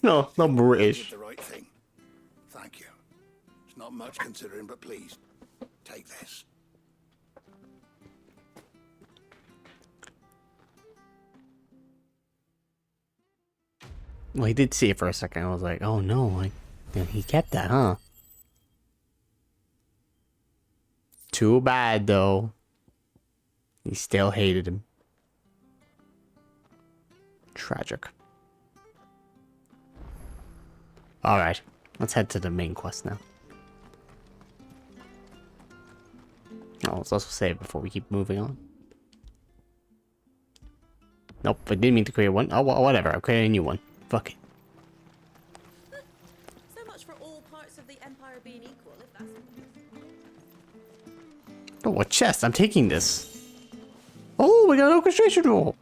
No, not You British. did the right thing. Thank you. It's not much considering, but please, take this. Well, he did see it for a second. I was like, oh no, like, yeah, he kept that, huh? Too bad, though. He still hated him. Tragic. Alright, let's head to the main quest now. Oh, let's also save before we keep moving on. Nope, I didn't mean to create one. Oh, whatever, I'll create a new one. Fuck it. So much for all parts of the Empire being equal, if that's... Oh, a chest. I'm taking this. Oh, we got an orchestration roll.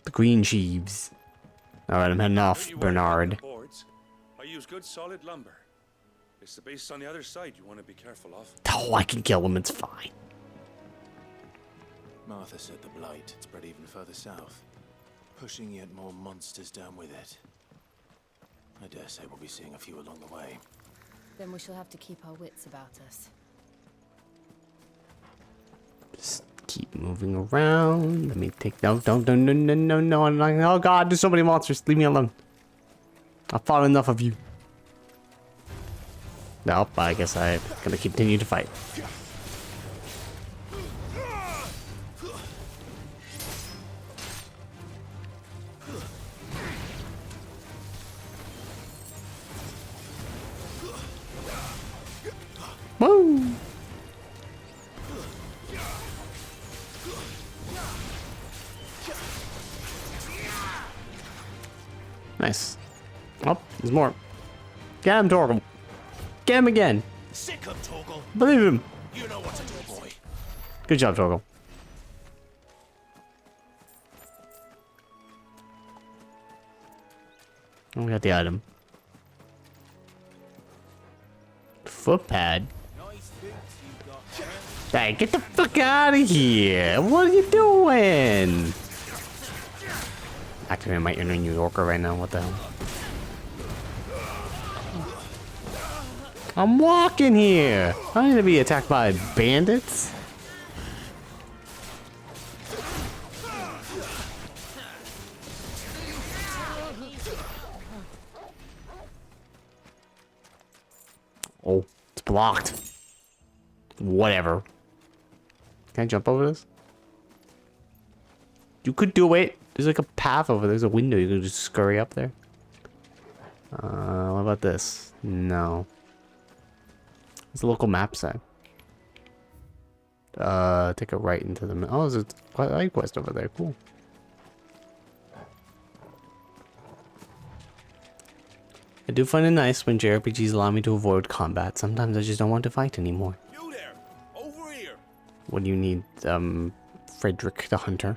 The green sheaves. Alright, I'm heading off, Don't you worry about Bernard. the boards. I use good solid lumber. It's the base on the other side you want to be careful of. Oh, I can kill him. It's fine. Martha said the blight had spread even further south, pushing yet more monsters down with it. I dare say we'll be seeing a few along the way. Then we shall have to keep our wits about us. Just keep moving around. Let me take... No. I'm not... Oh, God. There's so many monsters. Leave me alone. I've fought enough of you. Nope, I guess I'm gonna continue to fight. Woo! Nice. Oh, there's more. Get him, Torgal. Get him again. Sick of Torgal. Believe him. You know what to do, boy. Good job, Torgal. Oh, we got the item. Foot pad. Hey, get the fuck out of here! What are you doing? Activating my inner New Yorker right now. What the hell? I'm walking here. I'm gonna be attacked by bandits. blocked. Whatever. Can I jump over this? You could do it. There's like a path over there. There's a window. You can just scurry up there. What about this? No. It's a local map set. Take a right into the... Oh, there's a side quest over there. Cool. I do find it nice when JRPGs allow me to avoid combat. Sometimes I just don't want to fight anymore. You there! Over here! What do you need, Frederick the Hunter?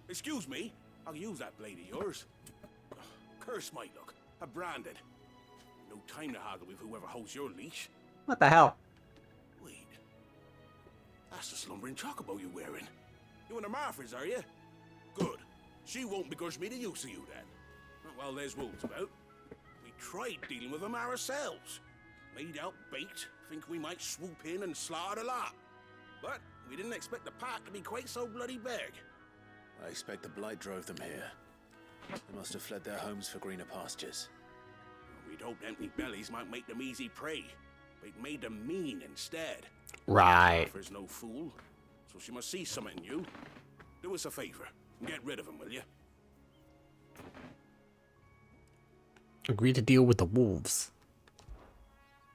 Excuse me, I'll use that blade of yours. Curse my luck. I'm branded. No time to haggle with whoever holds your leash. What the hell? Wait. That's the slumbering chocobo you're wearing. You and the Marfors, are you? Good. She won't begrudge me the use of you then. Well, there's wolves about. We tried dealing with them ourselves. Laid out bait, think we might swoop in and slaughter the lot. But we didn't expect the pack to be quite so bloody big. I expect the blight drove them here. They must have fled their homes for greener pastures. We'd hoped empty bellies might make them easy prey. But it made them mean instead. Right. Martha's no fool, so she must see something in you. Do us a favor and get rid of them, will you? Agree to deal with the wolves.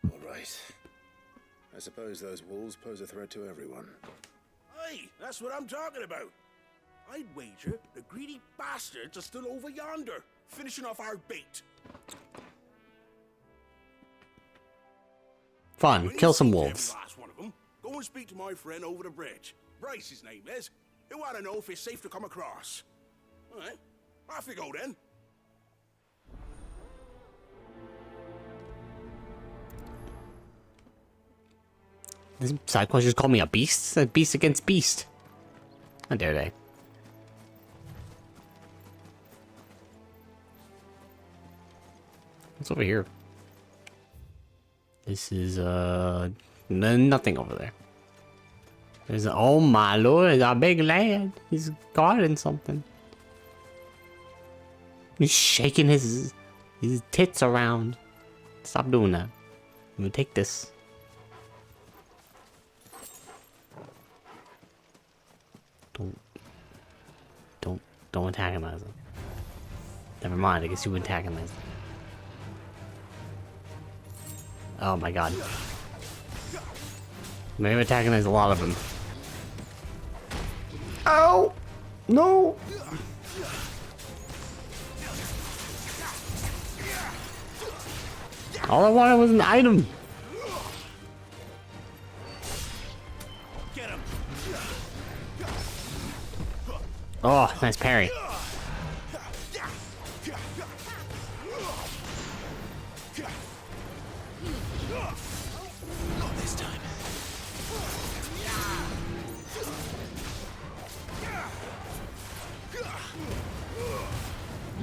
All right. I suppose those wolves pose a threat to everyone. Hey, that's what I'm talking about. I'd wager the greedy bastards are still over yonder, finishing off our bait. Fun. Kill some wolves. Last one of them, go and speak to my friend over the bridge. Bryce, his name is. He want to know if it's safe to come across. All right, off you go then. This side quest just called me a beast? A beast against beast. How dare they? What's over here? This is, nothing over there. There's, oh my lord, a big lad. He's guarding something. He's shaking his tits around. Stop doing that. I'm gonna take this. Don't antagonize him. Never mind, I guess you antagonize him. Oh my god. Maybe antagonize a lot of them. Ow! No! All I wanted was an item. Oh, nice parry. Not this time.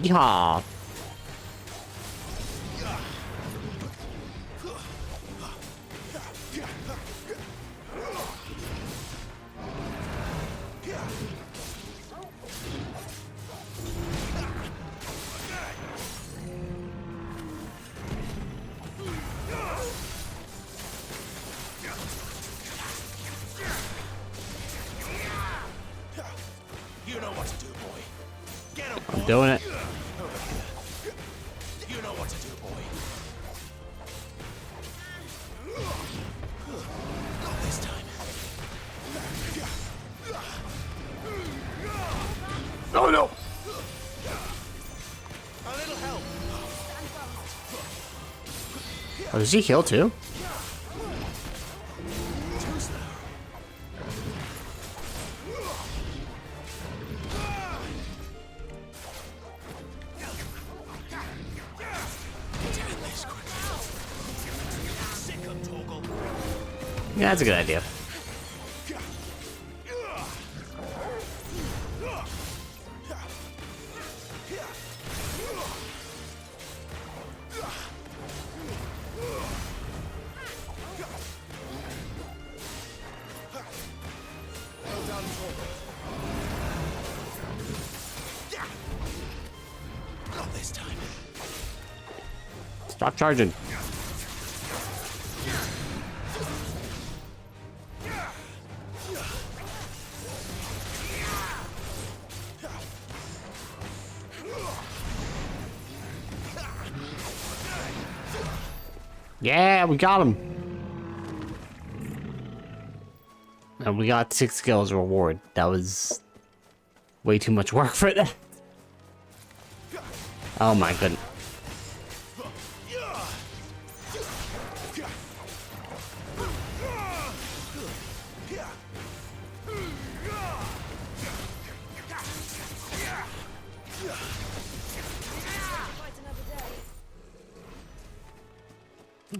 Yeehaw. You know what to do, boy. Get him, boy. I'm doing it. You know what to do, boy. Not this time. Oh no! A little help. Oh, does he heal too? Yeah, that's a good idea. Not this time. Stop charging. Yeah, we got him. And we got 6 skills reward. That was way too much work for that. Oh my goodness.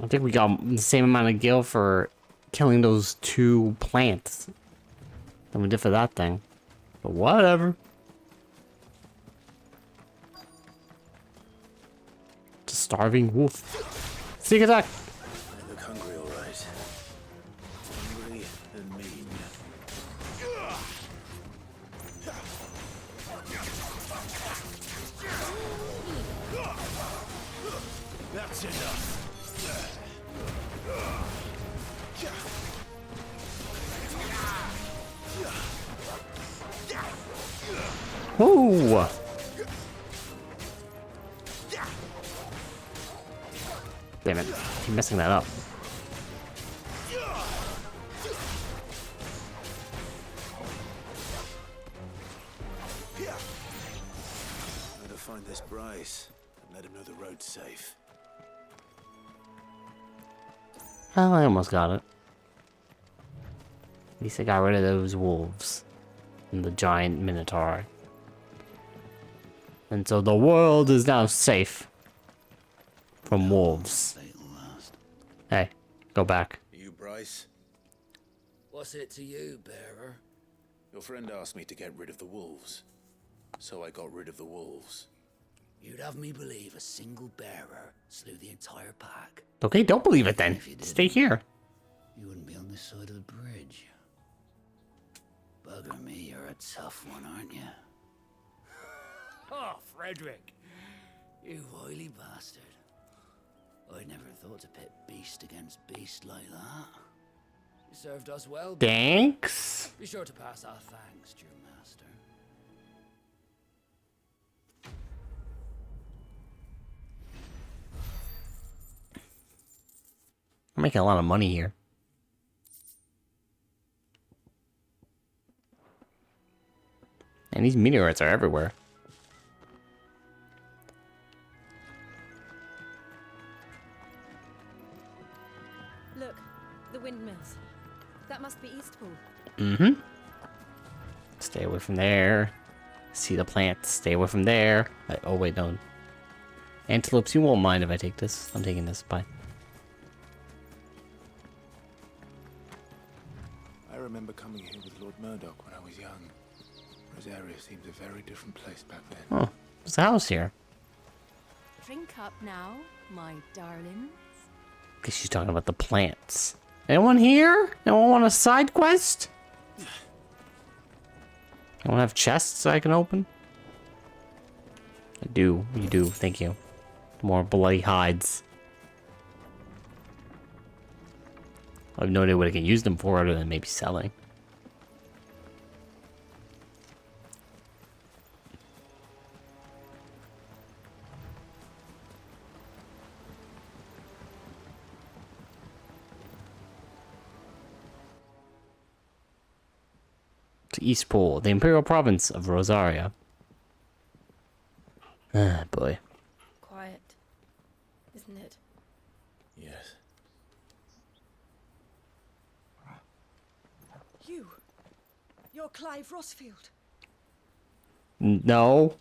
I think we got the same amount of gil for killing those 2 plants than we did for that thing. But whatever. It's a starving wolf. Sneak attack! I look hungry, alright. Hungry and mean. That's enough. Woo! Damn it. Keep messing that up. Gotta find this Bryce and let him know the road's safe. Oh, I almost got it. At least I got rid of those wolves. And the giant minotaur. And so the world is now safe from wolves. Hey, go back. You, Bryce? What's it to you, bearer? Your friend asked me to get rid of the wolves. So I got rid of the wolves. You'd have me believe a single bearer slew the entire pack. Okay, don't believe it then. Stay here. You wouldn't be on this side of the bridge. Bugger me, you're a tough one, aren't you? Oh, Frederick! You wily bastard. I never thought to pit beast against beast like that. You served us well. Thanks. Be sure to pass our thanks, dear master. I'm making a lot of money here. And these meteorites are everywhere. Look, the windmills. That must be Eastpool. Mm-hmm. Stay away from there. See the plants. Stay away from there. Oh, wait, no. Antelopes, you won't mind if I take this. I'm taking this. Bye. I remember coming here with Lord Murdoch when I was young. Rosaria seems a very different place back then. Oh, there's a house here. Drink up now, my darlings. Guess she's talking about the plants. Anyone here? Anyone want a side quest? Anyone have chests I can open? I do. You do. Thank you. More bloody hides. I have no idea what I can use them for other than maybe selling. To Eastpool, the Imperial Province of Rosaria. Ah, boy. Quiet, isn't it? Yes. You're Clive Rossfield. No.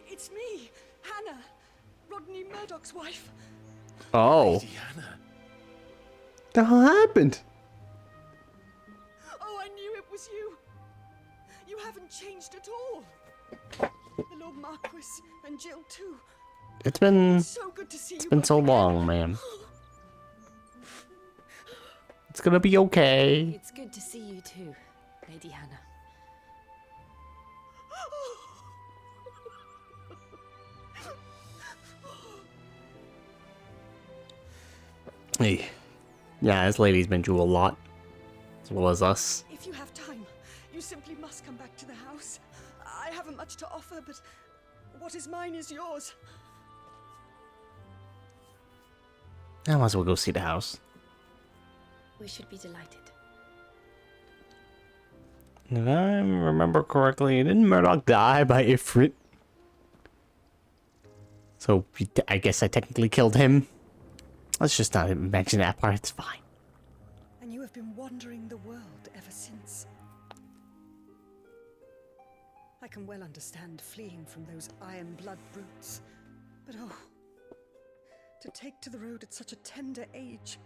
It's me, Hannah, Rodney Murdoch's wife. Oh. Lady Hannah. The hell happened? Oh, I knew it was you. You haven't changed at all. The Lord Marquis and Jill too. It's been So good to see it's you been both so again. long, ma'am. It's gonna be okay. It's good to see you too, Lady Hannah. Hey. Yeah, this lady's been through a lot. As well as us. If you have time, you simply must come back to the house. I haven't much to offer, but What is mine is yours. I might as well go see the house. We should be delighted. If I remember correctly, didn't Murdoch die by Ifrit? So I guess I technically killed him. Let's just not mention that part. It's fine. And you have been wandering the world ever since. I can well understand fleeing from those iron blood brutes, but oh, to take to the road at such a tender age.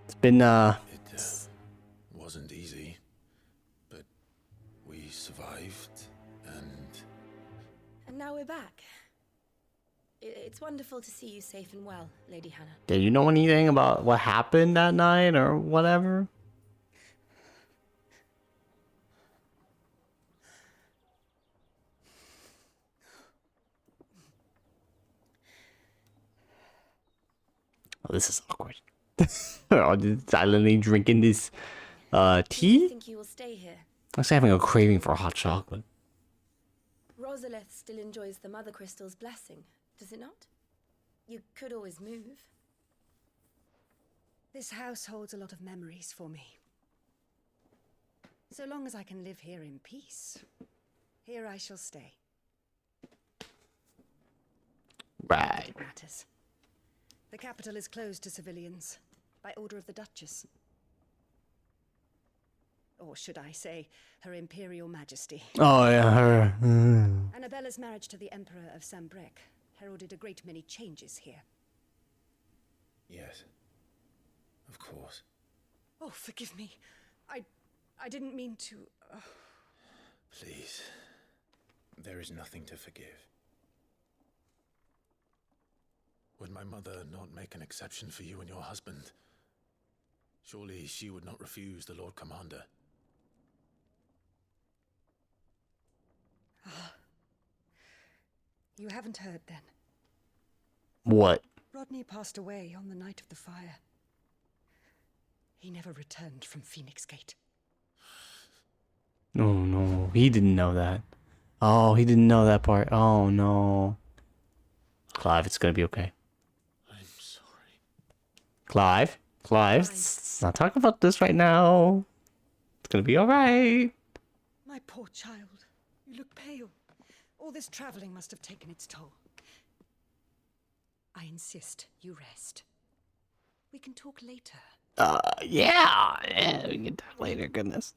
It's been It wasn't easy, but we survived, And now we're back. It's wonderful to see you safe and well, Lady Hannah. Did you know anything about what happened that night or whatever? Oh, this is awkward. Oh, just silently drinking this Do you tea? think you will stay here? I'm actually having a craving for hot chocolate. Rosalith still enjoys the Mother Crystal's blessing, does it not? You could always move. This house holds a lot of memories for me. So long as I can live here in peace, here I shall stay. Right. Matters. The capital is closed to civilians by order of the Duchess. Or should I say, Her Imperial Majesty. Oh yeah, her. Annabella's marriage to the Emperor of Sambrec heralded a great many changes here. yes, of course. Oh, forgive me. I didn't mean to... Please, there is nothing to forgive. Would my mother not make an exception for you and your husband? Surely she would not refuse the Lord Commander. You haven't heard, then? What? Rodney passed away on the night of the fire. He never returned from Phoenix Gate. Oh no, he didn't know that. Oh, he didn't know that part. Oh no. Clive, it's gonna be okay. I'm sorry. Clive? Clive, let's not talk about this right now. It's gonna be alright. My poor child. You look pale. All this traveling must have taken its toll. I insist you rest. We can talk later. Yeah, we can talk later, goodness.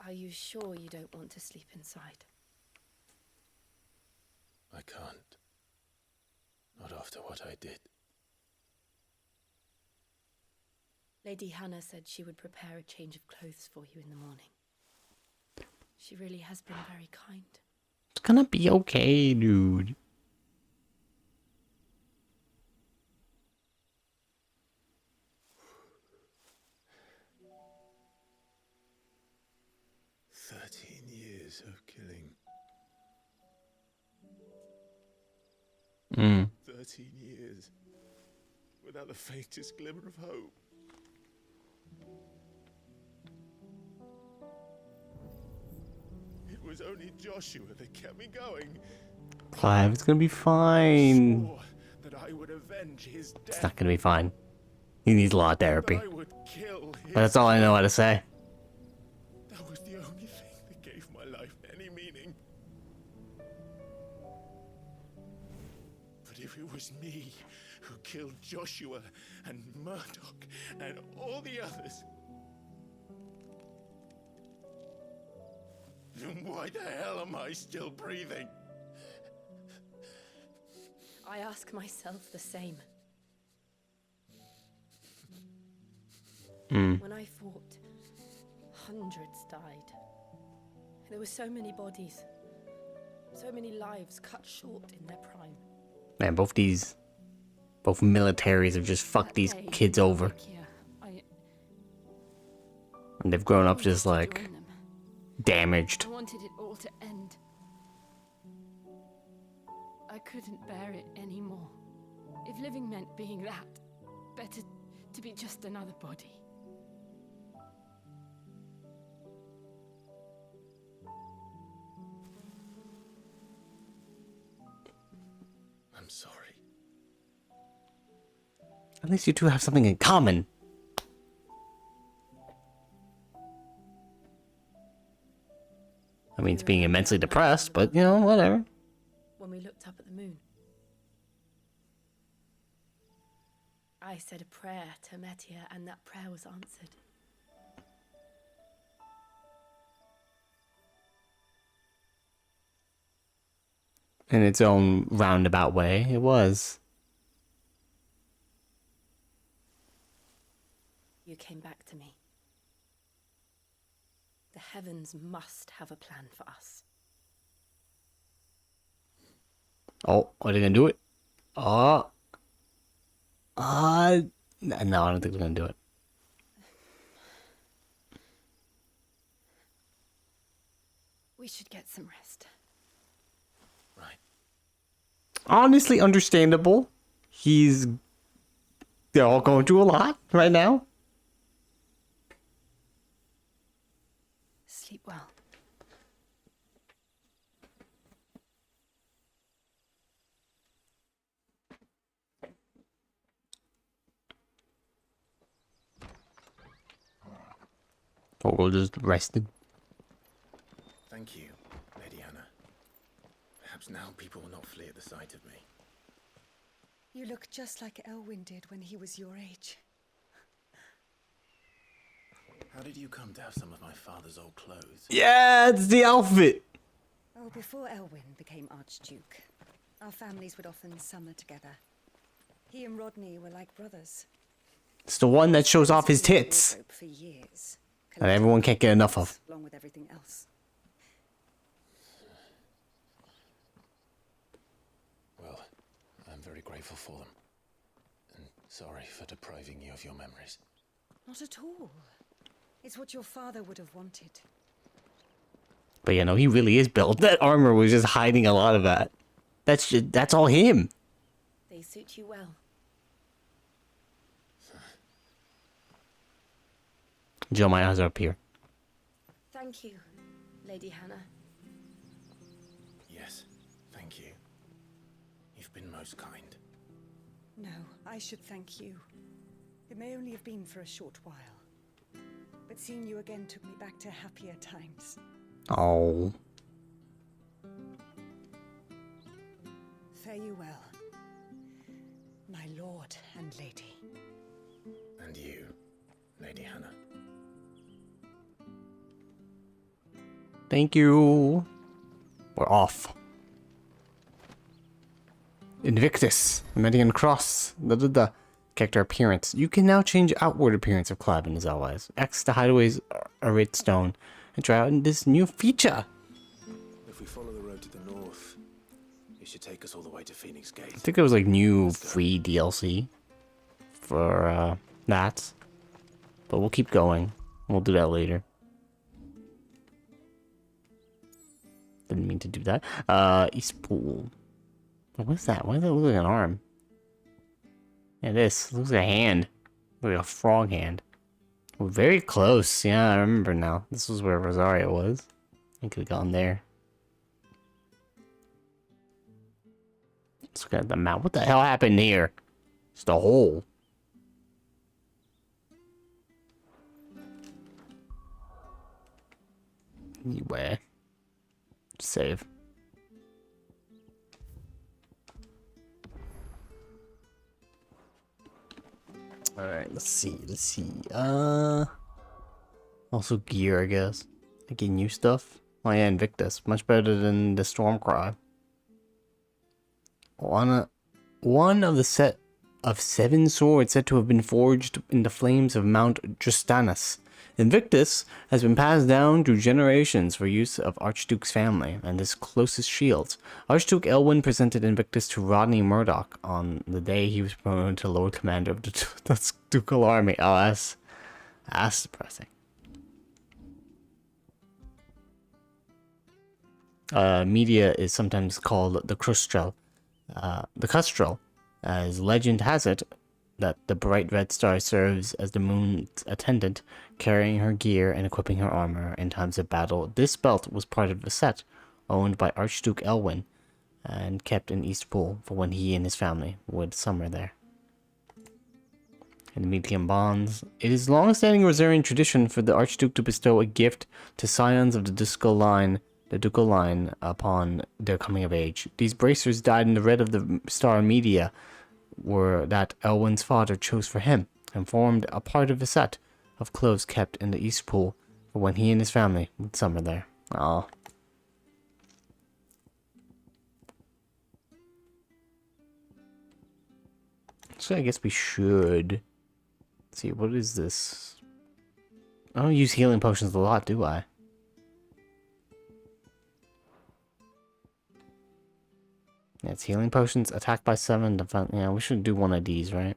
Are you sure you don't want to sleep inside? I can't. Not after what I did. Lady Hannah said she would prepare a change of clothes for you in the morning. She really has been very kind. It's gonna be okay, dude. Years of killing. 13 years without the faintest glimmer of hope. It was only Joshua that kept me going. Clive, it's gonna be fine. Swore that I would avenge his death. It's not gonna be fine. He needs a lot of therapy. That I would kill his But that's all I know how to say. That was the only thing that gave my life any meaning. But if it was me who killed Joshua and Murdoch and all the others, then why the hell am I still breathing? I ask myself the same. When I fought, hundreds died. There were so many bodies, so many lives cut short in their prime. Man, both these Both militaries have just fucked these kids over. And they've grown up just like damaged. I wanted it all to end. I couldn't bear it anymore. If living meant being that, better to be just another body. I'm sorry. At least you two have something in common. I mean, it's being immensely depressed, but, you know, whatever. When we looked up at the moon, I said a prayer to Metia, and that prayer was answered. In its own roundabout way, it was. You came back to me. The heavens must have a plan for us. Oh, are they gonna do it? No, I don't think they're gonna do it. We should get some rest. Right. Honestly, understandable. They're all going through a lot right now. Sleep well. Or just rested. Thank you, Lady Anna. Perhaps now people will not flee at the sight of me. You look just like Elwyn did when he was your age. How did you come to have some of my father's old clothes? Yeah, it's the outfit. Oh, before Elwyn became Archduke, our families would often summer together. He and Rodney were like brothers. It's the one that shows off his tits. For years, That everyone can't get enough of. along with everything else. Well, I'm very grateful for them. And sorry for depriving you of your memories. Not at all. It's what your father would have wanted. But you know, he really is built. That armor was just hiding a lot of that. That's all him. They suit you well. Jill, my eyes are up here. Thank you, Lady Hannah. Yes, thank you. You've been most kind. No, I should thank you. It may only have been for a short while. But seeing you again took me back to happier times. Oh. Fare you well, my lord and lady. And you, Lady Hannah. Thank you. We're off. Invictus, Median Cross. Character appearance. You can now change outward appearance of Clive and his allies. X to hideaways Arid Stone and try out this new feature. If we follow the road to the north, it should take us all the way to Phoenix Gate. I think it was like new free DLC for that. But we'll keep going. We'll do that later. Didn't mean to do that. East Pool. What's that? Why does that look like an arm? Yeah, this looks like a hand. Like a frog hand. We're very close. Yeah, I remember now. This was where Rosaria was. I could have gone there. Let's look at the map. What the hell happened here? Just a hole. Anyway. Save. Alright, let's see. Also gear, I guess. I get new stuff. Oh yeah, Invictus. Much better than the Stormcry. One of the set of 7 swords said to have been forged in the flames of Mount Justanus. Invictus has been passed down through generations for use of Archduke's family and his closest shields. Archduke Elwyn presented Invictus to Rodney Murdoch on the day he was promoted to Lord Commander of the Ducal Army. Oh, that's depressing. Media is sometimes called the Crustral. The Custrel, as legend has it, that the bright red star serves as the moon's attendant, carrying her gear and equipping her armor in times of battle. This belt was part of a set owned by Archduke Elwyn and kept in Eastpool for when he and his family would summer there. In the medium bonds, it is long-standing Rosarian tradition for the Archduke to bestow a gift to scions of the ducal line upon their coming of age. These bracers dyed in the red of the star media were that Elwyn's father chose for him and formed a part of a set of clothes kept in the East Pool for when he and his family would summer there. Oh. So I guess we should... Let's see, what is this? I don't use healing potions a lot, do I? Yeah, it's healing potions, attack by 7, defense. Yeah, we should do one of these, right?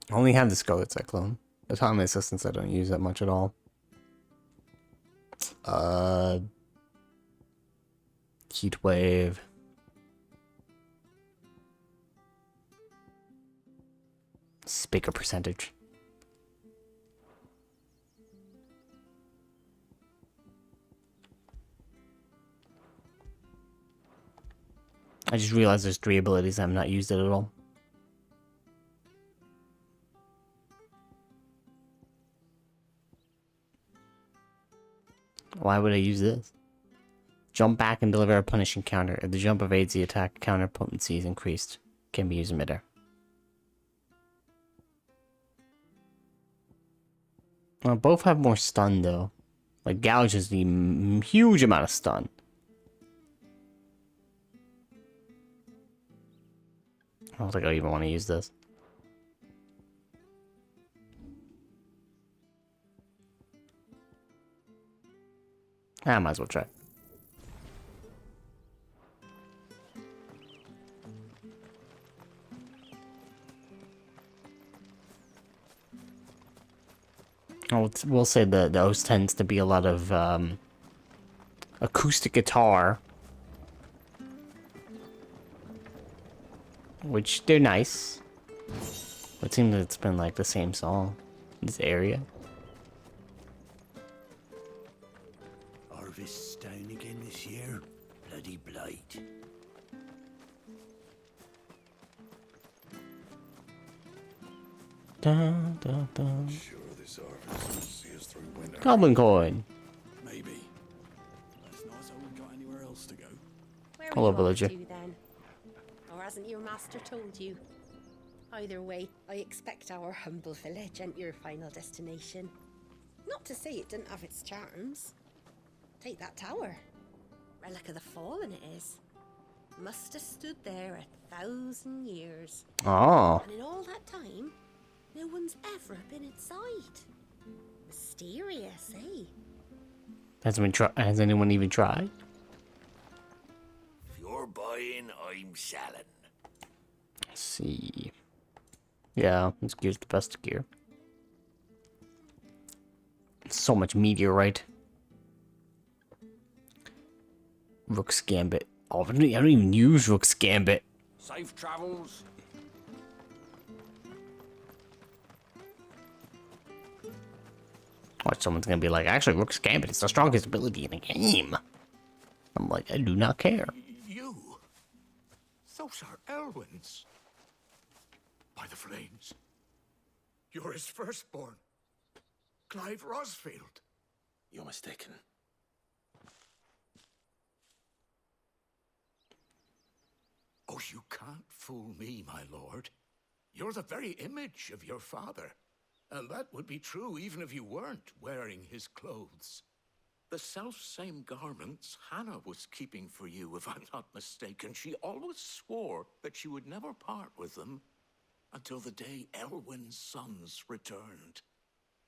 I only have the Scarlet Cyclone. The time assistance I don't use that much at all. Heat Wave. Speaker percentage. I just realized there's 3 abilities I've not used it at all. Why would I use this? Jump back and deliver a punishing counter. If the jump evades the attack, counter potency is increased. Can be used in midair. Well, both have more stun though. Like Gouge has the huge amount of stun. I don't think I even want to use this. I might as well try. We'll say that those tends to be a lot of acoustic guitar, which they're nice. It seems that it's been like the same song in this area. Harvest's down again this year. Bloody blight. Dun, dun, dun. Sure, this harvest will see us through winter. Goblin coin. Maybe. That's not so we've got anywhere else to go. Where Hello, were you off villager. to then? Or hasn't your master told you? Either way, I expect our humble village ain't your final destination. Not to say it didn't have its charms. Take that tower. Relic of the Fallen it is. Must have stood there 1,000 years. Oh. And in all that time, no one's ever been inside. Mysterious, eh? Has anyone even tried? If you're buying, I'm selling. Let's see. Yeah, this gear's the best gear. So much meteorite. Rook's Gambit. Oh, I don't even use Rook's Gambit. Safe travels. Watch, someone's gonna be like, actually, Rook's Gambit is the strongest ability in the game. I'm like, I do not care. You? Those are Elwyn's. By the flames. You're his firstborn. Clive Rosfield. You're mistaken. Oh, you can't fool me, my lord. You're the very image of your father. And that would be true even if you weren't wearing his clothes. The self-same garments Hannah was keeping for you, if I'm not mistaken. She always swore that she would never part with them. until the day Elwyn's sons returned.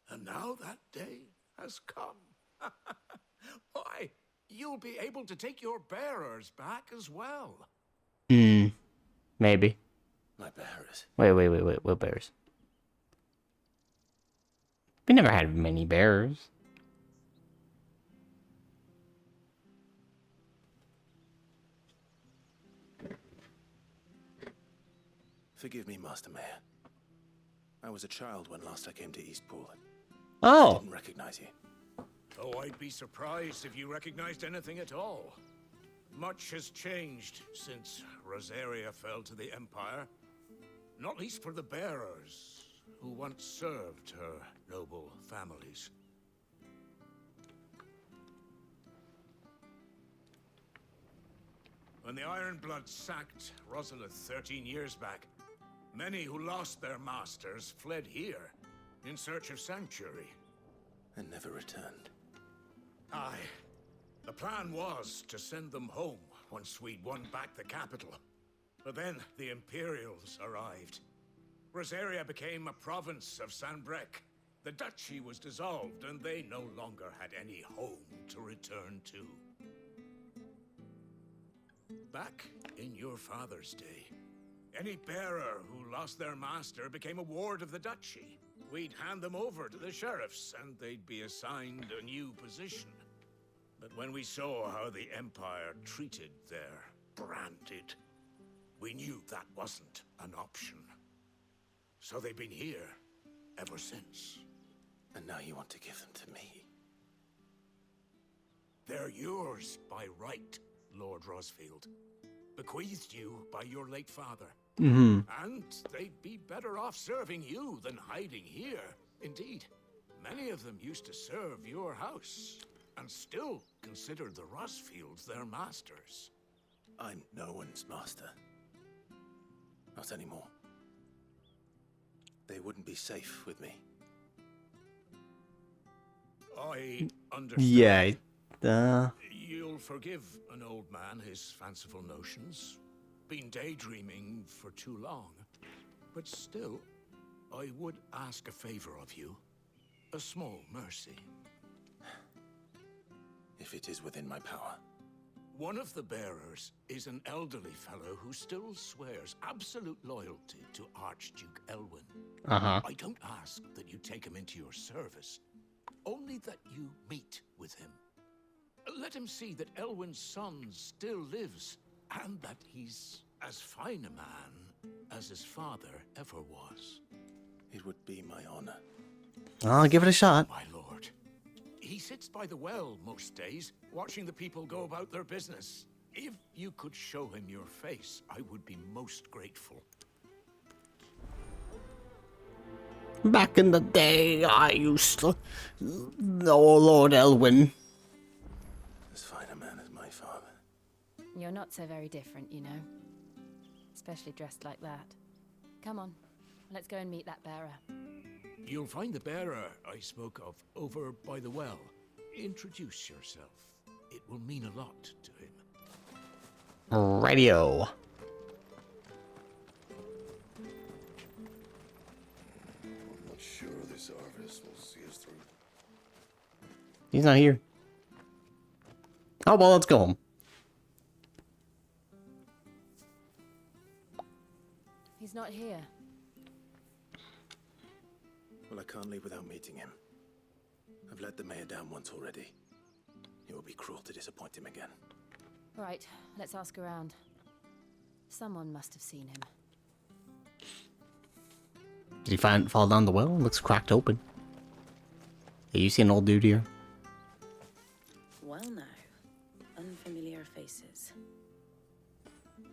And now that day has come. Why, you'll be able to take your bearers back as well. Maybe. My bearers. Wait. What bears? We never had many bears. Forgive me, Master Mayor. I was a child when last I came to Eastpool. Oh. I didn't recognize you. Oh, I'd be surprised if you recognized anything at all. Much has changed since Rosaria fell to the Empire. Not least for the bearers, who once served her noble families. When the Ironbloods sacked Rosalith 13 years back, many who lost their masters fled here in search of sanctuary. And never returned. Aye. The plan was to send them home once we'd won back the capital. But then the Imperials arrived. Rosaria became a province of Sanbreque. The duchy was dissolved, and they no longer had any home to return to. Back in your father's day, any bearer who lost their master became a ward of the duchy. We'd hand them over to the sheriffs, and they'd be assigned a new position. But when we saw how the Empire treated their branded, we knew that wasn't an option. So they've been here ever since. And now you want to give them to me? They're yours by right, Lord Rosfield. Bequeathed you by your late father. And they'd be better off serving you than hiding here. Indeed, many of them used to serve your house, and still considered the Rosfields their masters. I'm no one's master. Not anymore. They wouldn't be safe with me. I understand. Yeah. You'll forgive an old man his fanciful notions. Been daydreaming for too long. But still, I would ask a favor of you. A small mercy. If it is within my power. One of the bearers is an elderly fellow who still swears absolute loyalty to Archduke Elwyn. I don't ask that you take him into your service, only that you meet with him. Let him see that Elwyn's son still lives, and that he's as fine a man as his father ever was. It would be my honor. I'll give it a shot. My lord. He sits by the well most days, watching the people go about their business. If you could show him your face, I would be most grateful. Back in the day, I used to know Lord Elwyn. As fine a man as my father. You're not so very different, you know. Especially dressed like that. Come on, let's go and meet that bearer. You'll find the bearer I spoke of over by the well. Introduce yourself. It will mean a lot to him. Radio. I'm not sure this harvest will see us through. He's not here. Oh, well, let's go home. He's not here. Well, I can't leave without meeting him. I've let the mayor down once already. It would be cruel to disappoint him again. Right, let's ask around. Someone must have seen him. Did he fall down the well? It looks cracked open. Hey, you see an old dude here? Well now, unfamiliar faces.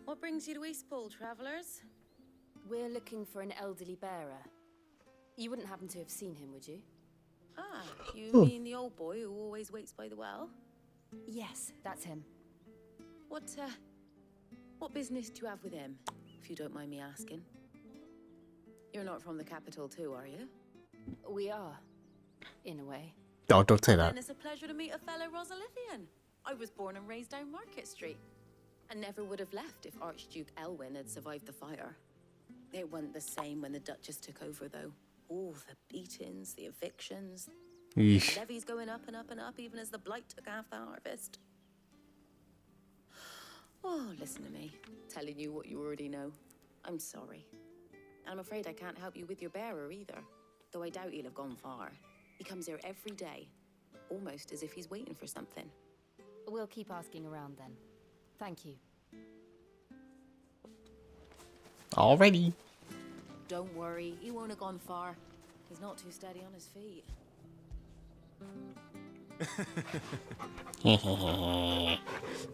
What brings you to Eastpool, travellers? We're looking for an elderly bearer. You wouldn't happen to have seen him, would you? Ah, you mean the old boy who always waits by the well? Yes, that's him. What business do you have with him, if you don't mind me asking? You're not from the capital too, are you? We are, in a way. Oh, don't say that. Then it's a pleasure to meet a fellow Rosalithian. I was born and raised down Market Street, and never would have left if Archduke Elwyn had survived the fire. It wasn't the same when the Duchess took over, though. All the beatings, the evictions, the Yeesh. levies going up and up and up, even as the blight took half the harvest. Oh, listen to me, telling you what you already know. I'm sorry. I'm afraid I can't help you with your bearer either, though I doubt he'll have gone far. He comes here every day, almost as if he's waiting for something. We'll keep asking around then. Thank you. Already. Don't worry, he won't have gone far. He's not too steady on his feet.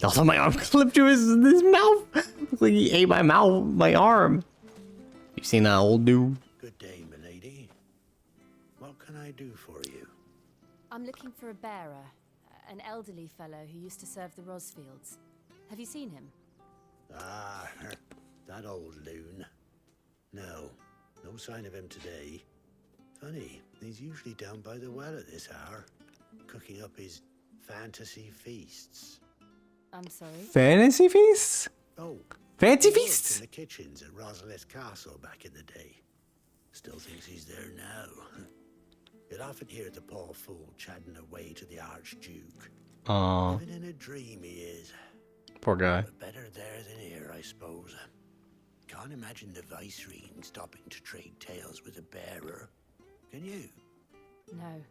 Also, my arm clipped to his mouth. Looks like he ate my mouth, my arm. You seen that old dude? Good day, milady. What can I do for you? I'm looking for a bearer, an elderly fellow who used to serve the Rosfields. Have you seen him? Ah, that old loon. No sign of him today. Funny, he's usually down by the well at this hour, cooking up his fantasy feasts. I'm sorry? Fantasy feasts? Oh. Fancy he worked feasts? in the kitchens at Rosalith Castle back in the day. Still thinks he's there now. You'd often hear the poor fool chatting away to the Archduke. Aww. Living in a dream he is. Poor guy. But better there than here, I suppose. Can't imagine the Viceregent stopping to trade tales with a bearer. Can you? No.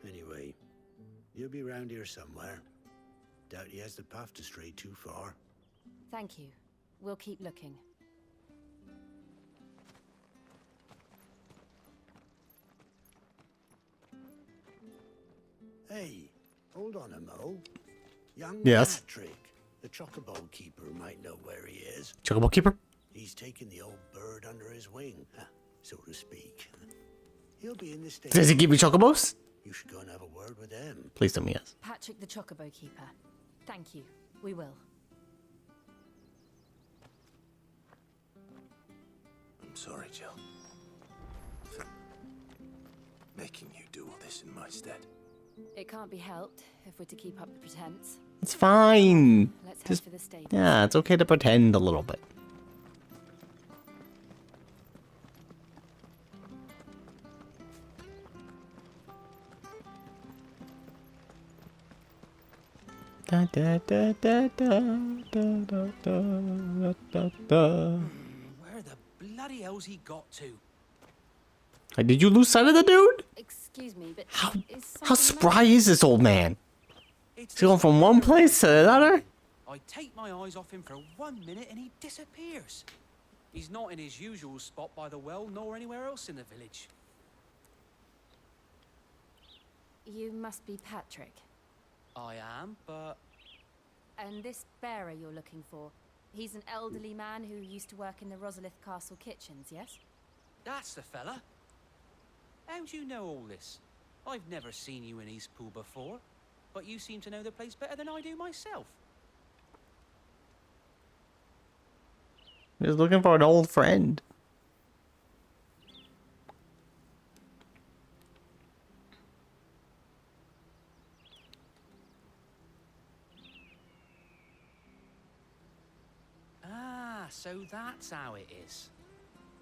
Anyway, you'll be round here somewhere. Doubt he has the path to stray too far. Thank you. We'll keep looking. Hey, hold on a mo. Young Yes. Patrick, the chocobo keeper, might know where he is. Chocobo keeper? He's taken the old bird under his wing, so to speak. He'll be in the station. Does he give me chocobos? You should go and have a word with him. Please tell me yes. Patrick the Chocobo Keeper. Thank you. We will. I'm sorry, Jill. For making you do all this in my stead. It can't be helped if we're to keep up the pretense. It's fine. Let's head Just, for the stable. yeah, it's okay to pretend a little bit. Da, da, da, da, da, da, da, da, da, da. Where the bloody hell's he got to? Hey, did you lose sight of the dude? Excuse me, but How spry is this old man? He's going from one place to another? I take my eyes off him for 1 minute and he disappears. He's not in his usual spot by the well, nor anywhere else in the village. You must be Patrick. I am, but... And this bearer you're looking for, he's an elderly man who used to work in the Rosalith Castle kitchens, yes? That's the fella. How'd you know all this? I've never seen you in Eastpool before, but you seem to know the place better than I do myself. He's looking for an old friend. So that's how it is.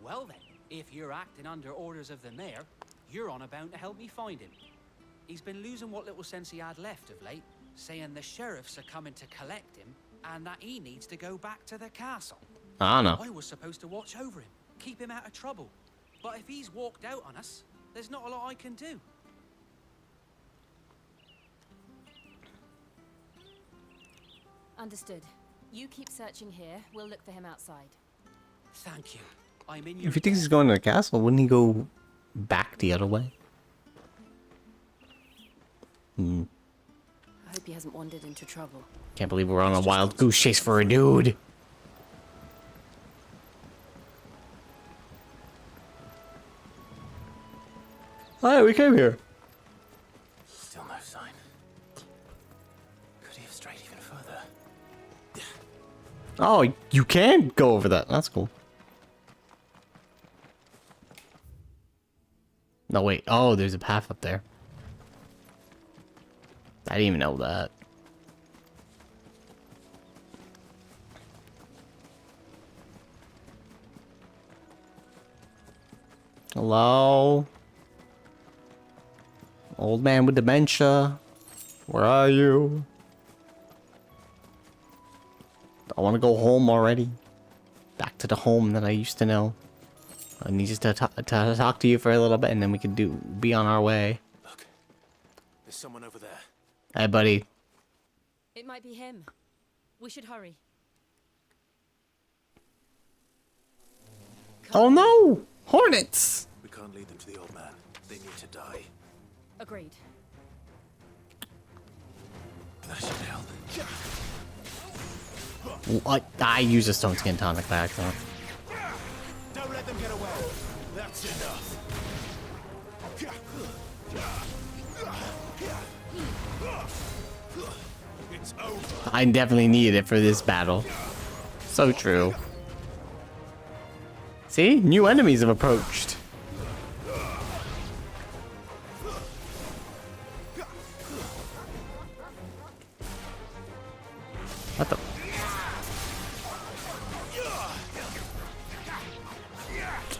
Well then, if you're acting under orders of the mayor, you're on about to help me find him. He's been losing what little sense he had left of late, saying the sheriffs are coming to collect him, and that he needs to go back to the castle. I know. I was supposed to watch over him, keep him out of trouble. But if he's walked out on us, there's not a lot I can do. Understood. You keep searching here. We'll look for him outside. Thank you. I'm in your... If he thinks he's going to the castle, wouldn't he go back the other way? Hmm. I hope he hasn't wandered into trouble. Can't believe we're on a wild goose chase for a dude. Hi, we came here. Still no sign. Could he have strayed even further? Oh, you can go over that. That's cool. No, wait. Oh, there's a path up there. I didn't even know that. Hello? Old man with dementia. Where are you? I want to go home already. Back to the home that I used to know. I need just to talk to you for a little bit and then we can be on our way. Look, there's someone over there. Hey, buddy. It might be him. We should hurry. Oh no! Hornets! We can't lead them to the old man. They need to die. Agreed. That should help. What? I used a stone skin tonic by accident. Don't let them get away. That's enough. It's over. I definitely needed it for this battle. So true. See? New enemies have approached. What the?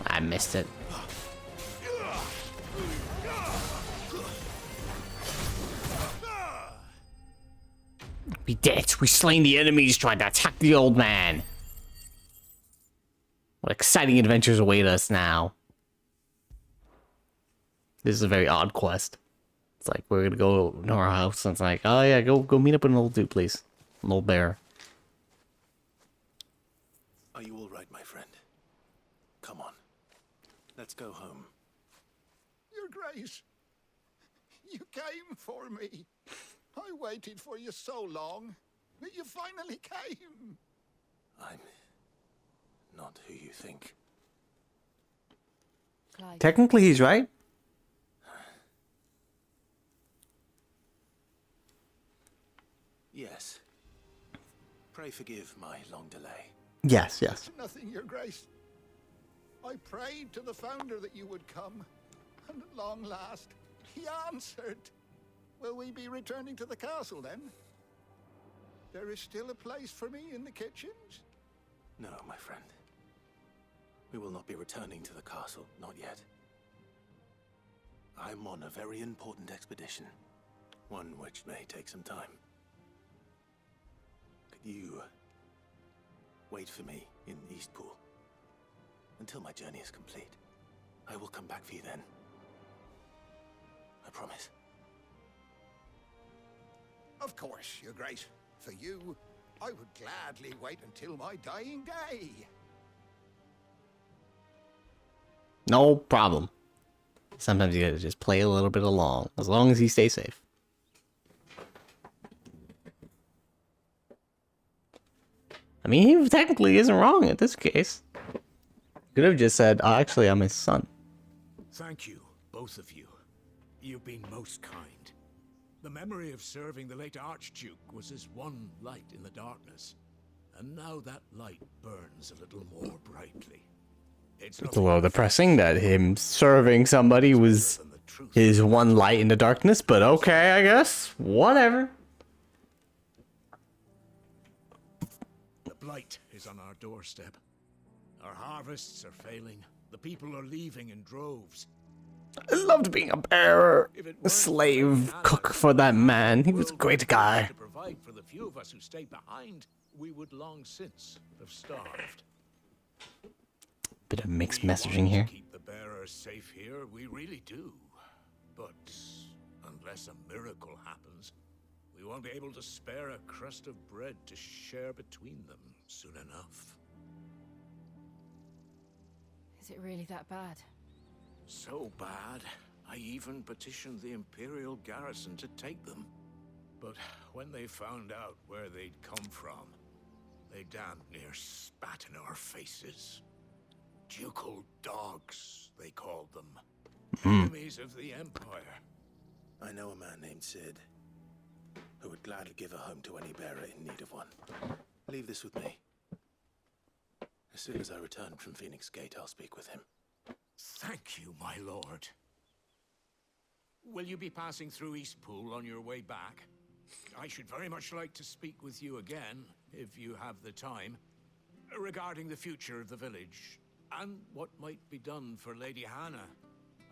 I missed it. We did it! We slain the enemies trying to attack the old man! What exciting adventures await us now. This is a very odd quest. It's like, we're gonna go to our house, and it's like, oh yeah, go meet up with an old dude, please. An old bear. Are you all right, my friend? Come on. Let's go home. Your Grace, you came for me. I waited for you so long, but you finally came. I'm not who you think. Clive. Technically, he's right. Yes. Pray forgive my long delay. Yes, yes. Nothing, Your Grace. I prayed to the Founder that you would come, and at long last, he answered. Will we be returning to the castle then? There is still a place for me in the kitchens? No, my friend. We will not be returning to the castle, not yet. I'm on a very important expedition, one which may take some time. Could you wait for me in Eastpool until my journey is complete? I will come back for you then. I promise. Of course, Your Grace. For you, I would gladly wait until my dying day. No problem. Sometimes you gotta just play a little bit along, as long as he stays safe. I mean, he technically isn't wrong in this case. Could have just said, oh, actually, I'm his son. Thank you, both of you. You've been most kind. The memory of serving the late Archduke was as one light in the darkness. And now that light burns a little more brightly. It's a little depressing that him serving somebody was his one light in the darkness, but okay, I guess. Whatever. The blight is on our doorstep. Our harvests are failing. The people are leaving in droves. I loved being a bearer, a slave, cook for that man. He was a great guy. To provide for the few of us who stay behind, we would long since have starved. Bit of mixed messaging here. Keep the bearers safe here, we really do. But unless a miracle happens, we won't be able to spare a crust of bread to share between them soon enough. Is it really that bad? So bad, I even petitioned the Imperial garrison to take them. But when they found out where they'd come from, they damn near spat in our faces. Ducal dogs, they called them. Enemies of the Empire. I know a man named Sid who would gladly give a home to any bearer in need of one. Leave this with me. As soon as I return from Phoenix Gate, I'll speak with him. Thank you, my lord. Will you be passing through Eastpool on your way back? I should very much like to speak with you again, if you have the time, regarding the future of the village And what might be done for Lady Hannah.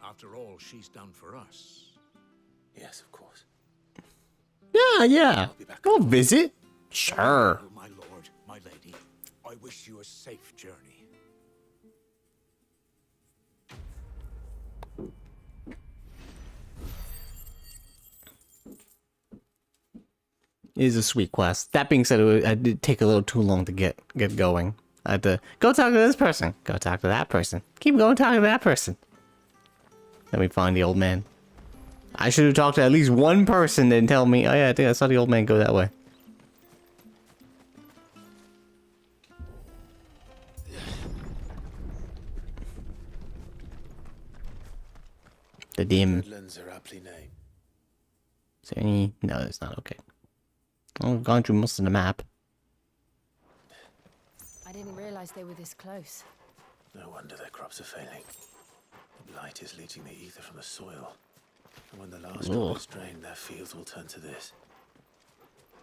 After all, she's done for us. Yes, of course. Yeah, yeah. Go visit. Sure. Oh, my lord, my lady, I wish you a safe journey. It is a sweet quest. That being said, it did take a little too long to get going. I had to go talk to this person. Go talk to that person. Keep going talking to that person. Then we find the old man. I should have talked to at least one person and tell me, oh yeah, I think I saw the old man go that way. The dim. Woodlands are aptly named. Is there any? No, it's not okay. Oh, I've gone through most of the map. I didn't realize they were this close. No wonder their crops are failing. The blight is leaching the ether from the soil. And when the last drop is drained, their fields will turn to this.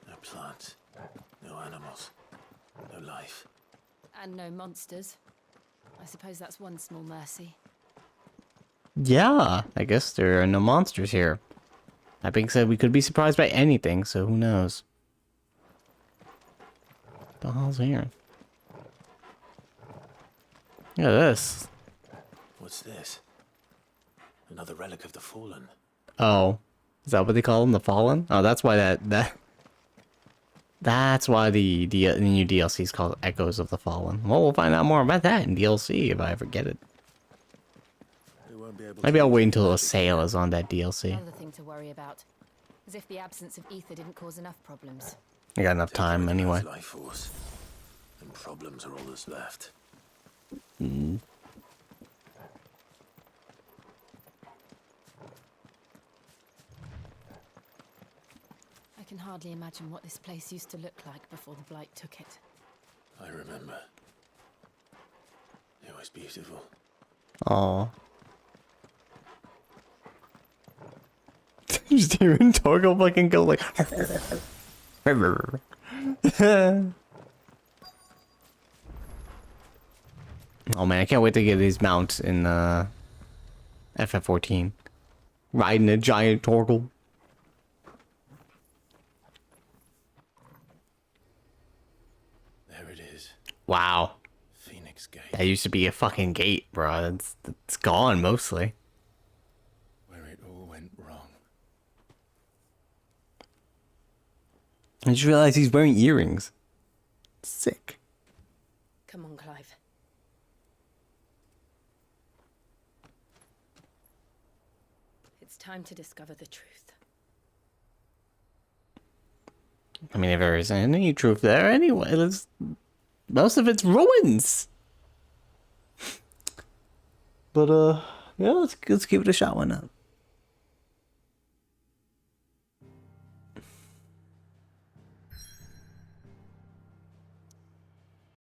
No plants, no animals, no life. And no monsters. I suppose that's one small mercy. Yeah, I guess there are no monsters here. That being said, we could be surprised by anything, so who knows? What the hell's here? Look at this. What's this? Another relic of the fallen. Oh, is that what they call them? The Fallen? Oh, that's why that's why the new DLC is called Echoes of the Fallen. Well, we'll find out more about that in DLC if I ever get it. Maybe I'll wait until a sale is on that DLC. Another thing to worry about. As if the absence of ether didn't cause enough problems. I got enough time anyway. Life force. And problems are all that's left. Mm. I can hardly imagine what this place used to look like before the blight took it. I remember. It was beautiful. Aw. Just hearing Torgal fucking go like. Oh man, I can't wait to get his mount in FF14. Riding a giant Torgal. There it is. Wow. Phoenix Gate. That used to be a fucking gate, bro. It's gone mostly. Where it all went wrong. I just realized he's wearing earrings. Sick. Come on, Clive. It's time to discover the truth. I mean, if there isn't any truth there anyway, most of it's ruins. But yeah, let's give it a shot. Why not?